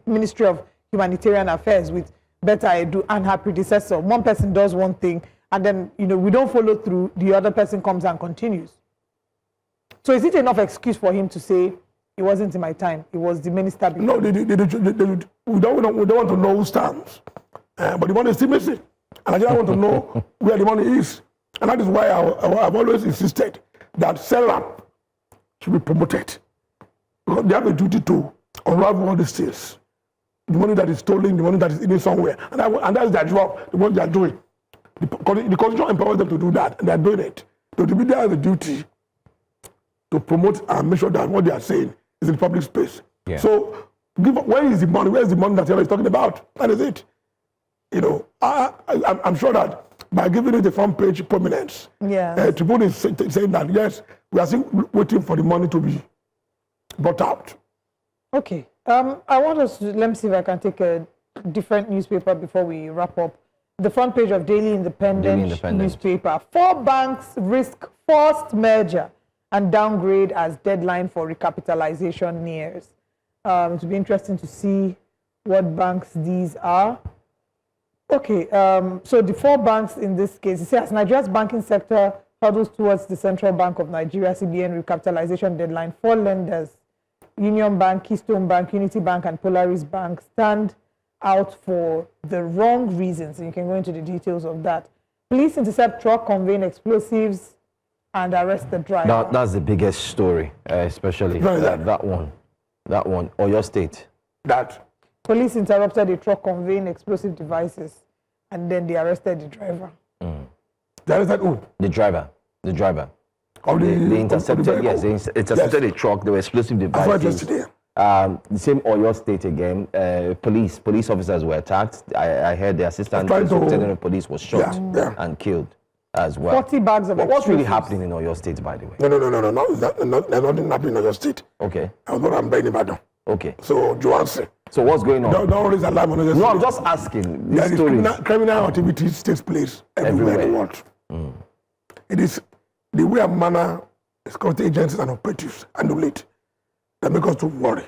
Ministry of Humanitarian Affairs with Betta Edu and her predecessor. One person does one thing, and then, we don't follow through. The other person comes and continues. So is it enough excuse for him to say, it wasn't in my time, it was the minister before? No, we don't want to know who stands. But the money is still missing. And I just want to know where the money is. And that is why I've always insisted that SERAP should be promoted. Because they have a duty to unravel all these things. The money that is stolen, the money that is hidden somewhere. And that's their job, the work they are doing. The Constitution empowers them to do that, and they are doing it. So the media has a duty to promote and make sure that what they are saying is in public space. Yeah. So where is the money? Where is the money that is talking about? That is it. I'm sure that by giving it the front page prominence, Tribune is saying that, yes, we are still waiting for the money to be brought out. Okay. I want us to, let me see if I can take a different newspaper before we wrap up. The front page of Daily Independent newspaper. 4 banks risk forced merger and downgrade as deadline for recapitalization nears. It will be interesting to see what banks these are. Okay, so the 4 banks in this case, it says Nigeria's banking sector hurdles towards the Central Bank of Nigeria, CBN recapitalization deadline. 4 lenders, Union Bank, Keystone Bank, Unity Bank, and Polaris Bank, stand out for the wrong reasons. And you can go into the details of that. Police intercept truck conveying explosives and arrest the driver. That's the biggest story, especially that one. That one, or your state. That. Police interrupted a truck conveying explosive devices, and then they arrested the driver. They arrested who? The driver. The driver. They intercepted, yes, they intercepted a truck, there were explosive devices. The same Oyo State again, police officers were attacked. I heard the assistant superintendent of police was shot and killed as well. 40 bags of What's really happening in Oyo State, by the way? No. There's nothing happening in Oyo State. Okay. I was not in Ibadan. Okay. So, Joanne. So what's going on? Don't raise alarm on Oyo State. No, I'm just asking. These criminal activities takes place everywhere in the world. It is the way and manner security agencies and operatives handle it that make us to worry.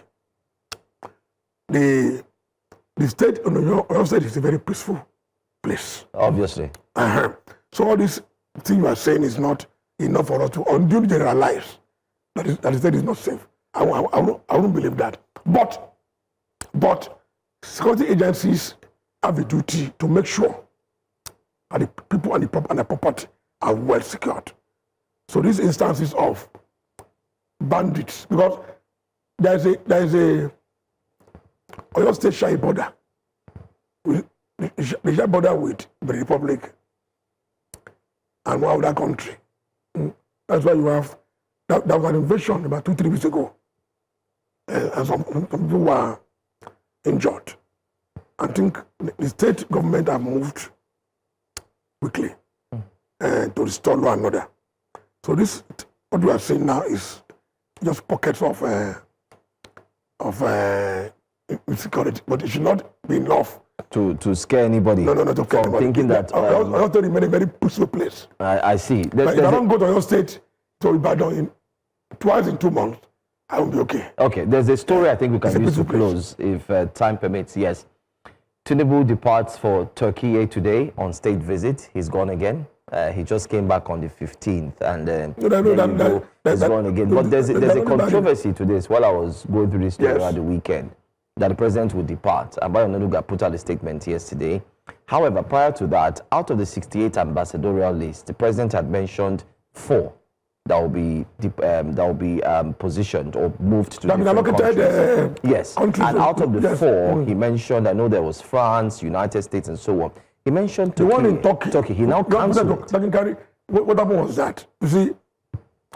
The state on Oyo State is a very peaceful place. Obviously. So all this thing you are saying is not enough for us to unduly generalize that the state is not safe. I won't believe that. But security agencies have a duty to make sure that the people and the property are well secured. So these instances of bandits, because there is a Oyo State share border. They share border with the Republic and one other country. That's why you have that was an invasion about 2-3 weeks ago, and some people were injured. I think the state government have moved quickly to restore law and order. So this, what we are seeing now, is just pockets of insecurity, but it should not be enough to scare anybody. No, to scare anybody. Thinking that Oyo State remain a very peaceful place. I see. If I don't go to Oyo State, so Ibadan twice in 2 months, I will be okay. Okay, there's a story I think we can use to close if time permits. Yes. Tinubu departs for Turkey today on state visit. He's gone again. He just came back on the 15th, and he's gone again. But there's a controversy to this. While I was going through this story at the weekend, that the president would depart. Abayo Onanuga put out a statement yesterday. However, prior to that, out of the 68 ambassadorial list, the president had mentioned 4 that will be positioned or moved to different countries. Yes, and out of the 4, he mentioned, I know there was France, United States, and so on. He mentioned Turkey. The one in Turkey. He now cancelled it. What happened was that, you see,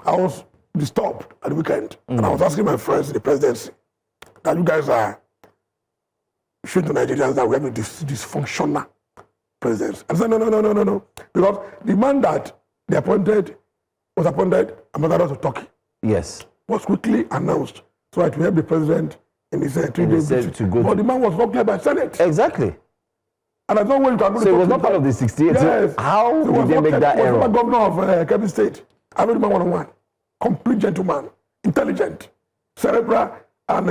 I was disturbed at the weekend, and I was asking my friends in the presidency that you guys are showing to Nigerians that we have a dysfunctional president. I said, no. Because the man that they was appointed ambassador to Turkey. Yes. Was quickly announced so that we help the president in his 3-day visit. But the man was not cleared by Senate. Exactly. And I don't know when you can go to So it was not part of the 68. Yes. How did they make that error? He was the governor of Kebbi State. I know the man one-on-one. Complete gentleman. Intelligent. Cerebral and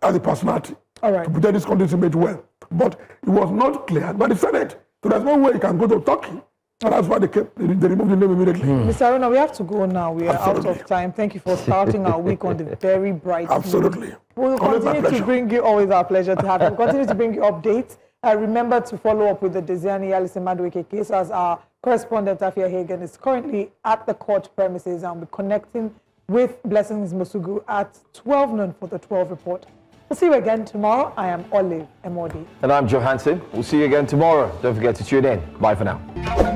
as a personality. All right. To protect this country's image well. But it was not cleared by the Senate. So there's no way you can go to Turkey. And that's why they removed the name immediately. Mr. Aruna, we have to go now. We are out of time. Thank you for starting our week on the very bright Absolutely. We'll continue to bring you, always our pleasure to have you. We'll continue to bring you updates. Remember to follow up with the Diezani Alison-Madueke case, as our correspondent Afia Hagen is currently at the court premises, and we're connecting with Blessings Musugu at 12 noon for the 12 report. We'll see you again tomorrow. I am Olive Emodi. And I'm Joe Hansen. We'll see you again tomorrow. Don't forget to tune in. Bye for now.